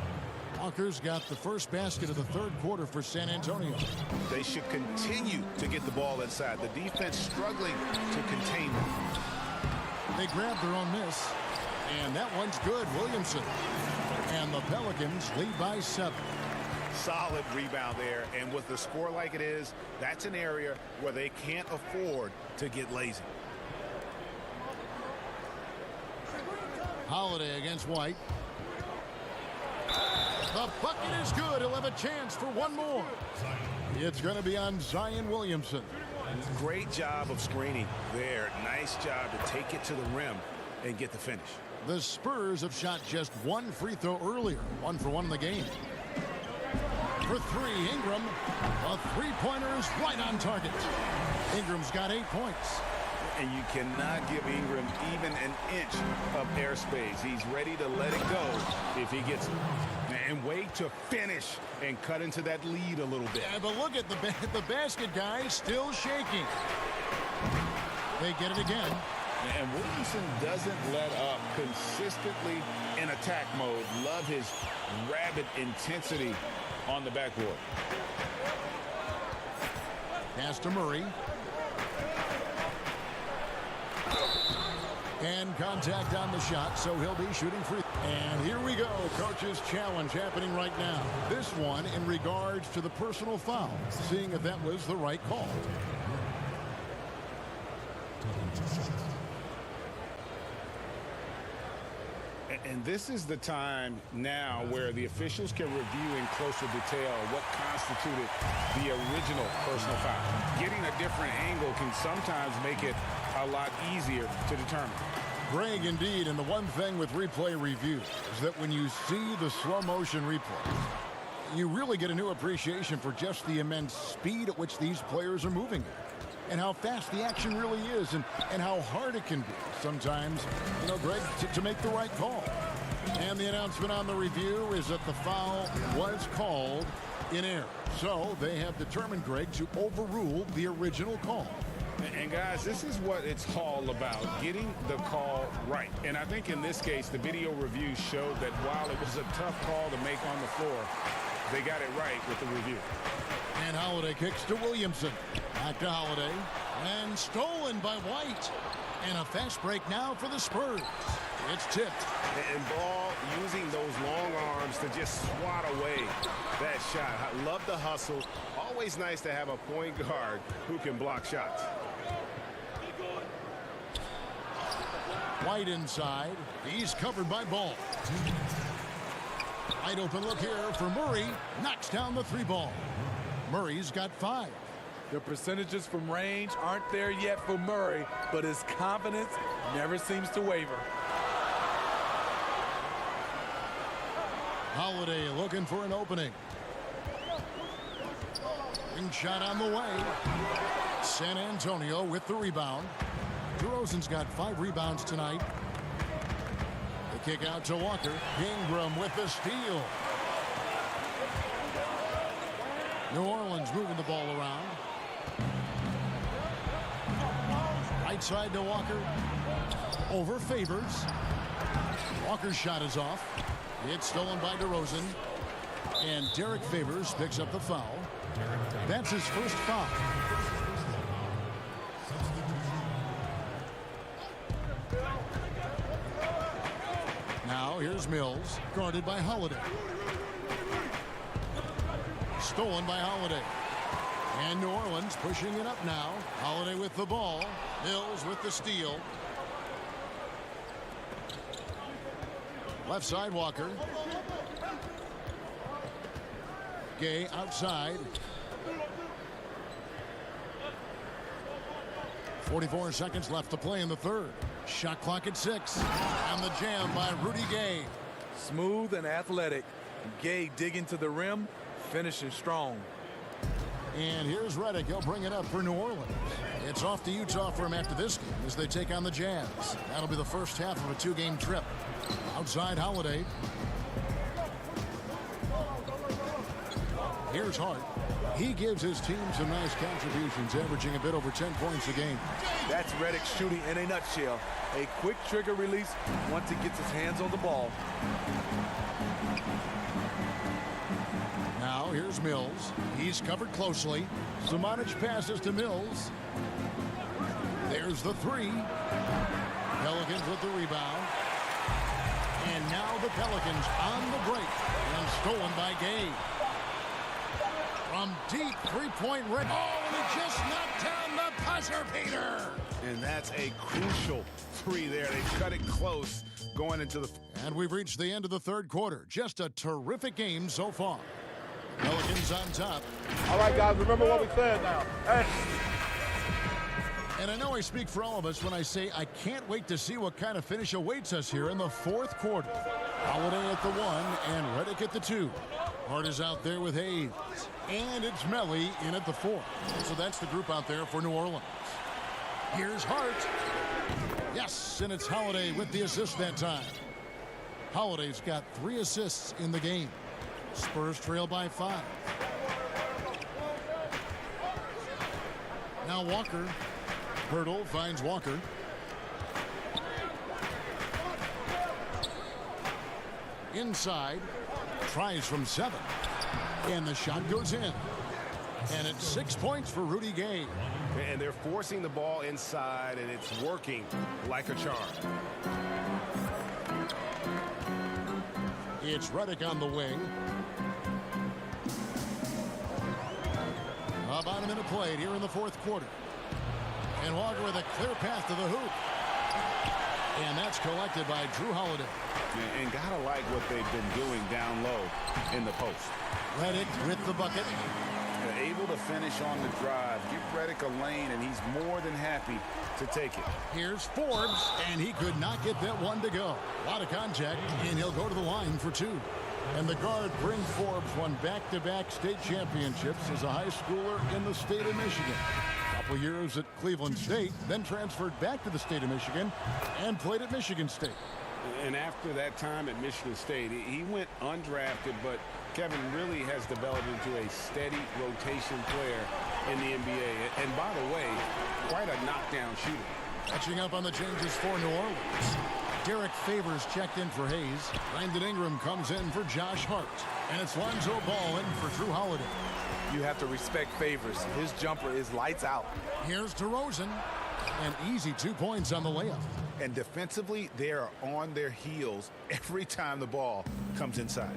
Walker's got the first basket of the third quarter for San Antonio. They should continue to get the ball inside. The defense struggling to contain them. They grab their own miss. And that one's good, Williamson. And the Pelicans lead by 7. Solid rebound there. And with the score like it is, that's an area where they can't afford to get lazy. Holiday against White. The bucket is good. He'll have a chance for one more. It's going to be on Zion Williamson. Great job of screening there. Nice job to take it to the rim and get the finish. The Spurs have shot just one free throw earlier, 1 for 1 in the game. For three, Ingram. A three-pointer is right on target. Ingram's got 8 points. And you cannot give Ingram even an inch of airspace. He's ready to let it go if he gets it. And wait to finish and cut into that lead a little bit. Yeah, but look at the basket guy still shaking. They get it again. And Williamson doesn't let up consistently in attack mode. Love his rabid intensity on the backboard. Pass to Murray. And contact on the shot, so he'll be shooting free. And here we go, coach's challenge happening right now. This one in regards to the personal foul, seeing if that was the right call. And this is the time now where the officials can review in closer detail what constituted the original personal foul. Getting a different angle can sometimes make it a lot easier to determine. Greg, indeed, and the one thing with replay review is that when you see the slow motion replays, you really get a new appreciation for just the immense speed at which these players are moving at, and how fast the action really is, and how hard it can be sometimes, you know, Greg, to make the right call. And the announcement on the review is that the foul was called in error. So they have determined, Greg, to overrule the original call. And guys, this is what it's all about, getting the call right. And I think in this case, the video review showed that while it was a tough call to make on the floor, they got it right with the review. And Holiday kicks to Williamson. Back to Holiday. And stolen by White. And a fast break now for the Spurs. It's tipped. And Ball using those long arms to just swat away that shot. I love the hustle. Always nice to have a point guard who can block shots. White inside. He's covered by Ball. Wide open look here for Murray. Knocks down the three ball. Murray's got 5. The percentages from range aren't there yet for Murray, but his confidence never seems to waver. Holiday looking for an opening. Ring shot on the way. San Antonio with the rebound. DeRozan's got 5 rebounds tonight. The kick out to Walker. Ingram with the steal. New Orleans moving the ball around. Right side to Walker. Over Favors. Walker's shot is off. It's stolen by DeRozan. And Derek Favors picks up the foul. That's his first foul. Now here's Mills, guarded by Holiday. Stolen by Holiday. And New Orleans pushing it up now. Holiday with the ball. Mills with the steal. Left side, Walker. Gay outside. 44 seconds left to play in the third. Shot clock at 6. And the jam by Rudy Gay. Smooth and athletic. Gay digging to the rim, finishing strong. And here's Redick. He'll bring it up for New Orleans. It's off to Utah for him after this game as they take on the Jazz. That'll be the first half of a 2-game trip. Outside Holiday. Here's Hart. He gives his team some nice contributions, averaging a bit over 10 points a game. That's Redick shooting in a nutshell. A quick trigger release once he gets his hands on the ball. Now here's Mills. He's covered closely. Samanic passes to Mills. There's the 3. Pelicans with the rebound. And now the Pelicans on the break. And stolen by Gay. From deep three-point range. Oh, and he just knocked down the buzzer beater. And that's a crucial 3 there. They cut it close going into the... And we've reached the end of the third quarter. Just a terrific game so far. Pelicans on top. All right, guys, remember what we said now. Hey. And I know I speak for all of us when I say I can't wait to see what kind of finish awaits us here in the fourth quarter. Holiday at the 1 and Redick at the 2. Hart is out there with Hayes. And it's Melli in at the 4. So that's the group out there for New Orleans. Here's Hart. Yes, and it's Holiday with the assist that time. Holiday's got 3 assists in the game. Spurs trail by 5. Now Walker. Hurdle finds Walker. Inside. Tries from 7. And the shot goes in. And it's 6 points for Rudy Gay. And they're forcing the ball inside, and it's working like a charm. It's Redick on the wing. About a minute played here in the fourth quarter. And Walker with a clear path to the hoop. And that's collected by Jrue Holiday. And gotta like what they've been doing down low in the post. Redick with the bucket. They're able to finish on the drive. Give Redick a lane, and he's more than happy to take it. Here's Forbes, and he could not get that one to go. A lot of contact, and he'll go to the line for 2. And the guard, Bryn Forbes, won back-to-back state championships as a high schooler in the state of Michigan. A couple years at Cleveland State, then transferred back to the state of Michigan and played at Michigan State. And after that time at Michigan State, he went undrafted, but Kevin really has developed into a steady rotation player in the NBA. And by the way, quite a knockdown shooter. Catching up on the changes for New Orleans. Derek Favors checked in for Hayes. Brandon Ingram comes in for Josh Hart. And it's Lonzo Ball in for Jrue Holiday. You have to respect Favors. His jumper is lights out. Here's DeRozan. An easy 2 points on the layup. And defensively, they are on their heels every time the ball comes inside.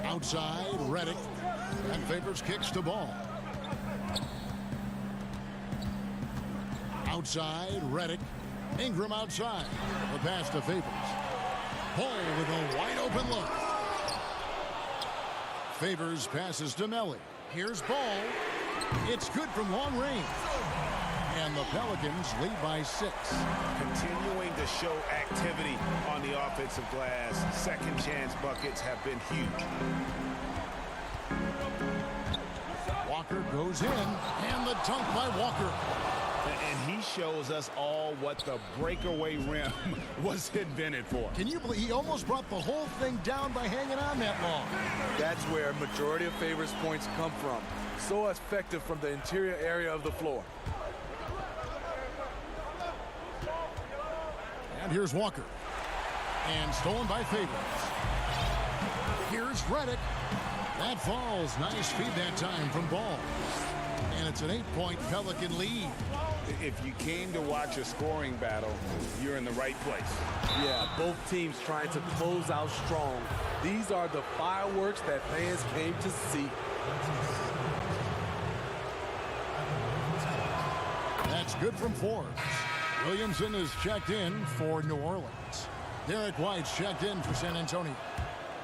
Outside, Redick. And Favors kicks to Ball. Outside, Redick. Ingram outside. The pass to Favors. Ball with a wide open look. Favors passes to Melli. Here's Ball. It's good from long range. And the Pelicans lead by 6. Continuing to show activity on the offensive glass. Second chance buckets have been huge. Walker goes in. And the dunk by Walker. And he shows us all what the breakaway rim was invented for. Can you believe he almost brought the whole thing down by hanging on that long? That's where majority of Favors points come from. So effective from the interior area of the floor. And here's Walker. And stolen by Favors. Here's Redick. That falls. Nice feed that time from Ball. And it's an 8-point Pelican lead. If you came to watch a scoring battle, you're in the right place. Yeah, both teams trying to close out strong. These are the fireworks that fans came to see. That's good from Forbes. Williamson is checked in for New Orleans. Derek White's checked in for San Antonio.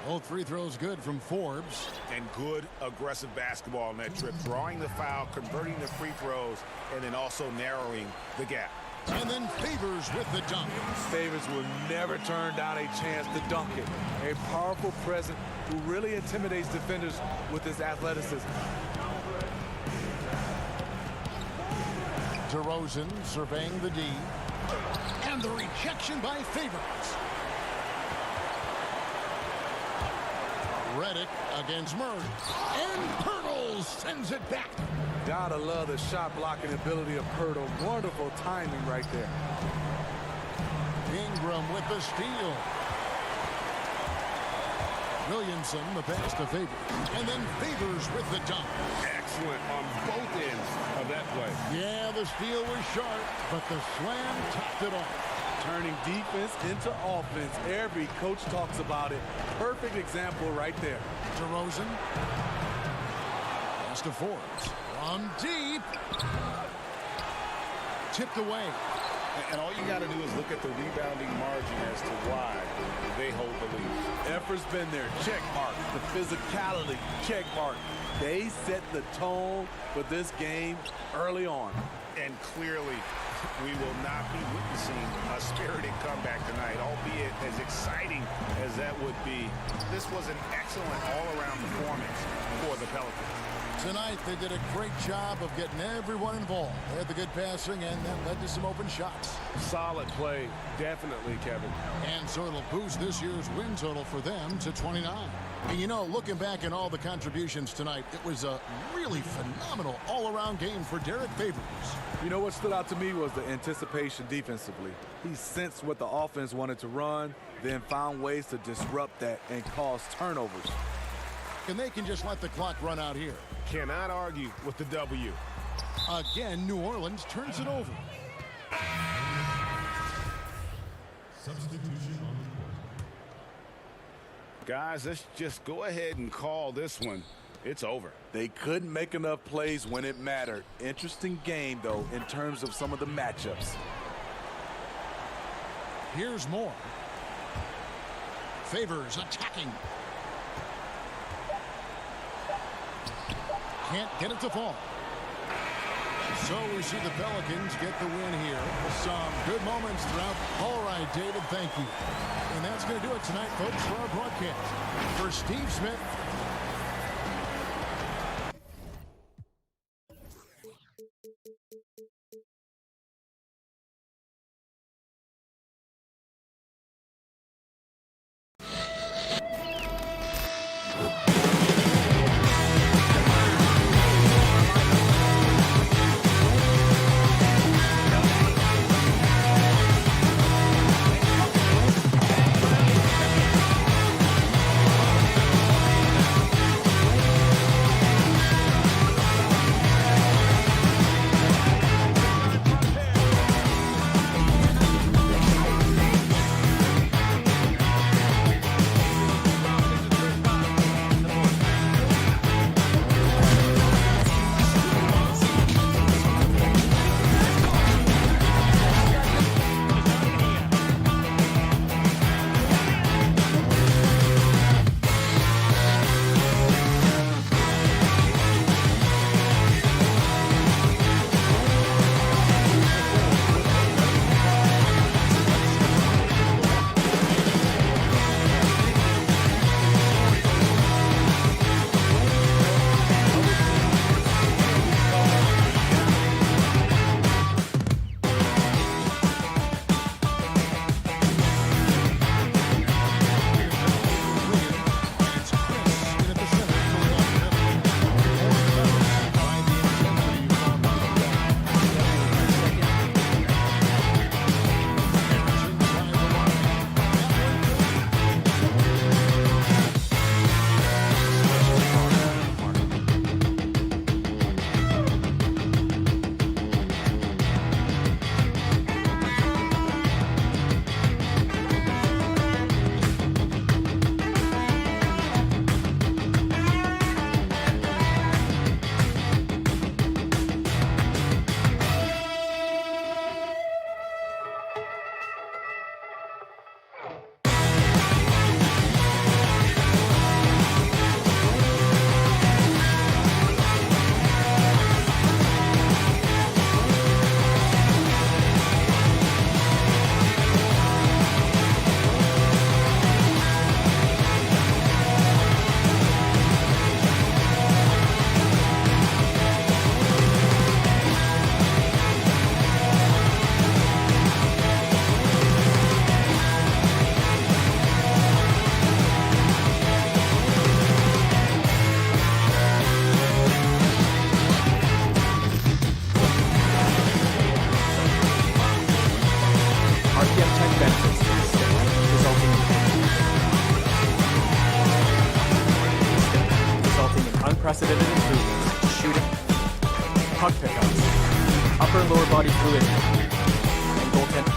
Both free throws good from Forbes. And good aggressive basketball on that trip. Drawing the foul, converting the free throws, and then also narrowing the gap. And then Favors with the dunk. Favors will never turn down a chance to dunk it. A powerful presence who really intimidates defenders with his athleticism. DeRozan surveying the D. And the rejection by Favors. Redick against Murray. And Pirtle sends it back. Gotta love the shot blocking ability of Pirtle. Wonderful timing right there. Ingram with the steal. Williamson the pass to Favors. And then Favors with the dunk. Excellent on both ends of that play. Yeah, the steal was sharp, but the slam topped it off. Turning defense into offense. Every coach talks about it. Perfect example right there. DeRozan. Pass to Forbes. From deep. Tipped away. And all you got to do is look at the rebounding margin as to why they hold the lead. Effort's been there, check mark. The physicality, check mark. They set the tone for this game early on. And clearly, we will not be witnessing a spirited comeback tonight, albeit as exciting as that would be. This was an excellent all-around performance for the Pelicans. Tonight, they did a great job of getting everyone involved. They had the good passing, and that led to some open shots. Solid play, definitely, Kevin. And so it'll boost this year's win total for them to 29. And, you know, looking back at all the contributions tonight, it was a really phenomenal all-around game for Derek Favors. You know what stood out to me was the anticipation defensively. He sensed what the offense wanted to run, then found ways to disrupt that and cause turnovers. And they can just let the clock run out here. Cannot argue with the W. Again, New Orleans turns it over. Substitution on the court. Guys, let's just go ahead and call this one. It's over. They couldn't make enough plays when it mattered. Interesting game, though, in terms of some of the matchups. Here's more. Favors attacking. Can't get it to fall. So we see the Pelicans get the win here. Some good moments throughout. All right, David, thank you. And that's going to do it tonight, folks, for our broadcast. For Steve Smith. unprecedented improvements to shooting, puck pickups, upper and lower body fluidity, and goaltending.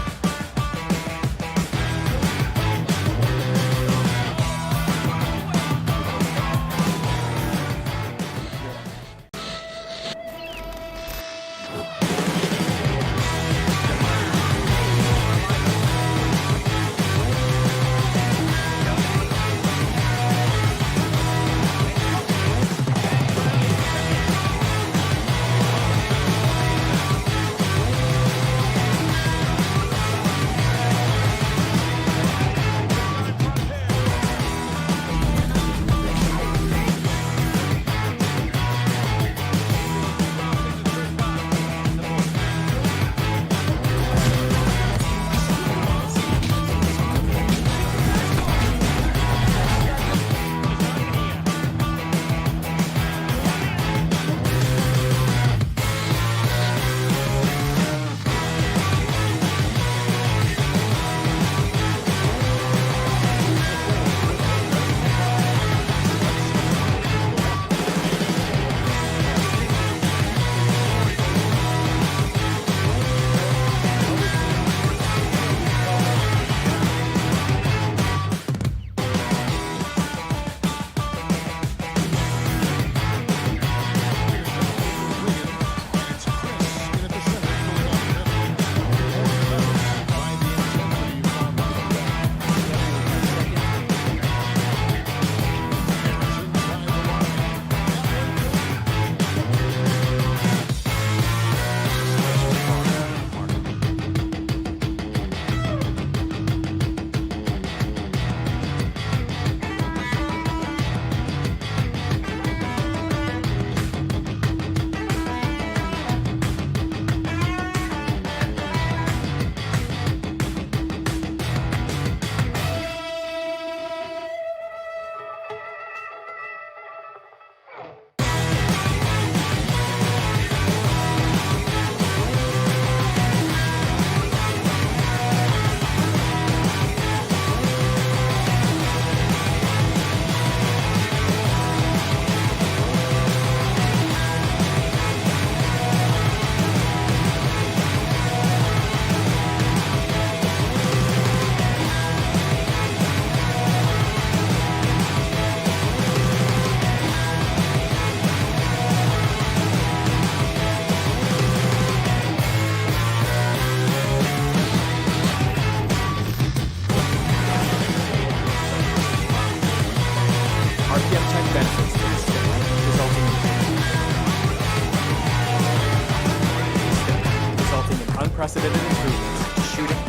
unprecedented improvements to shooting,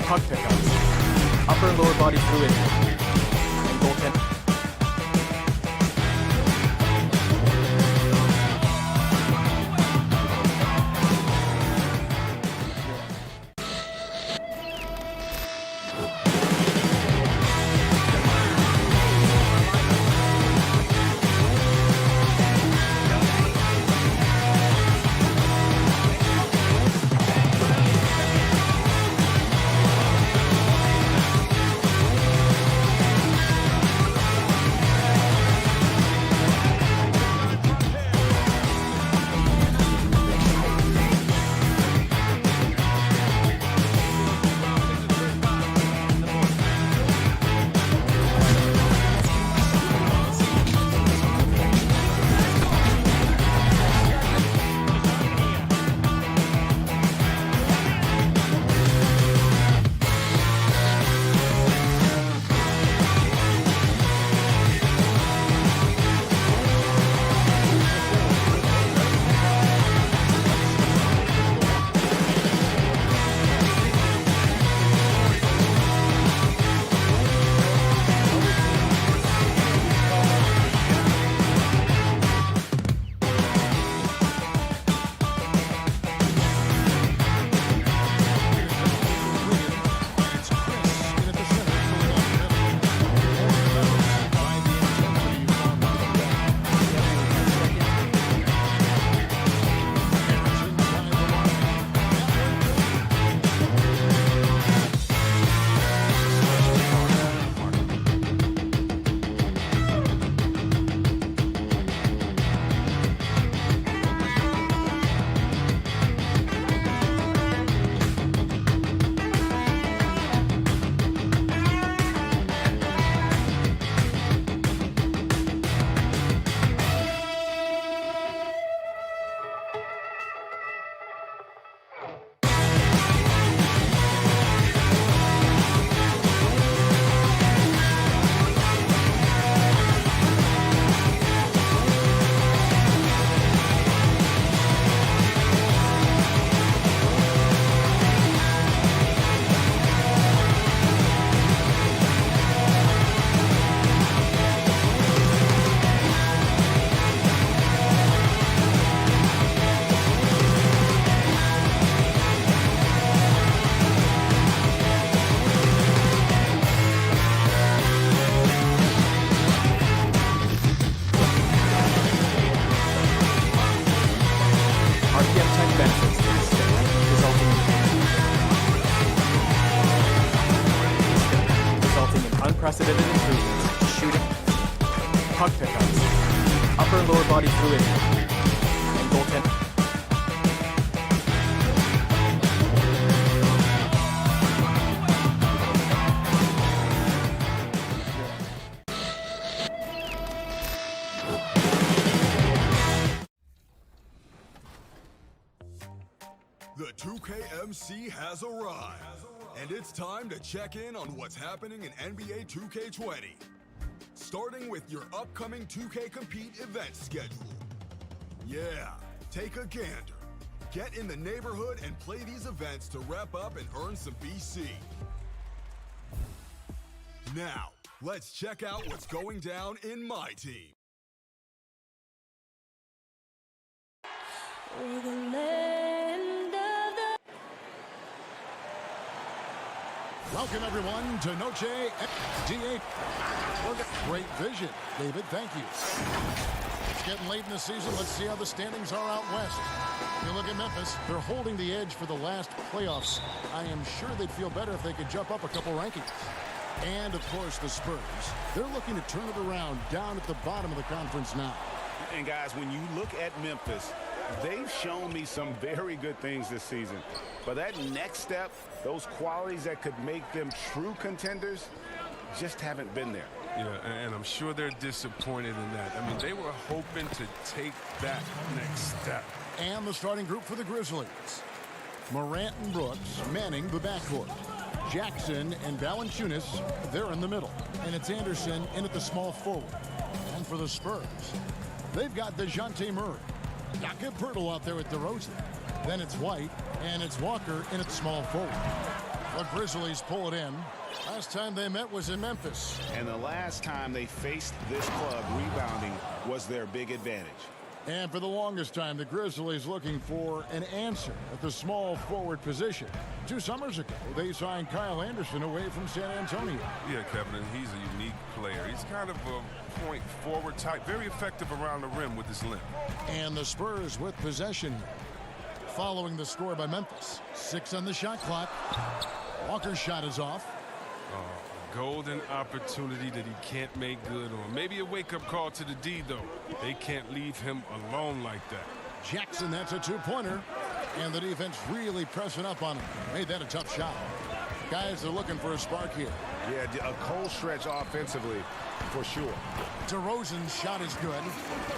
puck pickups, upper and lower body fluidity, and goaltending. Unprecedented improvements to shooting, puck pickups, upper and lower body fluidity, and goaltending. The 2KMC has arrived, and it's time to check in on what's happening in NBA 2K20. Starting with your upcoming 2K Compete event schedule. Yeah, take a gander. Get in the neighborhood and play these events to wrap up and earn some BC. Now, let's check out what's going down in my team. Welcome, everyone, to Noche D8. Great vision, David. Thank you. It's getting late in the season. Let's see how the standings are out west. You look at Memphis. They're holding the edge for the last playoffs. I am sure they'd feel better if they could jump up a couple rankings. And, of course, the Spurs. They're looking to turn it around down at the bottom of the conference now. And, guys, when you look at Memphis, they've shown me some very good things this season. But that next step, those qualities that could make them true contenders, just haven't been there. Yeah, and I'm sure they're disappointed in that. I mean, they were hoping to take that next step. And the starting group for the Grizzlies. Morant and Brooks manning the backcourt. Jackson and Valanciunas, they're in the middle. And it's Anderson in at the small forward. And for the Spurs, they've got DeJounte Murray. Jakob Poeltl out there at DeRozan. Then it's White And it's Walker in at small forward. The Grizzlies pull it in. Last time they met was in Memphis. And the last time they faced this club, rebounding was their big advantage. And for the longest time, the Grizzlies looking for an answer at the small forward position. 2 summers ago, they signed Kyle Anderson away from San Antonio. Yeah, Kevin, and he's a unique player. He's kind of a point forward type, very effective around the rim with his length. And the Spurs with possession here. Following the score by Memphis. 6 on the shot clock. Walker's shot is off. Golden opportunity that he can't make good on. Maybe a wake-up call to the D, though. They can't leave him alone like that. Jackson, that's a 2-pointer. And the defense really pressing up on him. Made that a tough shot. Guys are looking for a spark here. Yeah, a cold stretch offensively, for sure. DeRozan's shot is good.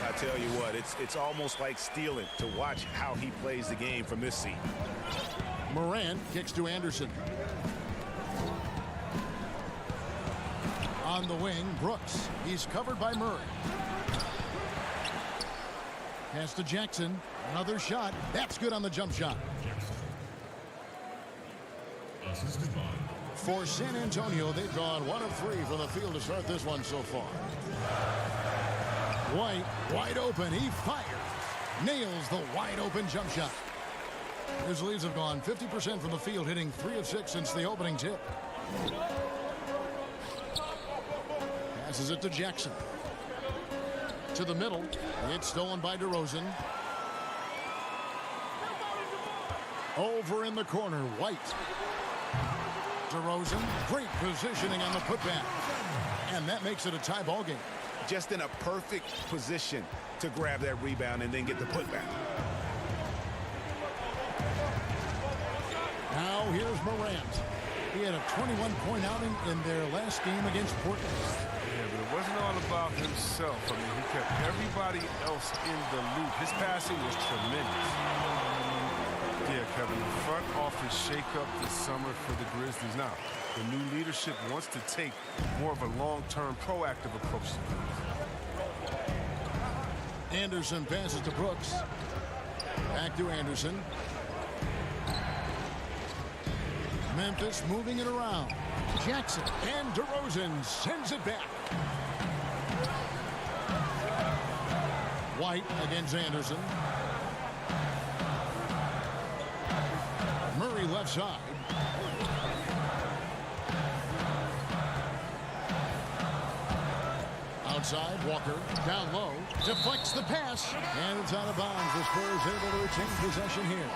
I tell you what, it's almost like stealing to watch how he plays the game from this seat. Morant kicks to Anderson. On the wing, Brooks. He's covered by Murray. Pass to Jackson. Another shot. That's good on the jump shot. For San Antonio, they've gone 1 of 3 from the field to start this one so far. White, wide open. He fires. Nails the wide open jump shot. Grizzlies have gone 50% from the field, hitting 3 of 6 since the opening tip. Passes it to Jackson. To the middle. It's stolen by DeRozan. Over in the corner, White. DeRozan, great positioning on the putback. And that makes it a tie ball game. Just in a perfect position to grab that rebound and then get the putback. Now here's Morant. He had a 21-point outing in their last game against Portland. Yeah, but it wasn't all about himself. I mean, he kept everybody else in the loop. His passing was tremendous. Yeah, Kevin, the front office shake-up this summer for the Grizzlies. Now, the new leadership wants to take more of a long-term, proactive approach to things. Anderson passes to Brooks. Back to Anderson. Memphis moving it around. Jackson and DeRozan sends it back. White against Anderson. Murray left side. Outside, Walker down low, deflects the pass, and it's out of bounds. The Spurs able to retain possession here.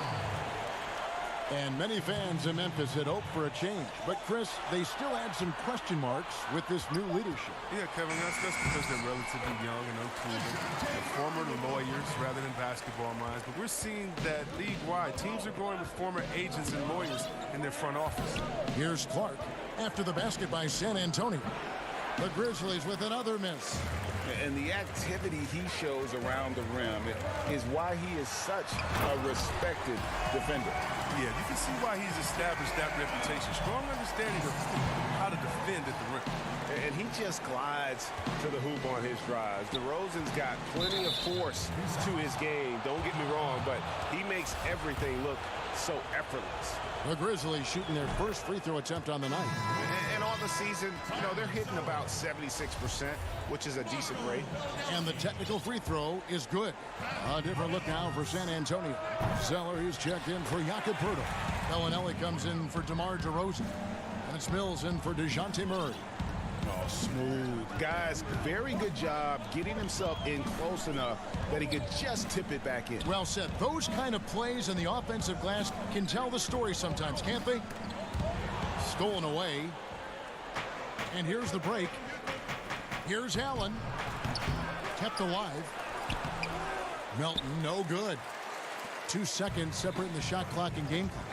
And many fans in Memphis had hoped for a change. But, Chris, they still had some question marks with this new leadership. Yeah, Kevin, that's because they're relatively young and unproven. They're former lawyers rather than basketball minds. But we're seeing that league-wide, teams are going with former agents and lawyers in their front office. Here's Clark after the basket by San Antonio. The Grizzlies with another miss. And the activity he shows around the rim is why he is such a respected defender. Yeah, you can see why he's established that reputation. Strong understanding of how to defend at the rim. And he just glides to the hoop on his drives. DeRozan's got plenty of force to his game. Don't get me wrong, but he makes everything look so effortless. The Grizzlies shooting their first free throw attempt on the night. And on the season, you know, they're hitting about 76%, which is a decent rate. And the technical free throw is good. A different look now for San Antonio. Zeller is checked in for Jakob Poeltl. Bellinelli comes in for DeMar DeRozan. And it's Mills in for DeJounte Murray. Oh, smooth. Guys, very good job getting himself in close enough that he could just tip it back in. Well said. Those kind of plays in the offensive glass can tell the story sometimes, can't they? Stolen away. And here's the break. Here's Allen. Kept alive. Melton, no good. 2 seconds separating the shot clock and game clock.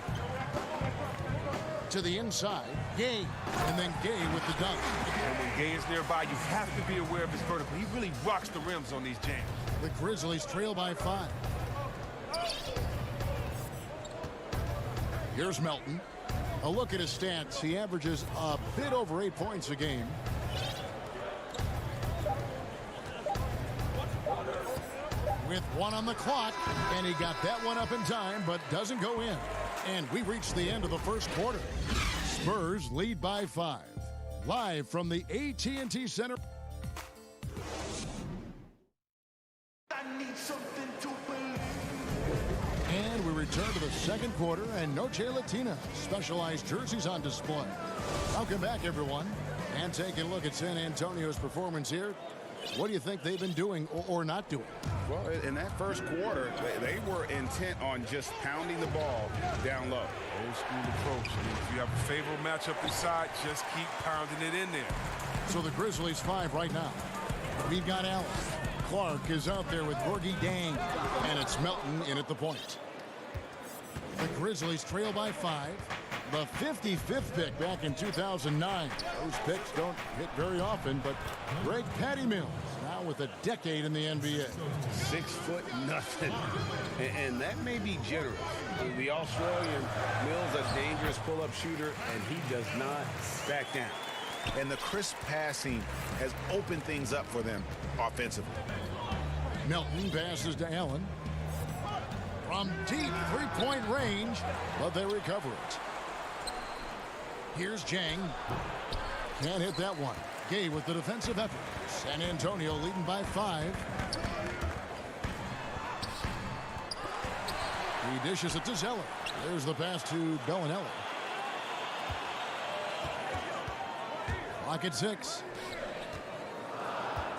To the inside, Gay, and then Gay with the dunk. And when Gay is nearby, you have to be aware of his vertical. He really rocks the rims on these jams. The Grizzlies trail by 5. Here's Melton. A look at his stats. He averages a bit over 8 points a game. With 1 on the clock, and he got that one up in time, but doesn't go in. And we reached the end of the first quarter. Spurs lead by 5. Live from the AT&T Center. And we return to the second quarter, and Noche Latina specialized jerseys on display. Welcome back, everyone. And taking a look at San Antonio's performance here. What do you think they've been doing or not doing? Well, in that first quarter, they were intent on just pounding the ball down low. Old school approach. If you have a favorable matchup inside, just keep pounding it in there. So the Grizzlies 5 right now. We've got Allen. Clark is out there with Gorgie Dang, and it's Melton in at the point. The Grizzlies trail by 5. The 55th pick back in 2009. Those picks don't hit very often, but Greg Patty Mills now with a decade in the NBA. 6'0", and that may be generous. The Australian Mills, a dangerous pull-up shooter, and he does not back down. And the crisp passing has opened things up for them offensively. Melton passes to Allen. From deep three-point range, but they recover it. Here's Jang. Can't hit that one. Gay with the defensive effort. San Antonio leading by 5. He dishes it to Zeller. There's the pass to Bellinelli. Clock at 6.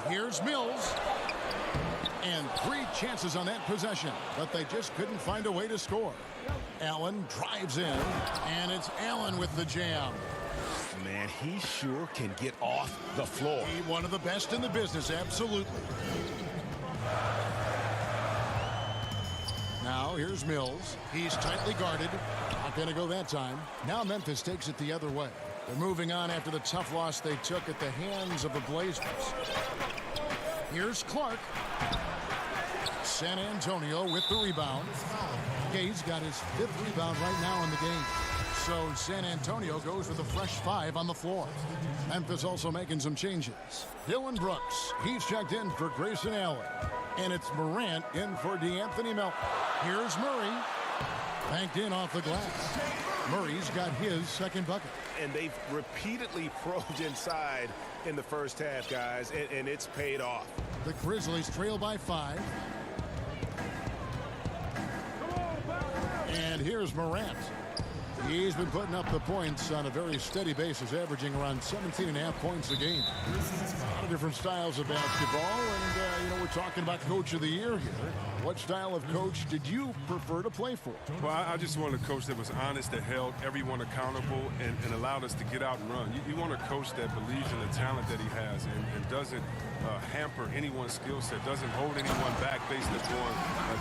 Here's Mills. And 3 chances on that possession, but they just couldn't find a way to score. Allen drives in, and it's Allen with the jam. Man, he sure can get off the floor. He's one of the best in the business, absolutely. Now here's Mills. He's tightly guarded. Not going to go that time. Now Memphis takes it the other way. They're moving on after the tough loss they took at the hands of the Blazers. Here's Clark. San Antonio with the rebound. Gay's got his 5th rebound right now in the game. So San Antonio goes with a fresh 5 on the floor. Memphis also making some changes. Dylan Brooks, he's checked in for Grayson Allen. And it's Morant in for DeAnthony Melton. Here's Murray. Banked in off the glass. Murray's got his 2nd bucket. And they've repeatedly probed inside in the first half, guys, and it's paid off. The Grizzlies trail by 5. And here's Morant. He's been putting up the points on a very steady basis, averaging around 17.5 points a game. A lot of different styles of basketball, and, we're talking about Coach of the Year here. What style of coach did you prefer to play for? Well, I just wanted a coach that was honest, that held everyone accountable, and allowed us to get out and run. You want a coach that believes in the talent that he has and doesn't hamper anyone's skill set, doesn't hold anyone back based upon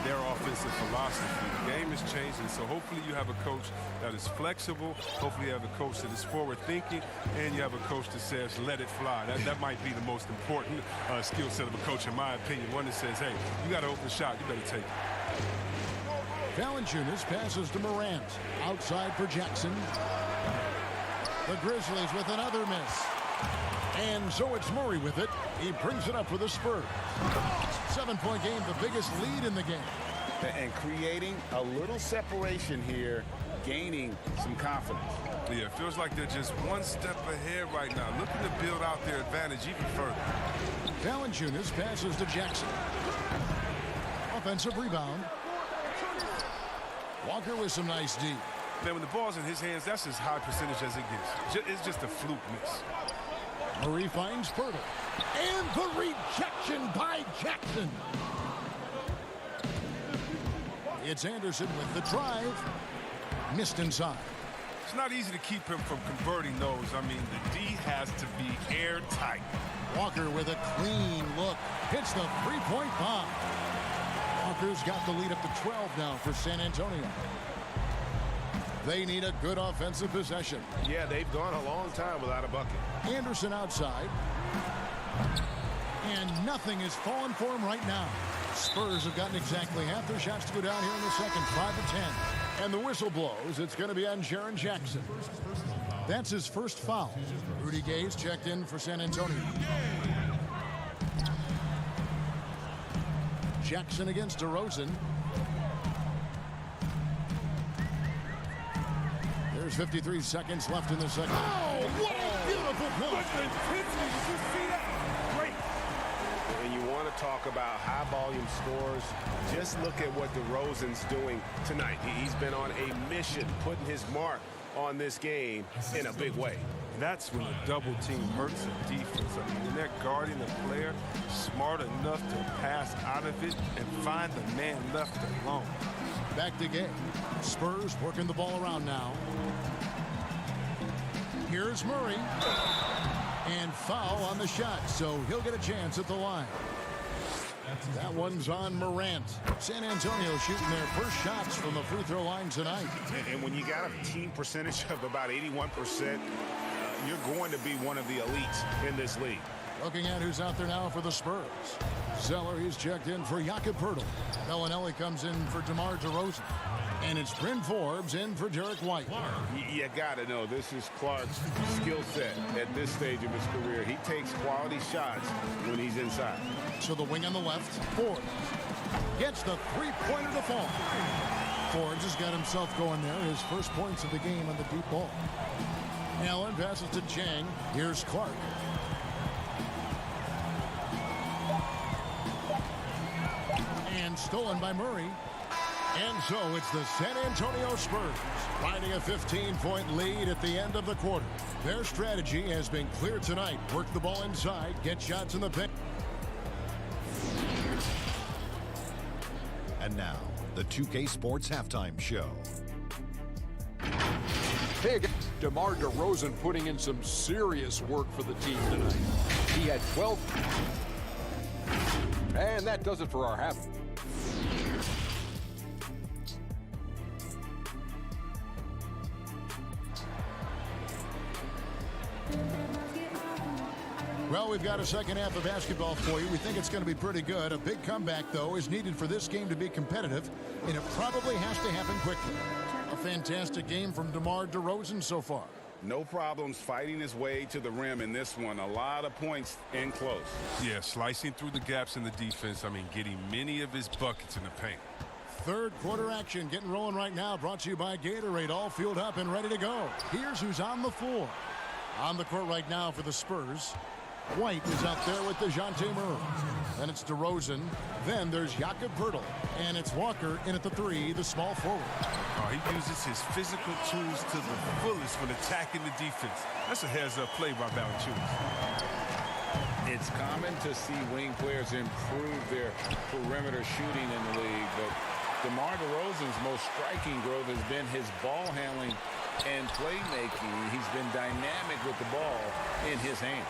their offensive philosophy. The game is changing, so hopefully you have a coach that is flexible. Hopefully you have a coach that is forward-thinking, and you have a coach that says, let it fly. That might be the most important skill set of a coach, in my opinion. One that says, hey, you got an open shot, you better take it. Valanciunas passes to Morant. Outside for Jackson. The Grizzlies with another miss. And so it's Murray with it. He brings it up for the Spurs. 7-point game, the biggest lead in the game. And creating a little separation here, gaining some confidence. Yeah, it feels like they're just one step ahead right now, looking to build out their advantage even further. Valanciunas passes to Jackson. Offensive rebound. Walker with some nice D. Man, when the ball's in his hands, that's as high percentage as it gets. It's just a fluke miss. Murray finds Pirtle. And the rejection by Jackson. It's Anderson with the drive. Missed inside. It's not easy to keep him from converting those. I mean, the D has to be airtight. Walker with a clean look. Hits the three-point bomb. Walker's got the lead up to 12 now for San Antonio. They need a good offensive possession. Yeah, they've gone a long time without a bucket. Anderson outside. And nothing is falling for him right now. Spurs have gotten exactly half their shots to go down here in the second, 5-10. And the whistle blows. It's going to be on Jaren Jackson. That's his first foul. Rudy Gay's checked in for San Antonio. Jackson against DeRozan. There's 53 seconds left in the second. Oh, what a beautiful play. Did you see that? Great. And you want to talk about high volume scores, just look at what DeRozan's doing tonight. He's been on a mission, putting his mark on this game in a big way. That's when a double team hurts the defense. I mean, when they're guarding the player smart enough to pass out of it and find the man left alone. Back to Gay. Spurs working the ball around now. Here's Murray. And foul on the shot, so he'll get a chance at the line. That one's on Morant. San Antonio shooting their first shots from the free throw line tonight. And when you got a team percentage of about 81%, you're going to be one of the elites in this league. Looking at who's out there now for the Spurs. Zeller, he's checked in for Jakob Poeltl. Bellinelli comes in for DeMar DeRozan. And it's Bryn Forbes in for Derek White. You got to know this is Clark's skill set at this stage of his career. He takes quality shots when he's inside. So the wing on the left, Forbes gets the three-pointer to fall. Forbes has got himself going there. His first points of the game on the deep ball. Allen passes to Chang. Here's Clark. And stolen by Murray. And so it's the San Antonio Spurs finding a 15-point lead at the end of the quarter. Their strategy has been clear tonight. Work the ball inside, get shots in the paint. And now, the 2K Sports Halftime Show. Hey again, DeMar DeRozan putting in some serious work for the team tonight. He had 12. And that does it for our half. Well, we've got a second half of basketball for you. We think it's going to be pretty good. A big comeback, though, is needed for this game to be competitive, and it probably has to happen quickly. A fantastic game from DeMar DeRozan so far. No problems fighting his way to the rim in this one. A lot of points in close. Yeah, slicing through the gaps in the defense. I mean, getting many of his buckets in the paint. Third quarter action getting rolling right now. Brought to you by Gatorade. All fueled up and ready to go. Here's who's on the floor. On the court right now for the Spurs. White is out there with DeJounte Murray. Then it's DeRozan. Then there's Jakob Poeltl. And it's Walker in at the three, the small forward. Oh, he uses his physical tools to the fullest when attacking the defense. That's a heads-up play by Valanciunas. It's common to see wing players improve their perimeter shooting in the league, but DeMar DeRozan's most striking growth has been his ball handling and playmaking. He's been dynamic with the ball in his hands.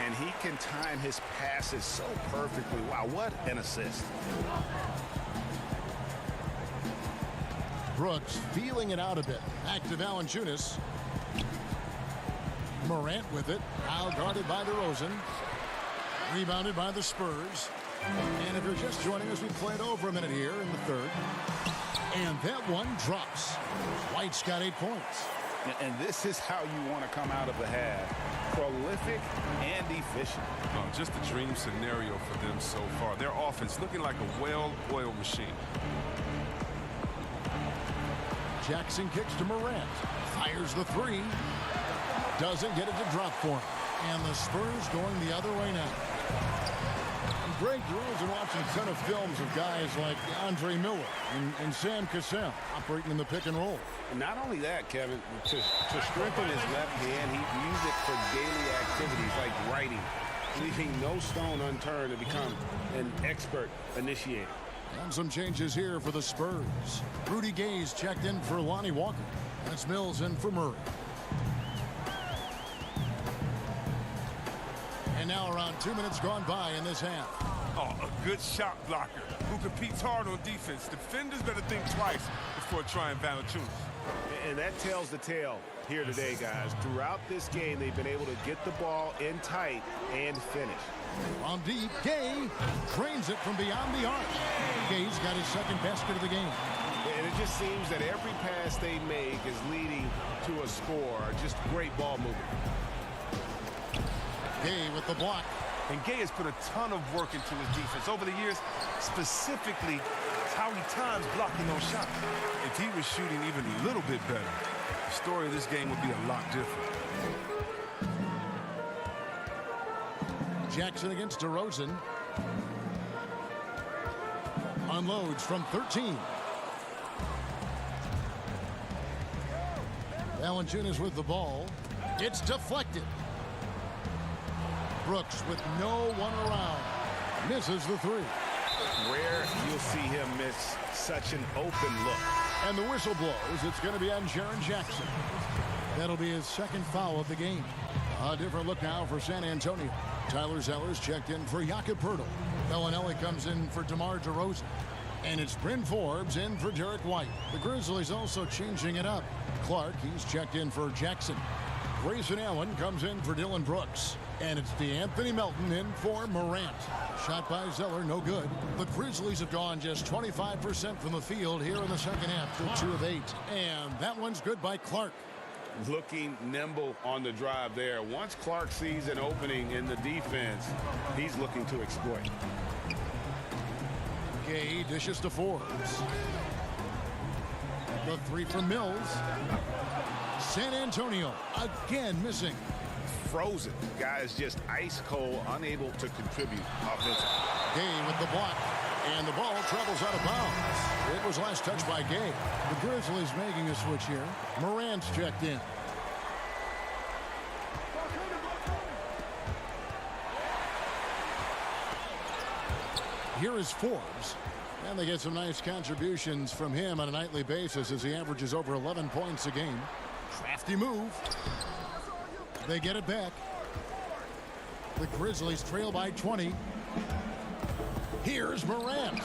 And he can time his passes so perfectly. Wow, what an assist. Brooks feeling it out a bit. Back to Valanciunas. Morant with it. Now guarded by DeRozan. Rebounded by the Spurs. And if you're just joining us, we played over a minute here in the third. And that one drops. White's got 8 points. And this is how you want to come out of the half. Prolific and efficient. Just a dream scenario for them so far. Their offense looking like a well-oiled machine. Jackson kicks to Morant. Fires the three. Doesn't get it to drop for him. And the Spurs going the other way now. Greg DeRozan watching a ton of films of guys like Andre Miller and Sam Cassell operating in the pick and roll. Not only that, Kevin, to strengthen his left hand, he used it for daily activities like writing, leaving no stone unturned to become an expert initiator. And some changes here for the Spurs. Rudy Gay's checked in for Lonnie Walker. That's Mills in for Murray. And now around 2 minutes gone by in this half. Oh, a good shot blocker who competes hard on defense. Defenders better think twice before trying Valanciunas. And that tells the tale here today, guys. Throughout this game, they've been able to get the ball in tight and finish. On deep, Gay drains it from beyond the arc. Gay's got his second basket of the game. And it just seems that every pass they make is leading to a score. Just great ball movement. Gay with the block. And Gay has put a ton of work into his defense over the years, specifically how he times blocking those shots. If he was shooting even a little bit better, the story of this game would be a lot different. Jackson against DeRozan. Unloads from 13. Valanciunas with the ball. It's deflected. Brooks with no one around. Misses the three. Rare you'll see him miss such an open look. And the whistle blows. It's going to be on Jaren Jackson. That'll be his second foul of the game. A different look now for San Antonio. Tyler Zeller's checked in for Jakob Poeltl. Bellinelli comes in for DeMar DeRozan. And it's Bryn Forbes in for Derek White. The Grizzlies also changing it up. Clark, he's checked in for Jackson. Grayson Allen comes in for Dylan Brooks. And it's DeAnthony Melton in for Morant. Shot by Zeller, no good. The Grizzlies have gone just 25% from the field here in the second half to 2 of 8. And that one's good by Clark. Looking nimble on the drive there. Once Clark sees an opening in the defense, he's looking to exploit. Gay dishes to Forbes. The three from Mills. San Antonio again missing. Frozen. Guy is just ice cold, unable to contribute offensively. Gay with the block. And the ball travels out of bounds. It was last touched by Gay. The Grizzlies making a switch here. Morant's checked in. Here is Forbes. And they get some nice contributions from him on a nightly basis as he averages over 11 points a game. Crafty move. They get it back. The Grizzlies trail by 20. Here's Morant.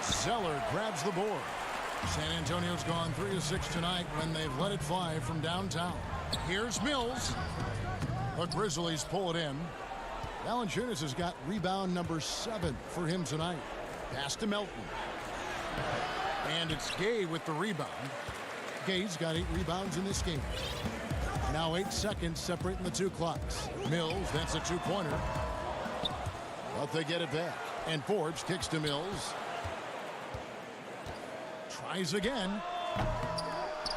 Zeller grabs the board. San Antonio's gone 3 of 6 tonight when they've let it fly from downtown. Here's Mills. The Grizzlies pull it in. Valanciunas has got rebound number 7 for him tonight. Pass to Melton. And it's Gay with the rebound. Gay's got 8 rebounds in this game. Now 8 seconds separating the two clocks. Mills, that's a two-pointer. But they get it back. And Forbes kicks to Mills. Tries again.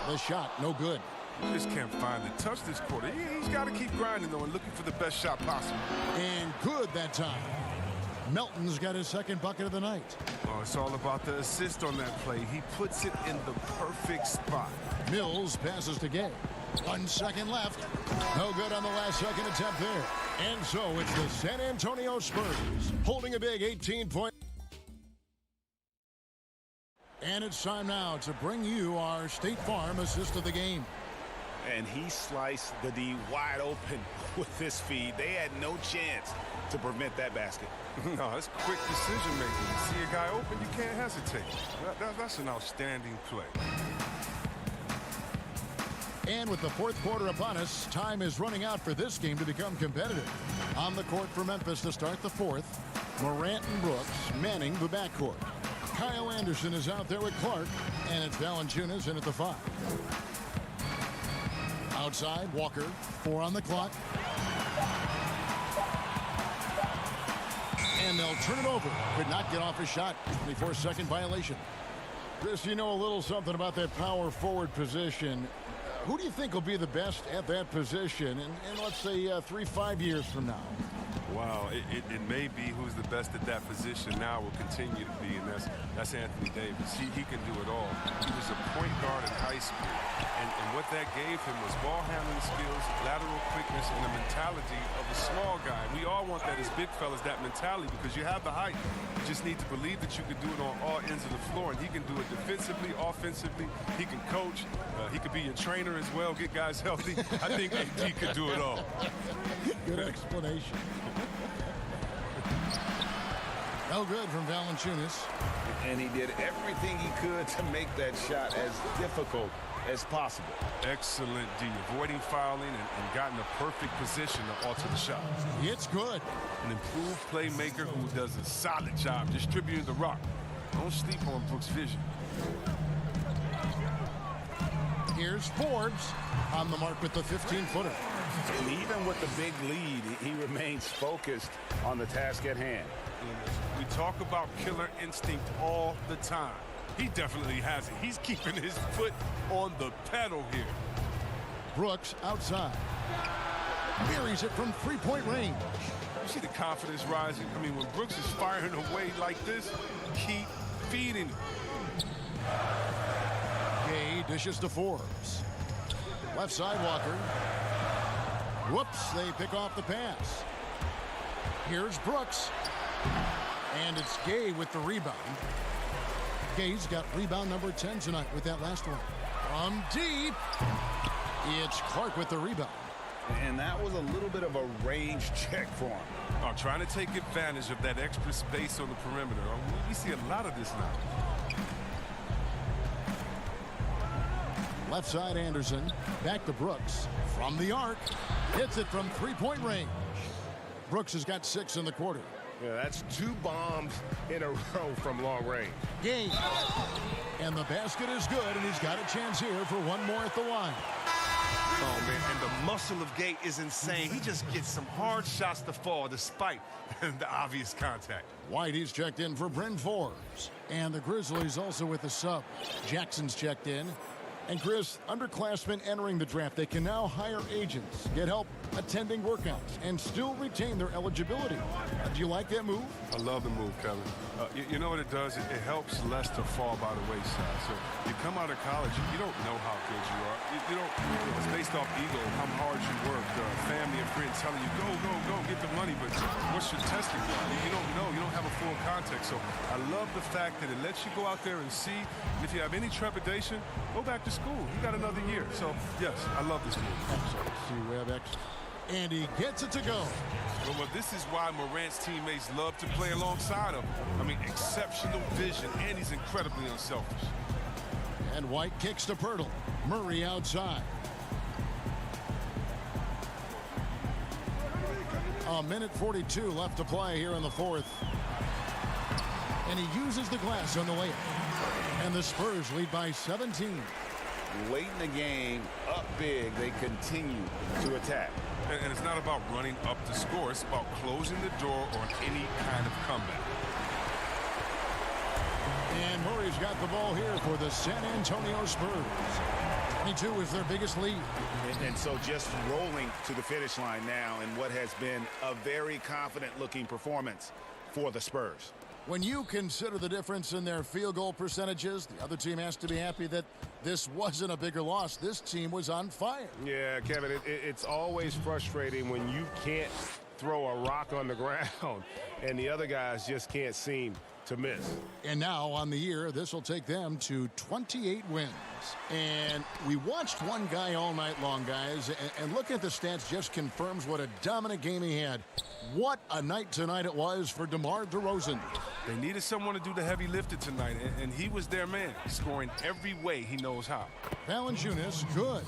The shot, no good. You just can't find the touch this quarter. He's got to keep grinding, though, and looking for the best shot possible. And good that time. Melton's got his second bucket of the night. Oh, it's all about the assist on that play. He puts it in the perfect spot. Mills passes to Gay. 1 second left. No good on the last second attempt there. And so it's the San Antonio Spurs holding a big 18-point. And it's time now to bring you our State Farm assist of the game. And he sliced the D wide open with this feed. They had no chance to prevent that basket. No, that's quick decision making. You see a guy open, you can't hesitate. That's an outstanding play. And with the fourth quarter upon us, time is running out for this game to become competitive. On the court for Memphis to start the fourth, Morant and Brooks manning the backcourt. Kyle Anderson is out there with Clark, and it's Valanciunas in at the 5. Outside, Walker, 4 on the clock. And they'll turn it over. Could not get off a shot. 24-second violation. Chris, you know a little something about that power forward position. Who do you think will be the best at that position in let's say 3-5 years from now? Wow, it may be who's the best at that position now will continue to be, and that's Anthony Davis. He can do it all. He was a point guard in high school, and what that gave him was ball handling skills, lateral quickness, and the mentality of a small guy. We all want that as big fellas, that mentality, because you have the height. You just need to believe that you can do it on all ends of the floor, and he can do it defensively, offensively. He can coach. He could be your trainer as well, get guys healthy. I think AD could do it all. Good explanation. No good from Valanciunas. And he did everything he could to make that shot as difficult as possible. Excellent D, avoiding fouling and got in the perfect position to alter the shot. It's good. An improved playmaker who does a solid job distributing the rock. Don't sleep on Brooks' vision. Here's Forbes on the mark with the 15-footer. And even with the big lead, he remains focused on the task at hand. We talk about killer instinct all the time. He definitely has it. He's keeping his foot on the pedal here. Brooks outside. Buries it from three-point range. You see the confidence rising? I mean, when Brooks is firing away like this, keep feeding it. Gay dishes to Forbes. Left side Walker. Whoops, they pick off the pass. Here's Brooks. And it's Gay with the rebound. Gay's got rebound number 10 tonight with that last one. From deep, it's Clark with the rebound. And that was a little bit of a range check for him. Trying to take advantage of that extra space on the perimeter. We see a lot of this now. Left side Anderson. Back to Brooks. From the arc. Hits it from three-point range. Brooks has got 6 in the quarter. Yeah, that's 2 bombs in a row from long range. Gay. And the basket is good, and he's got a chance here for one more at the line. Oh, man, and the muscle of Gay is insane. He just gets some hard shots to fall despite the obvious contact. Whitey's checked in for Bryn Forbes. And the Grizzlies also with a sub. Jackson's checked in. And Chris, underclassmen entering the draft, they can now hire agents, get help attending workouts, and still retain their eligibility. Do you like that move? I love the move, Kevin. You know what it does? It helps less to fall by the wayside. So you come out of college, you don't know how good you are. You don't. It's based off ego, how hard you work, family and friends telling you, go, get the money. But what's your testing ground? You don't know. You don't have a full context. So I love the fact that it lets you go out there and see. And if you have any trepidation, go back to school. You got another year. So, yes, I love this move. And he gets it to go. Well, this is why Morant's teammates love to play alongside him. I mean, exceptional vision, and he's incredibly unselfish. And White kicks to Pirtle. Murray outside. A minute 42 left to play here in the fourth. And he uses the glass on the layup. And the Spurs lead by 17. Late in the game, up big, they continue to attack. And it's not about running up the score. It's about closing the door on any kind of comeback. And Murray's got the ball here for the San Antonio Spurs. 22 is their biggest lead. And so just rolling to the finish line now in what has been a very confident-looking performance for the Spurs. When you consider the difference in their field goal percentages, the other team has to be happy that this wasn't a bigger loss. This team was on fire. Yeah, Kevin, it's always frustrating when you can't throw a rock on the ground and the other guys just can't seem to miss. And now on the year, this will take them to 28 wins. And we watched one guy all night long, guys, and looking at the stats just confirms what a dominant game he had. What a night tonight it was for DeMar DeRozan. They needed someone to do the heavy lifting tonight, and he was their man, scoring every way he knows how. Valanciunas, good.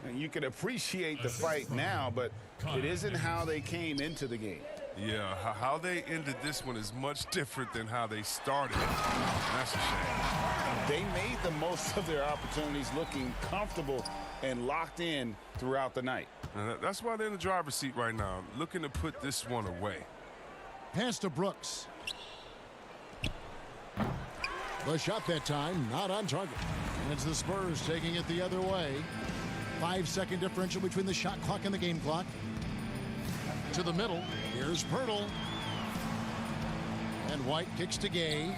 And you can appreciate the fight now, but it isn't how they came into the game. Yeah, how they ended this one is much different than how they started. That's a shame. They made the most of their opportunities, looking comfortable and locked in throughout the night. And that's why they're in the driver's seat right now, looking to put this one away. Pass to Brooks. The shot that time, not on target. And it's the Spurs taking it the other way. 5-second differential between the shot clock and the game clock. To the middle, here's Pirtle. And White kicks to Gay.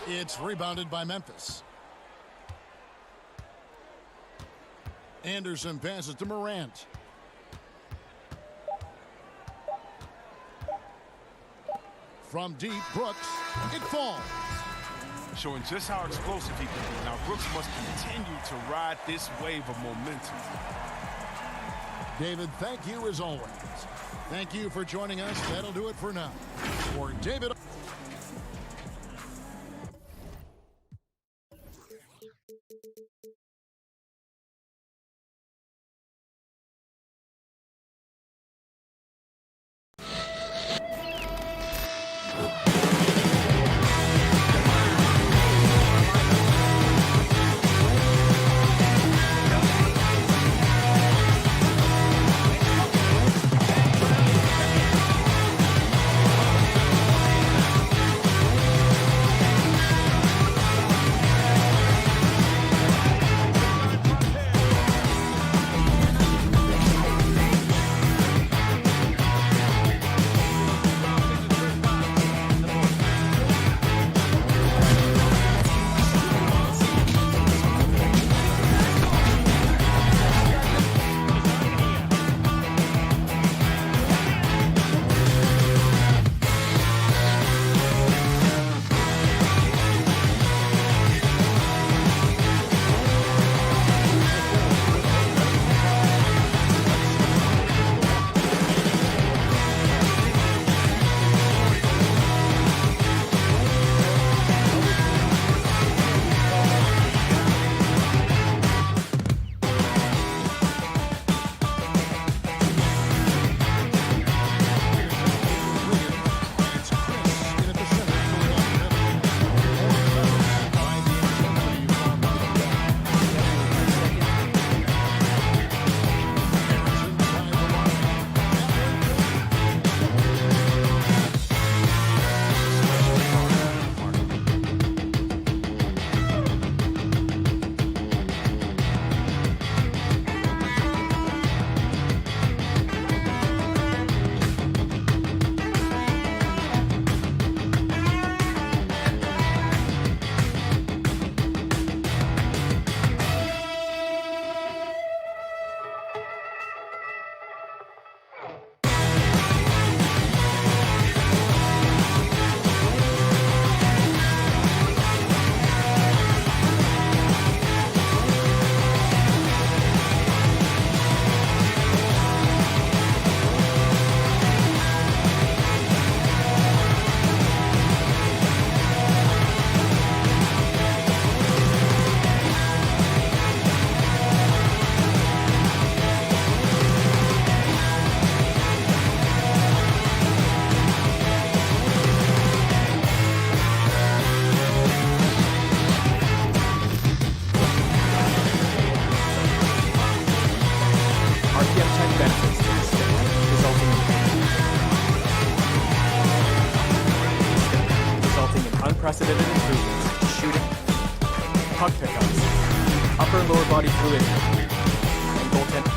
It's rebounded by Memphis. Anderson passes to Morant. From deep, Brooks, it falls. Showing just how explosive he can be. Now, Brooks must continue to ride this wave of momentum. David, thank you as always. Thank you for joining us. That'll do it for now. For David. body fluid, and goaltender.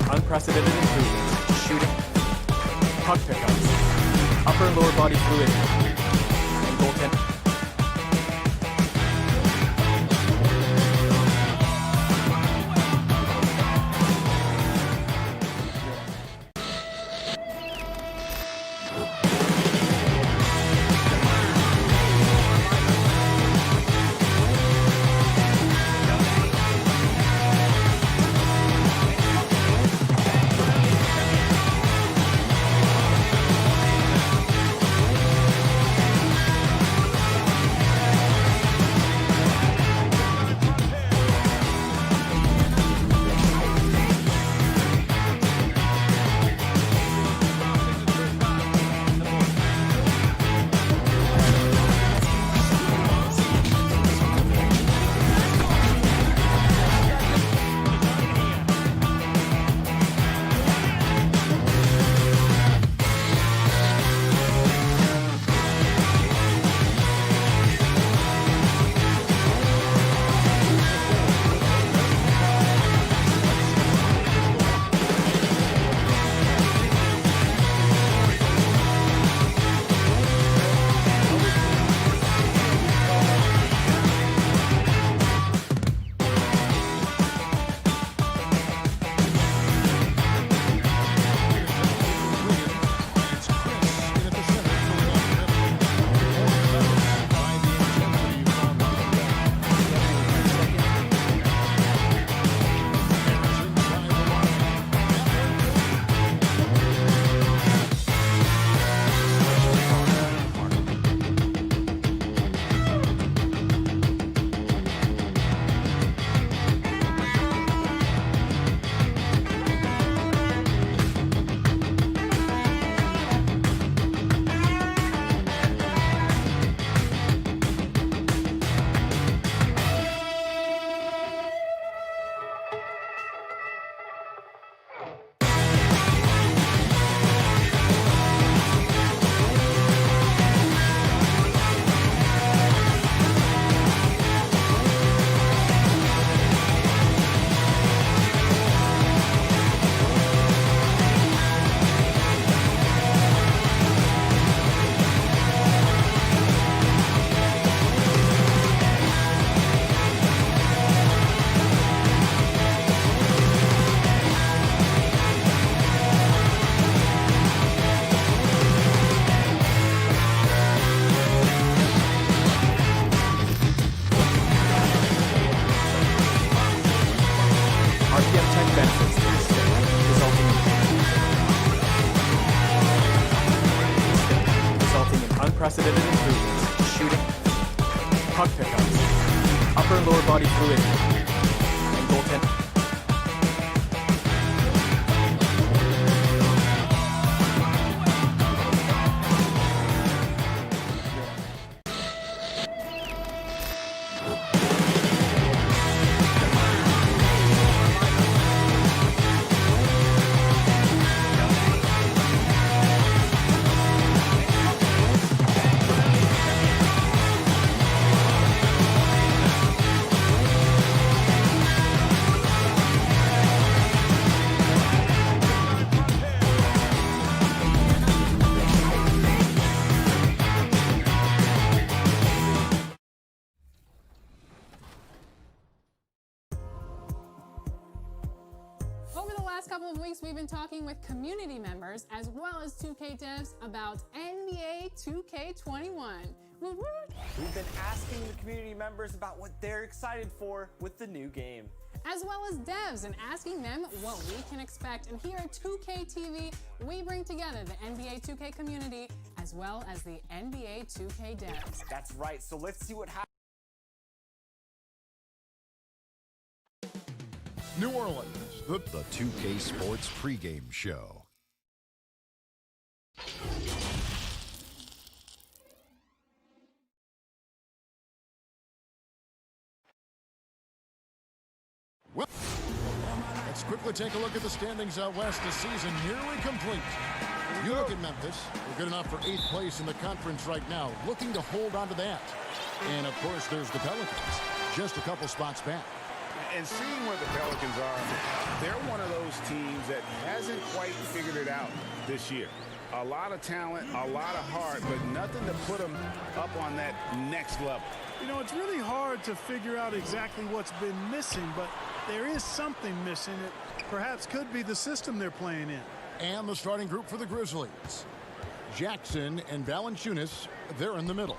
Unprecedented improvements to shooting, puck pickups, upper and lower body fluidity, and goaltending. unprecedented improvements, shooting, puck pickups, upper and lower body fluidity, and goaltending. Over the last couple of weeks, we've been talking with community members as well as 2K devs about NBA 2K21. We've been asking the community members about what they're excited for with the new game. As well as devs and asking them what we can expect. And here at 2K TV, we bring together the NBA 2K community as well as the NBA 2K devs. That's right, so let's see what happens. New Orleans, the 2K Sports pregame show. Well, let's quickly take a look at the standings out west. The season nearly complete. You look at Memphis. They're good enough for 8th place in the conference right now, looking to hold on to that. And, of course, there's the Pelicans, just a couple spots back. And seeing where the Pelicans are, they're one of those teams that hasn't quite figured it out this year. A lot of talent, a lot of heart, but nothing to put them up on that next level. You know, it's really hard to figure out exactly what's been missing, but there is something missing. It perhaps could be the system they're playing in. And the starting group for the Grizzlies. Jackson and Valanciunas, they're in the middle.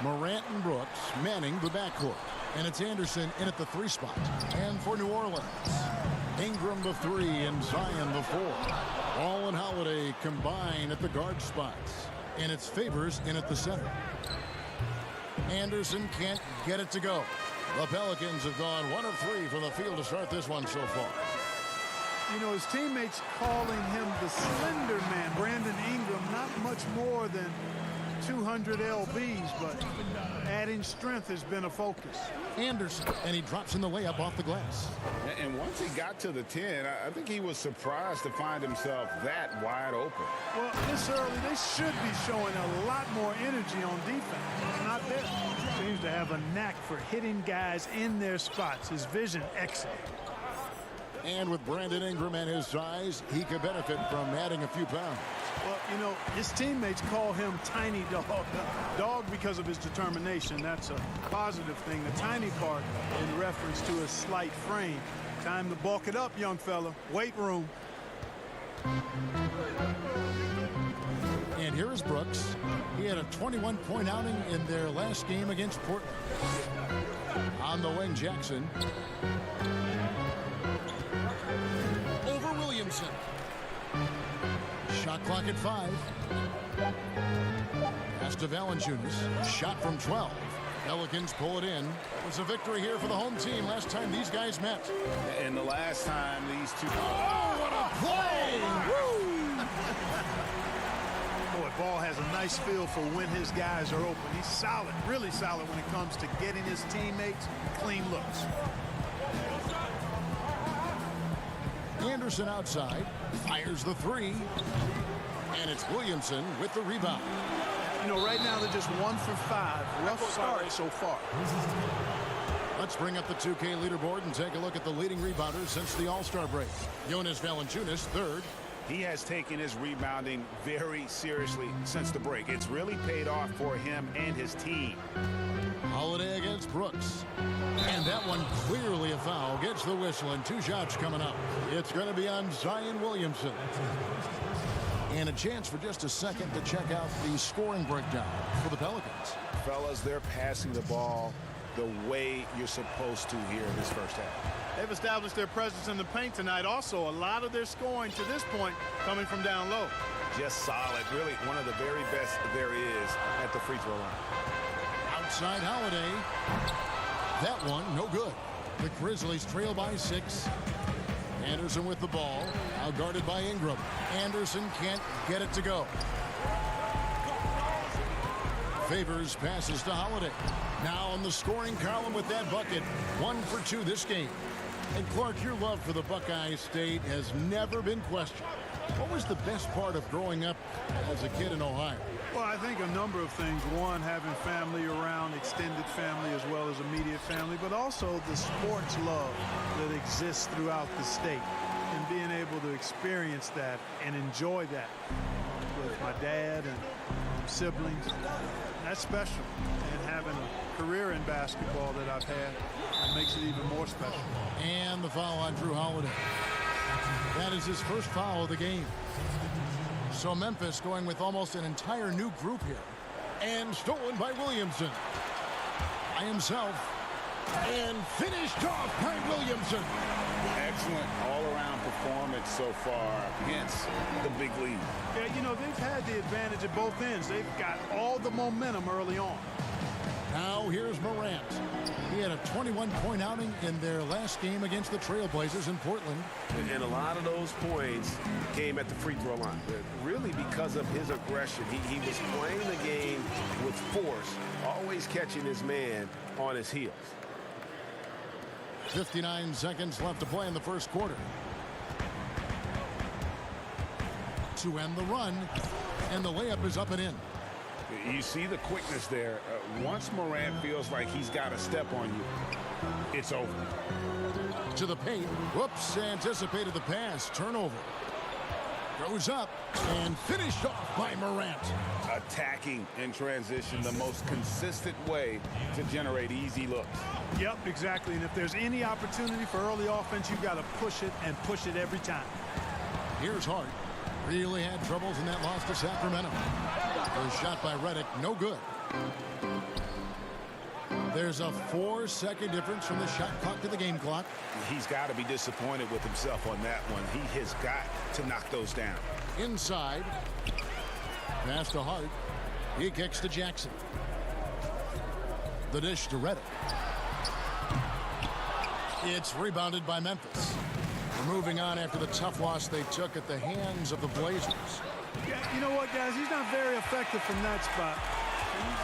Morant and Brooks manning the backcourt. And it's Anderson in at the 3 spot. And for New Orleans, Ingram the 3 and Zion the 4. Ball and Holiday combine at the guard spots. And it's Favors in at the center. Anderson can't get it to go. The Pelicans have gone 1 of 3 from the field to start this one so far. You know, his teammates calling him the slender man. Brandon Ingram, not much more than 200 lbs, but adding strength has been a focus. Anderson, and he drops in the layup off the glass. And once he got to the 10, I think he was surprised to find himself that wide open. Well, this early, they should be showing a lot more energy on defense. It's not there. Seems to have a knack for hitting guys in their spots. His vision, excellent. And with Brandon Ingram and his size, he could benefit from adding a few pounds. Well, you know, his teammates call him Tiny Dog. Dog because of his determination. That's a positive thing. The tiny part in reference to his slight frame. Time to bulk it up, young fella. Weight room. And here is Brooks. He had a 21-point outing in their last game against Portland. On the wing, Jackson. Over Williamson. Shot clock at 5. Pass to Valanciunas. Shot from 12. Pelicans pull it in. It was a victory here for the home team last time these guys met. And the last time these two... Oh, what a play! Woo! Boy, Ball has a nice feel for when his guys are open. He's solid, really solid when it comes to getting his teammates clean looks. Anderson outside, fires the 3, and it's Williamson with the rebound. You know, right now they're just 1 for 5. Rough start so far. Let's bring up the 2K leaderboard and take a look at the leading rebounders since the All-Star break. Jonas Valanciunas, 3rd. He has taken his rebounding very seriously since the break. It's really paid off for him and his team. Holiday against Brooks. And that one clearly a foul. Gets the whistle and 2 shots coming up. It's going to be on Zion Williamson. And a chance for just a second to check out the scoring breakdown for the Pelicans. Fellas, they're passing the ball the way you're supposed to here in this first half. They've established their presence in the paint tonight. Also, a lot of their scoring to this point coming from down low. just solid. Really one of the very best there is at the free throw line. Outside Holiday. That one, no good. The Grizzlies trail by 6. Anderson with the ball. Now guarded by Ingram. Anderson can't get it to go. Favors passes to Holiday. Now on the scoring column with that bucket. 1 for 2 this game. And Clark, your love for the Buckeye State has never been questioned. What was the best part of growing up as a kid in Ohio? Well, I think a number of things. One, having family around, extended family as well as immediate family, but also the sports love that exists throughout the state and being able to experience that and enjoy that with my dad and siblings. That's special. And having a career in basketball that I've had makes it even more special. And the foul on Drew Holiday. That is his first foul of the game. So Memphis going with almost an entire new group here. And stolen by Williamson. By himself. And finished off by Williamson. Excellent all-around performance so far against the big lead. Yeah, you know, they've had the advantage at both ends. They've got all the momentum early on. Now here's Morant. He had a 21-point outing in their last game against the Trailblazers in Portland. And a lot of those points came at the free throw line. Really because of his aggression. He was playing the game with force, always catching his man on his heels. 59 seconds left to play in the first quarter. To end the run, and the layup is up and in. You see the quickness there. Once Morant feels like he's got a step on you, it's over. To the paint. Whoops, anticipated the pass. Turnover. Goes up and finished off by Morant. Attacking in transition, the most consistent way to generate easy looks. Yep, exactly. And if there's any opportunity for early offense, you've got to push it and push it every time. Here's Hart. Really had troubles in that loss to Sacramento. A shot by Redick, no good. There's a 4-second difference from the shot clock to the game clock. He's got to be disappointed with himself on that one. He has got to knock those down. Inside. Pass to Hart. He kicks to Jackson. The dish to Redick. It's rebounded by Memphis. We're moving on after the tough loss they took at the hands of the Blazers. Yeah, you know what, guys? He's not very effective from that spot.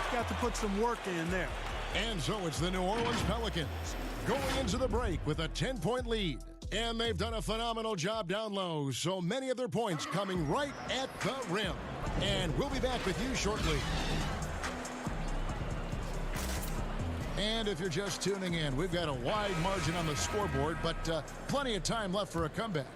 He's got to put some work in there. And so it's the New Orleans Pelicans going into the break with a 10-point lead. And they've done a phenomenal job down low, so many of their points coming right at the rim. And we'll be back with you shortly. And if you're just tuning in, we've got a wide margin on the scoreboard, but plenty of time left for a comeback.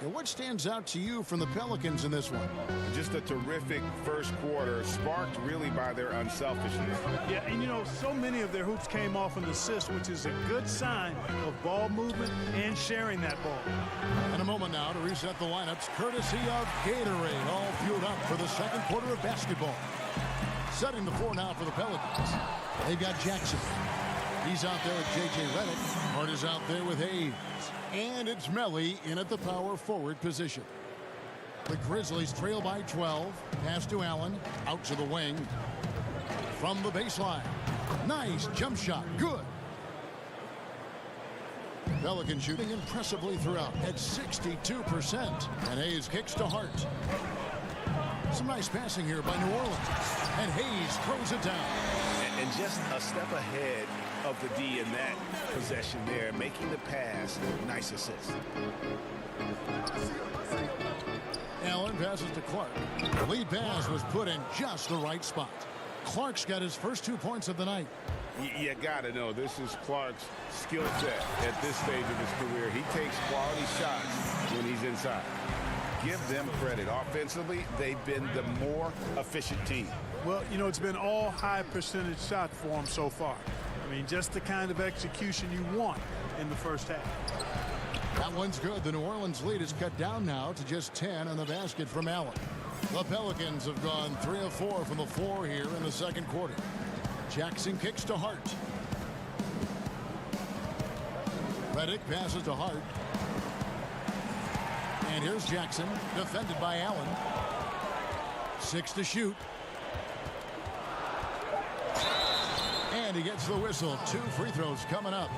And what stands out to you from the Pelicans in this one? Just a terrific first quarter, sparked really by their unselfishness. Yeah, and you know, so many of their hoops came off an assist, which is a good sign of ball movement and sharing that ball. In a moment now to reset the lineups, courtesy of Gatorade, all fueled up for the second quarter of basketball. Setting the floor now for the Pelicans. They've got Jackson. He's out there with J.J. Redick. Hart is out there with Hayes. And it's Melly in at the power forward position. The Grizzlies trail by 12. Pass to Allen. Out to the wing. From the baseline. Nice jump shot. Good. Pelican shooting impressively throughout at 62%. And Hayes kicks to Hart. Some nice passing here by New Orleans. And Hayes throws it down. And just a step ahead of the D in that possession there, making the pass. Nice assist. Allen passes to Clark. The lead pass was put in just the right spot. Clark's got his first 2 points of the night. You got to know, this is Clark's skill set at this stage of his career. He takes quality shots when he's inside. Give them credit. Offensively, they've been the more efficient team. Well, you know, it's been all high percentage shots for them so far. I mean, just the kind of execution you want in the first half. That one's good. The New Orleans lead is cut down now to just 10 on the basket from Allen. The Pelicans have gone 3 of 4 from the floor here in the second quarter. Jackson kicks to Hart. Redick passes to Hart. And here's Jackson, defended by Allen. 6 to shoot. And he gets the whistle. 2 free throws coming up.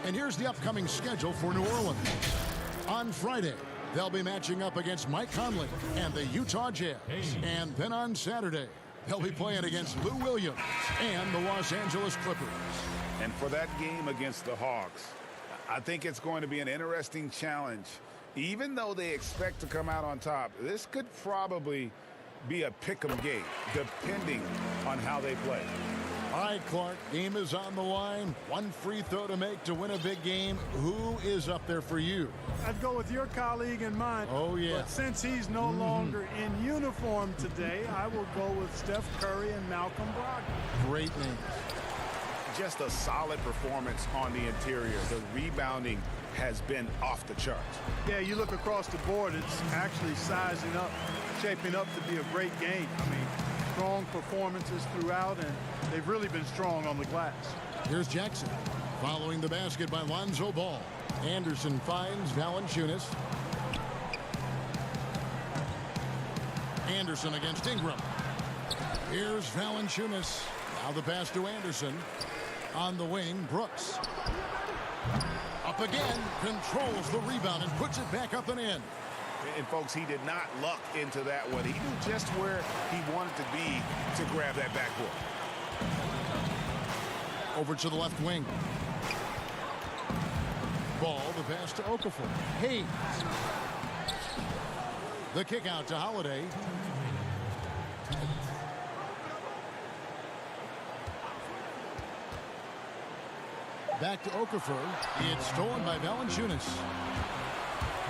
And here's the upcoming schedule for New Orleans. On Friday, they'll be matching up against Mike Conley and the Utah Jazz. And then on Saturday, they'll be playing against Lou Williams and the Los Angeles Clippers. And for that game against the Hawks, I think it's going to be an interesting challenge. Even though they expect to come out on top, this could probably be a pick-em game, depending on how they play. All right, Clark, game is on the line. 1 free throw to make to win a big game. Who is up there for you? I'd go with your colleague and mine. Oh, yeah. But since he's no longer in uniform today, I will go with Steph Curry and Malcolm Brogdon. Great names. Just a solid performance on the interior. The rebounding has been off the charts. Yeah, you look across the board, it's actually sizing up, shaping up to be a great game. I mean, strong performances throughout, and they've really been strong on the glass. Here's Jackson. Following the basket by Lonzo Ball. Anderson finds Valanciunas. Anderson against Ingram. Here's Valanciunas. Now the pass to Anderson. On the wing, Brooks. Up again, controls the rebound and puts it back up and in. And folks, he did not luck into that one. He knew just where he wanted to be to grab that backboard. Over to the left wing. Ball, the pass to Okafor. Hayes. The kick out to Holiday. Back to Okafor. It's stolen by Valanciunas.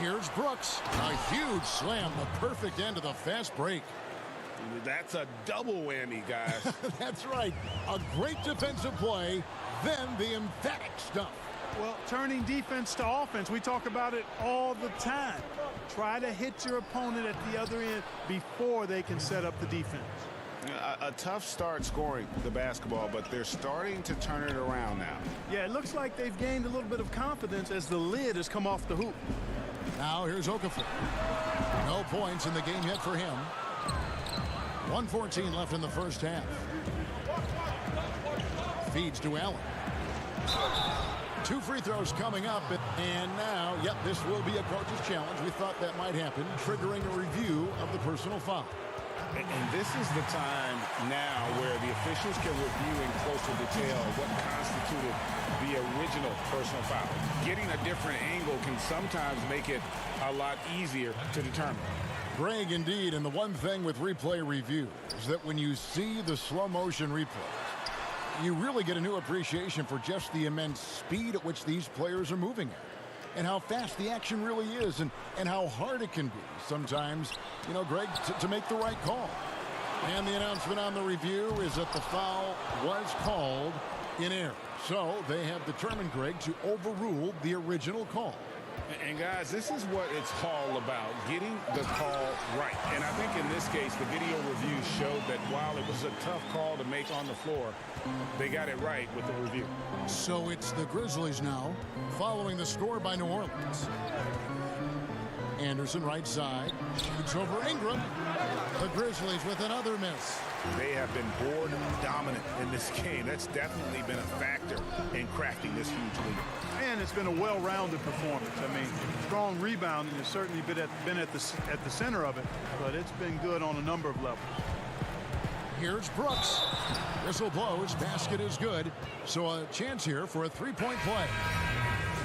Here's Brooks. A huge slam, the perfect end of the fast break. That's a double whammy, guys. That's right. A great defensive play, then the emphatic stuff. Well, turning defense to offense, we talk about it all the time. Try to hit your opponent at the other end before they can set up the defense. A tough start scoring the basketball, but they're starting to turn it around now. Yeah, it looks like they've gained a little bit of confidence as the lid has come off the hoop. Now here's Okafor. No points in the game yet for him. 1:14 left in the first half. Feeds to Allen. 2 free throws coming up. And now, yep, this will be a coach's challenge. We thought that might happen, triggering a review of the personal foul. And this is the time now where the officials can review in closer detail what constituted the original personal foul. Getting a different angle can sometimes make it a lot easier to determine. Greg, indeed, and the one thing with replay review is that when you see the slow motion replays, you really get a new appreciation for just the immense speed at which these players are moving at. And how fast the action really is, and how hard it can be sometimes, you know, Greg, to make the right call. And the announcement on the review is that the foul was called in error. So they have determined, Greg, to overrule the original call. And guys, this is what it's all about, getting the call right. And I think in this case, the video review showed that while it was a tough call to make on the floor, they got it right with the review. So it's the Grizzlies now, following the score by New Orleans. Anderson right side, shoots over Ingram. The Grizzlies with another miss. They have been board dominant in this game. That's definitely been a factor in crafting this huge lead. And it's been a well-rounded performance. I mean, strong rebounding has certainly been at the center of it, but it's been good on a number of levels. Here's Brooks. Whistle blows, basket is good. So a chance here for a three-point play.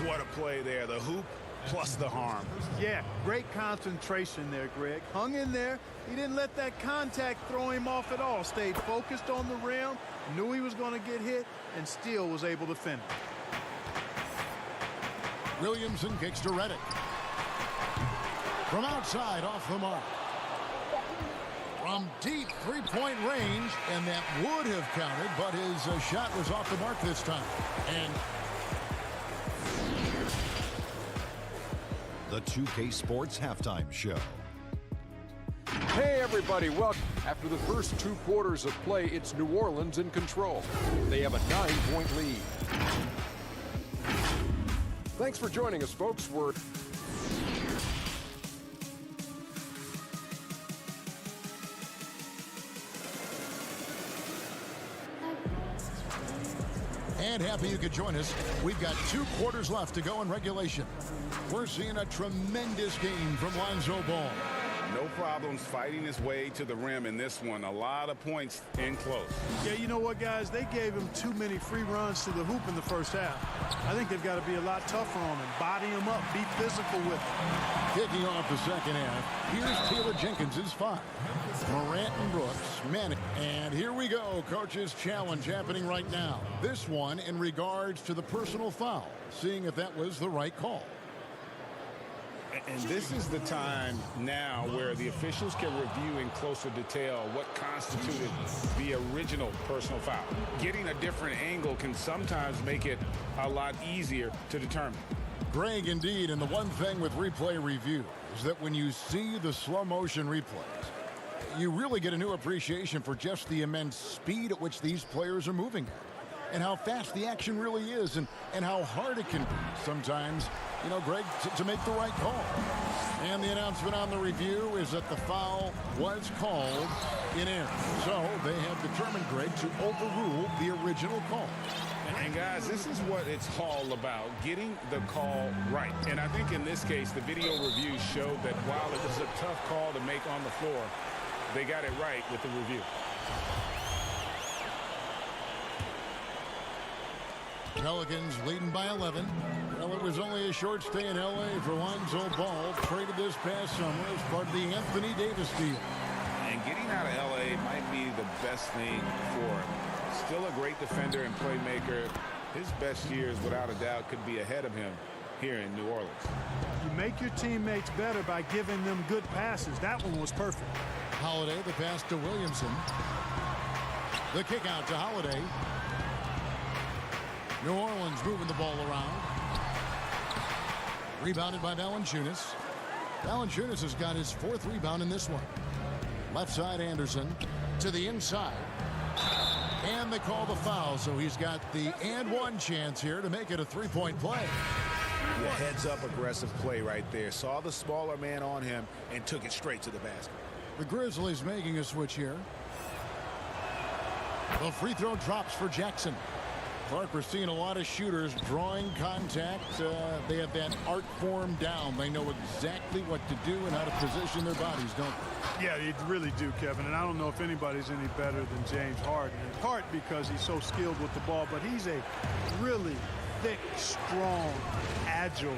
What a play there. The hoop plus the harm. Yeah, great concentration there, Greg. Hung in there. He didn't let that contact throw him off at all. Stayed focused on the rim, knew he was going to get hit, and still was able to finish. Williamson kicks to Redick. From outside, off the mark. From deep three-point range, and that would have counted, but his shot was off the mark this time. And the 2K Sports Halftime Show. Hey everybody, welcome. After the first 2 quarters of play, it's New Orleans in control. They have a 9-point lead. Thanks for joining us, folks. And happy you could join us. We've got 2 quarters left to go in regulation. We're seeing a tremendous game from Lonzo Ball. No problems fighting his way to the rim in this one. A lot of points in close. Yeah, you know what, guys? They gave him too many free runs to the hoop in the first half. I think they've got to be a lot tougher on him, body him up, be physical with him. Kicking off the second half, here's Taylor Jenkins' 5. Morant and Brooks, Manning. And here we go, coach's challenge happening right now. This one in regards to the personal foul, seeing if that was the right call. And this is the time now where the officials can review in closer detail what constituted the original personal foul. Getting a different angle can sometimes make it a lot easier to determine. Greg, indeed, and the one thing with replay review is that when you see the slow motion replays, you really get a new appreciation for just the immense speed at which these players are moving at, and how fast the action really is, and how hard it can be sometimes, you know, Greg, to make the right call. And the announcement on the review is that the foul was called in error. So they have determined, Greg, to overrule the original call. And guys, this is what it's all about, getting the call right. And I think in this case, the video review showed that while it was a tough call to make on the floor, they got it right with the review. Pelicans leading by 11. Well, it was only a short stay in L.A. for Lonzo Ball, traded this past summer as part of the Anthony Davis deal. And getting out of L.A. might be the best thing for him. Still a great defender and playmaker. His best years, without a doubt, could be ahead of him here in New Orleans. You make your teammates better by giving them good passes. That one was perfect. Holiday, the pass to Williamson. The kick out to Holiday. New Orleans moving the ball around. Rebounded by Valanciunas. Valanciunas has got his 4th rebound in this one. Left side Anderson to the inside. And they call the foul, so he's got the and one chance here to make it a 3-point play. Yeah, heads-up aggressive play right there. Saw the smaller man on him and took it straight to the basket. The Grizzlies making a switch here. The free throw drops for Jackson. Clark, we're seeing a lot of shooters drawing contact. They have that art form down. They know exactly what to do and how to position their bodies, don't they? Yeah, they really do, Kevin. And I don't know if anybody's any better than James Harden. In part because he's so skilled with the ball, but he's a really thick, strong, agile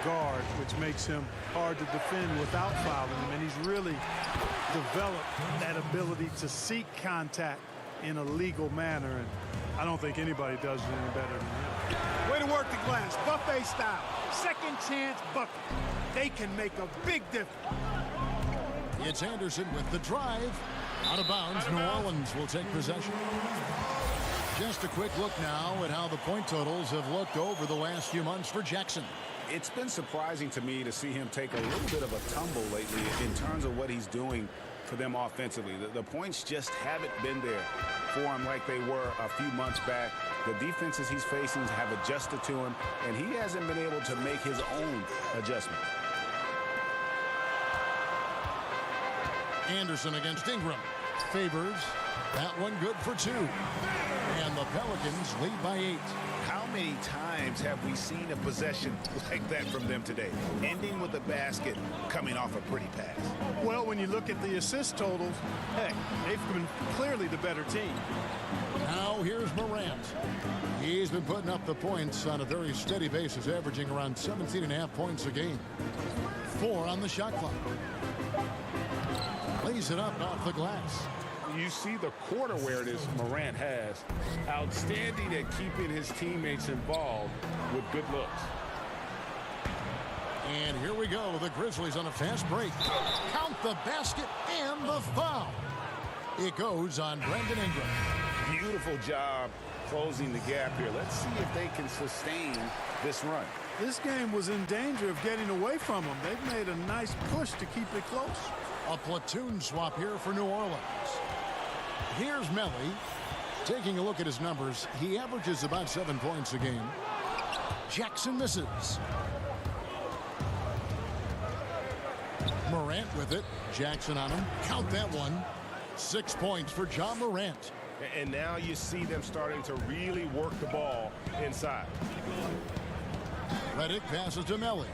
guard, which makes him hard to defend without fouling him. And he's really developed that ability to seek contact in a legal manner. And I don't think anybody does it any better than him. Way to work the glass, buffet style. Second chance bucket. They can make a big difference. It's Anderson with the drive. Out of bounds. New Orleans will take possession. Just a quick look now at how the point totals have looked over the last few months for Jackson. It's been surprising to me to see him take a little bit of a tumble lately in terms of what he's doing for them offensively. The points just haven't been there for him like they were a few months back. The defenses he's facing have adjusted to him, and he hasn't been able to make his own adjustment. Anderson against Ingram. Favors. That one good for 2. And the Pelicans lead by 8. How many times have we seen a possession like that from them today? Ending with a basket, coming off a pretty pass. Well, when you look at the assist totals, heck, they've been clearly the better team. Now here's Morant. He's been putting up the points on a very steady basis, averaging around 17.5 points a game. 4 on the shot clock. Lays it up off the glass. You see the court awareness Morant has. Outstanding at keeping his teammates involved with good looks. And here we go. The Grizzlies on a fast break. Count the basket and the foul. It goes on Brandon Ingram. Beautiful job closing the gap here. Let's see if they can sustain this run. This game was in danger of getting away from them. They've made a nice push to keep it close. A platoon swap here for New Orleans. Here's Melly. Taking a look at his numbers, he averages about 7 points a game. Jackson misses. Morant with it. Jackson on him. Count that one. 6 points for John Morant. And now you see them starting to really work the ball inside. Redick passes to Melli.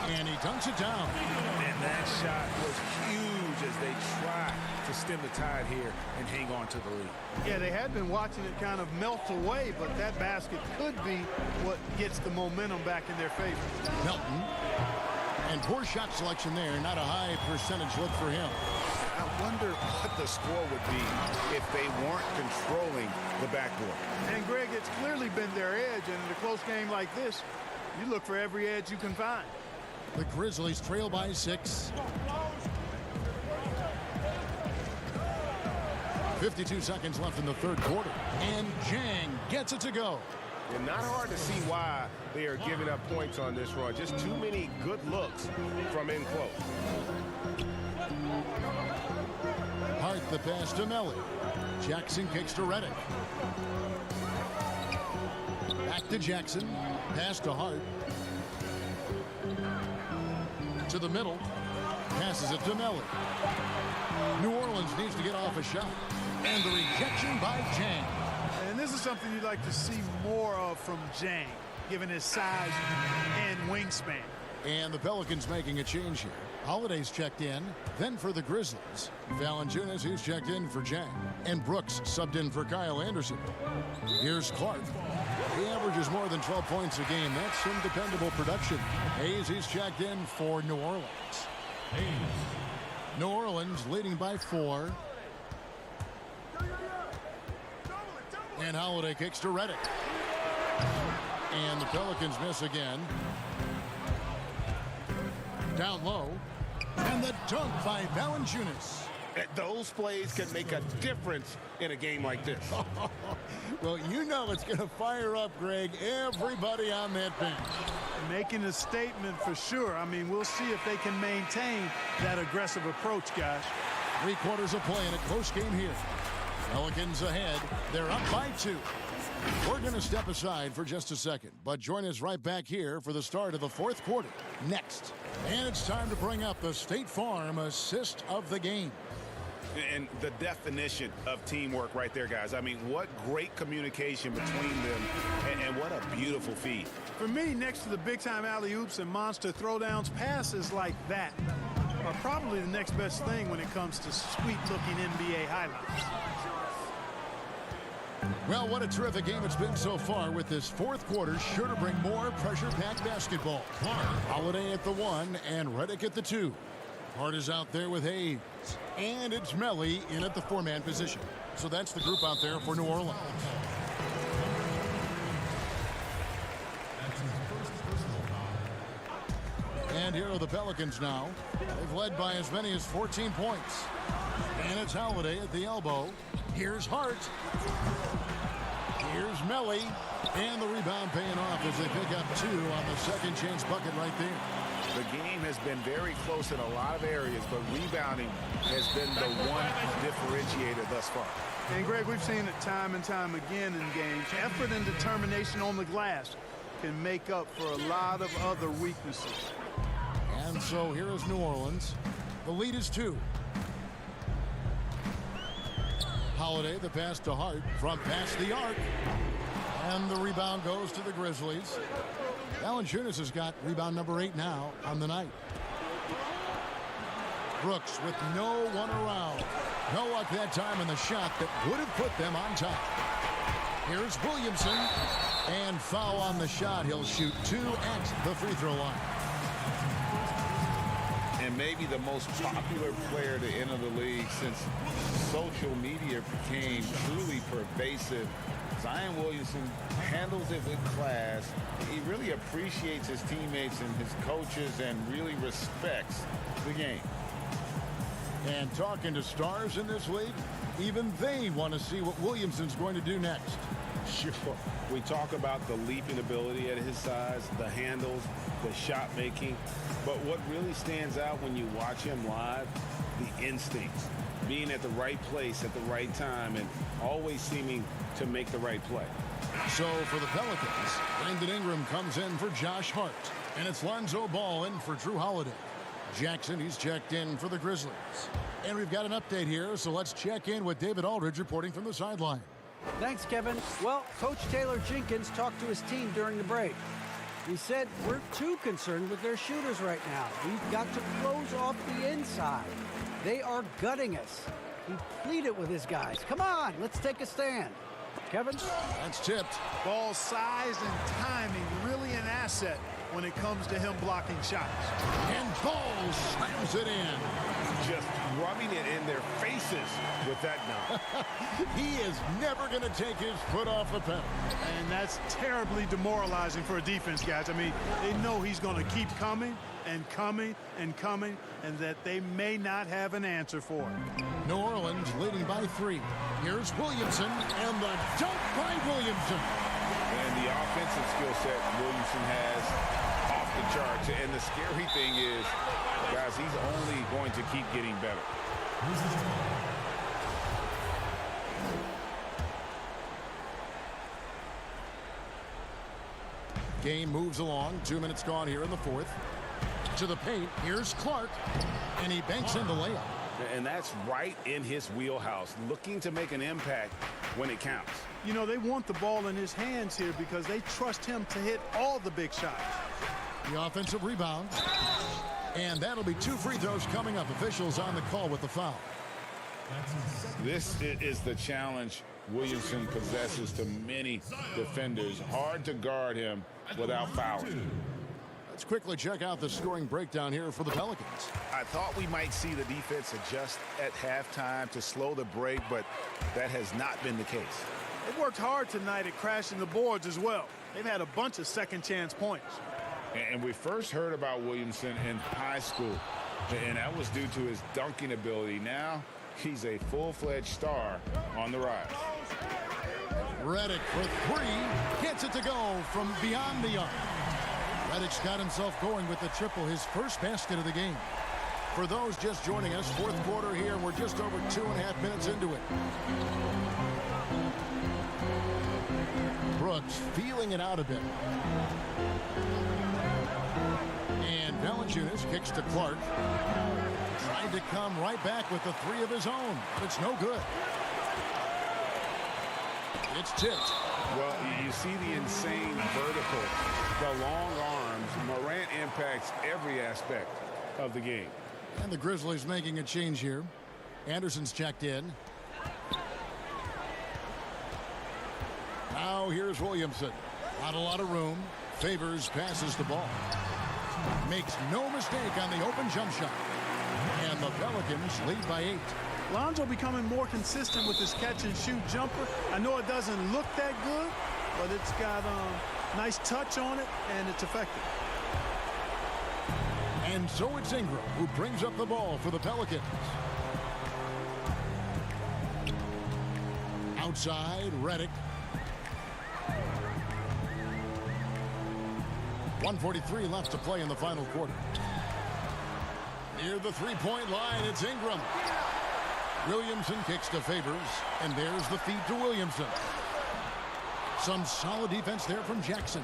And he dunks it down. And that shot was huge as they try to stem the tide here and hang on to the lead. Yeah, they had been watching it kind of melt away, but that basket could be what gets the momentum back in their favor. Melton. And poor shot selection there. Not a high percentage look for him. I wonder what the score would be if they weren't controlling the backboard. And, Greg, it's clearly been their edge, and in a close game like this, you look for every edge you can find. The Grizzlies trail by 6. 52 seconds left in the third quarter. And Jang gets it to go. And not hard to see why they are giving up points on this run. Just too many good looks from in close. Hart the pass to Melli. Jackson kicks to Redick. Back to Jackson. Pass to Hart. To the middle. Passes it to Melli. New Orleans needs to get off a shot. And the rejection by Jang. And this is something you'd like to see more of from Jang, given his size and wingspan. And the Pelicans making a change here. Holiday's checked in. Then for the Grizzlies, Valanciunas, who's checked in for Jang. And Brooks subbed in for Kyle Anderson. Here's Clark. He averages more than 12 points a game. That's some dependable production. Hayes, he's checked in for New Orleans. New Orleans leading by 4. And Holiday kicks to Redick. And the Pelicans miss again. Down low. And the dunk by Valanciunas. Those plays can make a difference in a game like this. Well, you know it's going to fire up, Greg, everybody on that bench. Making a statement for sure. I mean, we'll see if they can maintain that aggressive approach, guys. 3 quarters of play in a close game here. Pelicans ahead. They're up by 2. We're going to step aside for just a second, but join us right back here for the start of the 4th quarter next. And it's time to bring up the State Farm assist of the game. And the definition of teamwork right there, guys. I mean, what great communication between them, and what a beautiful feed. For me, next to the big-time alley-oops and monster throwdowns, passes like that are probably the next best thing when it comes to sweet-looking NBA highlights. Well, what a terrific game it's been so far, with this 4th quarter sure to bring more pressure-packed basketball. Holiday at the 1 and Redick at the 2. Hart is out there with Hayes. And it's Melli in at the 4-man position. So that's the group out there for New Orleans. And here are the Pelicans now. They've led by as many as 14 points. And it's Holiday at the elbow. Here's Hart. Here's Melli. And the rebound paying off as they pick up 2 on the second chance bucket right there. The game has been very close in a lot of areas, but rebounding has been the one differentiator thus far. And, Greg, we've seen it time and time again in games. Effort and determination on the glass can make up for a lot of other weaknesses. And so here is New Orleans. The lead is 2. Holiday, the pass to Hart from past the arc. And the rebound goes to the Grizzlies. Valanciunas has got rebound number 8 now on the night. Brooks with no one around. No luck that time in the shot that would have put them on top. Here's Williamson. And foul on the shot. He'll shoot 2 at the free throw line. And maybe the most popular player to enter the league since social media became truly pervasive. Zion Williamson handles it with class. He really appreciates his teammates and his coaches and really respects the game. And talking to stars in this league, even they want to see what Williamson's going to do next. Sure. We talk about the leaping ability at his size, the handles, the shot making. But what really stands out when you watch him live, the instincts. Being at the right place at the right time and always seeming to make the right play. So for the Pelicans, Brandon Ingram comes in for Josh Hart. And it's Lonzo Ball in for Drew Holiday. Jackson, he's checked in for the Grizzlies. And we've got an update here, so let's check in with David Aldridge reporting from the sideline. Thanks, Kevin. Well, Coach Taylor Jenkins talked to his team during the break. He said, we're too concerned with their shooters right now. We've got to close off the inside. They are gutting us. He pleaded with his guys. Come on, let's take a stand. Kevin? That's tipped. Ball size and timing really an asset when it comes to him blocking shots. And Ball slams it in. Just rubbing it in their faces with that dunk. He is never going to take his foot off the pedal. And that's terribly demoralizing for a defense, guys. I mean, they know he's going to keep coming and coming and coming, and that they may not have an answer for it. New Orleans leading by 3. Here's Williamson, and the dunk by Williamson. And the offensive skill set Williamson has off the charts. And the scary thing is, guys, he's only going to keep getting better. Game moves along. 2 minutes gone here in the fourth. To the paint. Here's Clark, and he banks in the layup. And that's right in his wheelhouse, looking to make an impact when it counts. You know, they want the ball in his hands here because they trust him to hit all the big shots. The offensive rebound. And that'll be 2 free throws coming up. Officials on the call with the foul. This is the challenge Williamson possesses to many defenders. Hard to guard him without fouling. Let's quickly check out the scoring breakdown here for the Pelicans. I thought we might see the defense adjust at halftime to slow the break, but that has not been the case. They worked hard tonight at crashing the boards as well. They've had a bunch of second chance points. And we first heard about Williamson in high school, and that was due to his dunking ability. Now he's a full-fledged star on the rise. Redick for 3, gets it to go from beyond the arc. Redick's got himself going with the triple, his first basket of the game. For those just joining us, fourth quarter here, we're just over 2.5 minutes into it. Brooks feeling it out a bit. And Valanciunas kicks to Clark. Tried to come right back with the 3 of his own, but it's no good. It's tipped. Well, you see the insane vertical, the long arms. Morant impacts every aspect of the game. And the Grizzlies making a change here. Anderson's checked in. Now here's Williamson. Not a lot of room. Favors passes the ball. Makes no mistake on the open jump shot. And the Pelicans lead by 8. Lonzo becoming more consistent with his catch-and-shoot jumper. I know it doesn't look that good, but it's got a nice touch on it, and it's effective. And so it's Ingram who brings up the ball for the Pelicans. Outside, Redick. 1:43 left to play in the final quarter. Near the three-point line, it's Ingram. Williamson kicks to Favors, and there's the feed to Williamson. Some solid defense there from Jackson.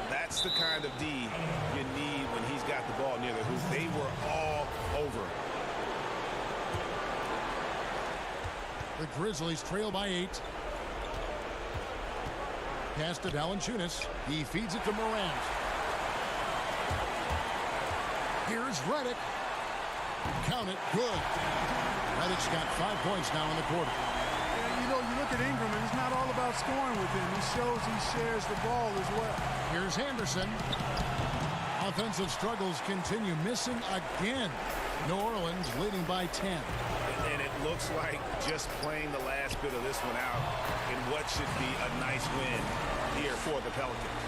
That's the kind of D you need when he's got the ball near the hoop. They were all over. The Grizzlies trail by 8. Pass to Valanciunas. He feeds it to Morant. Here's Redick. Count it. Good. Redick's got 5 points now in the quarter. Yeah, you know, you look at Ingram, and it's not all about scoring with him. He shows he shares the ball as well. Here's Henderson. Offensive struggles continue. Missing again. New Orleans leading by 10. And it looks like just playing the last bit of this one out in what should be a nice win here for the Pelicans.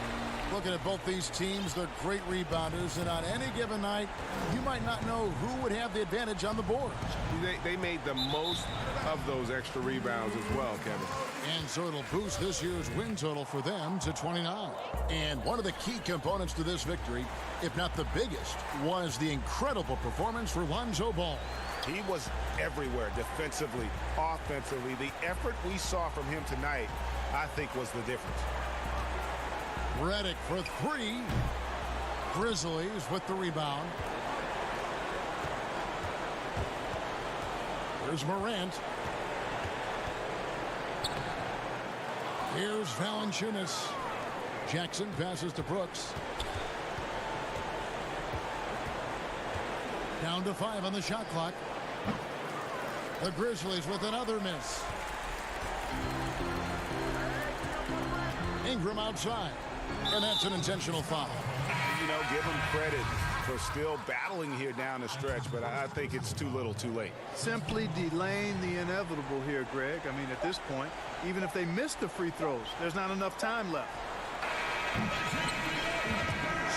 Looking at both these teams, they're great rebounders, and on any given night, you might not know who would have the advantage on the boards. They made the most of those extra rebounds as well, Kevin. And so it'll boost this year's win total for them to 29. And one of the key components to this victory, if not the biggest, was the incredible performance for Lonzo Ball. He was everywhere, defensively, offensively. The effort we saw from him tonight, I think, was the difference. Redick for 3. Grizzlies with the rebound. Here's Morant. Here's Valanciunas. Jackson passes to Brooks. Down to 5 on the shot clock. The Grizzlies with another miss. Ingram outside. And that's an intentional foul. You know, give him credit for still battling here down the stretch, but I think it's too little too late. Simply delaying the inevitable here, Greg. I mean, at this point, even if they miss the free throws, there's not enough time left.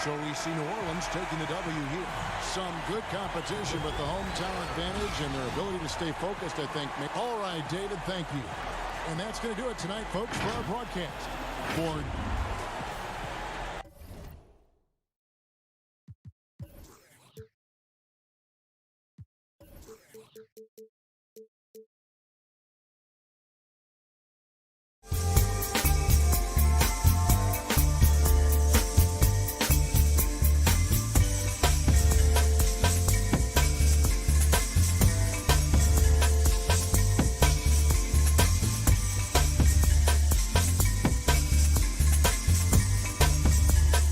So we see New Orleans taking the W here. Some good competition, but the hometown advantage and their ability to stay focused, I think. All right, David, thank you. And that's going to do it tonight, folks, for our broadcast. For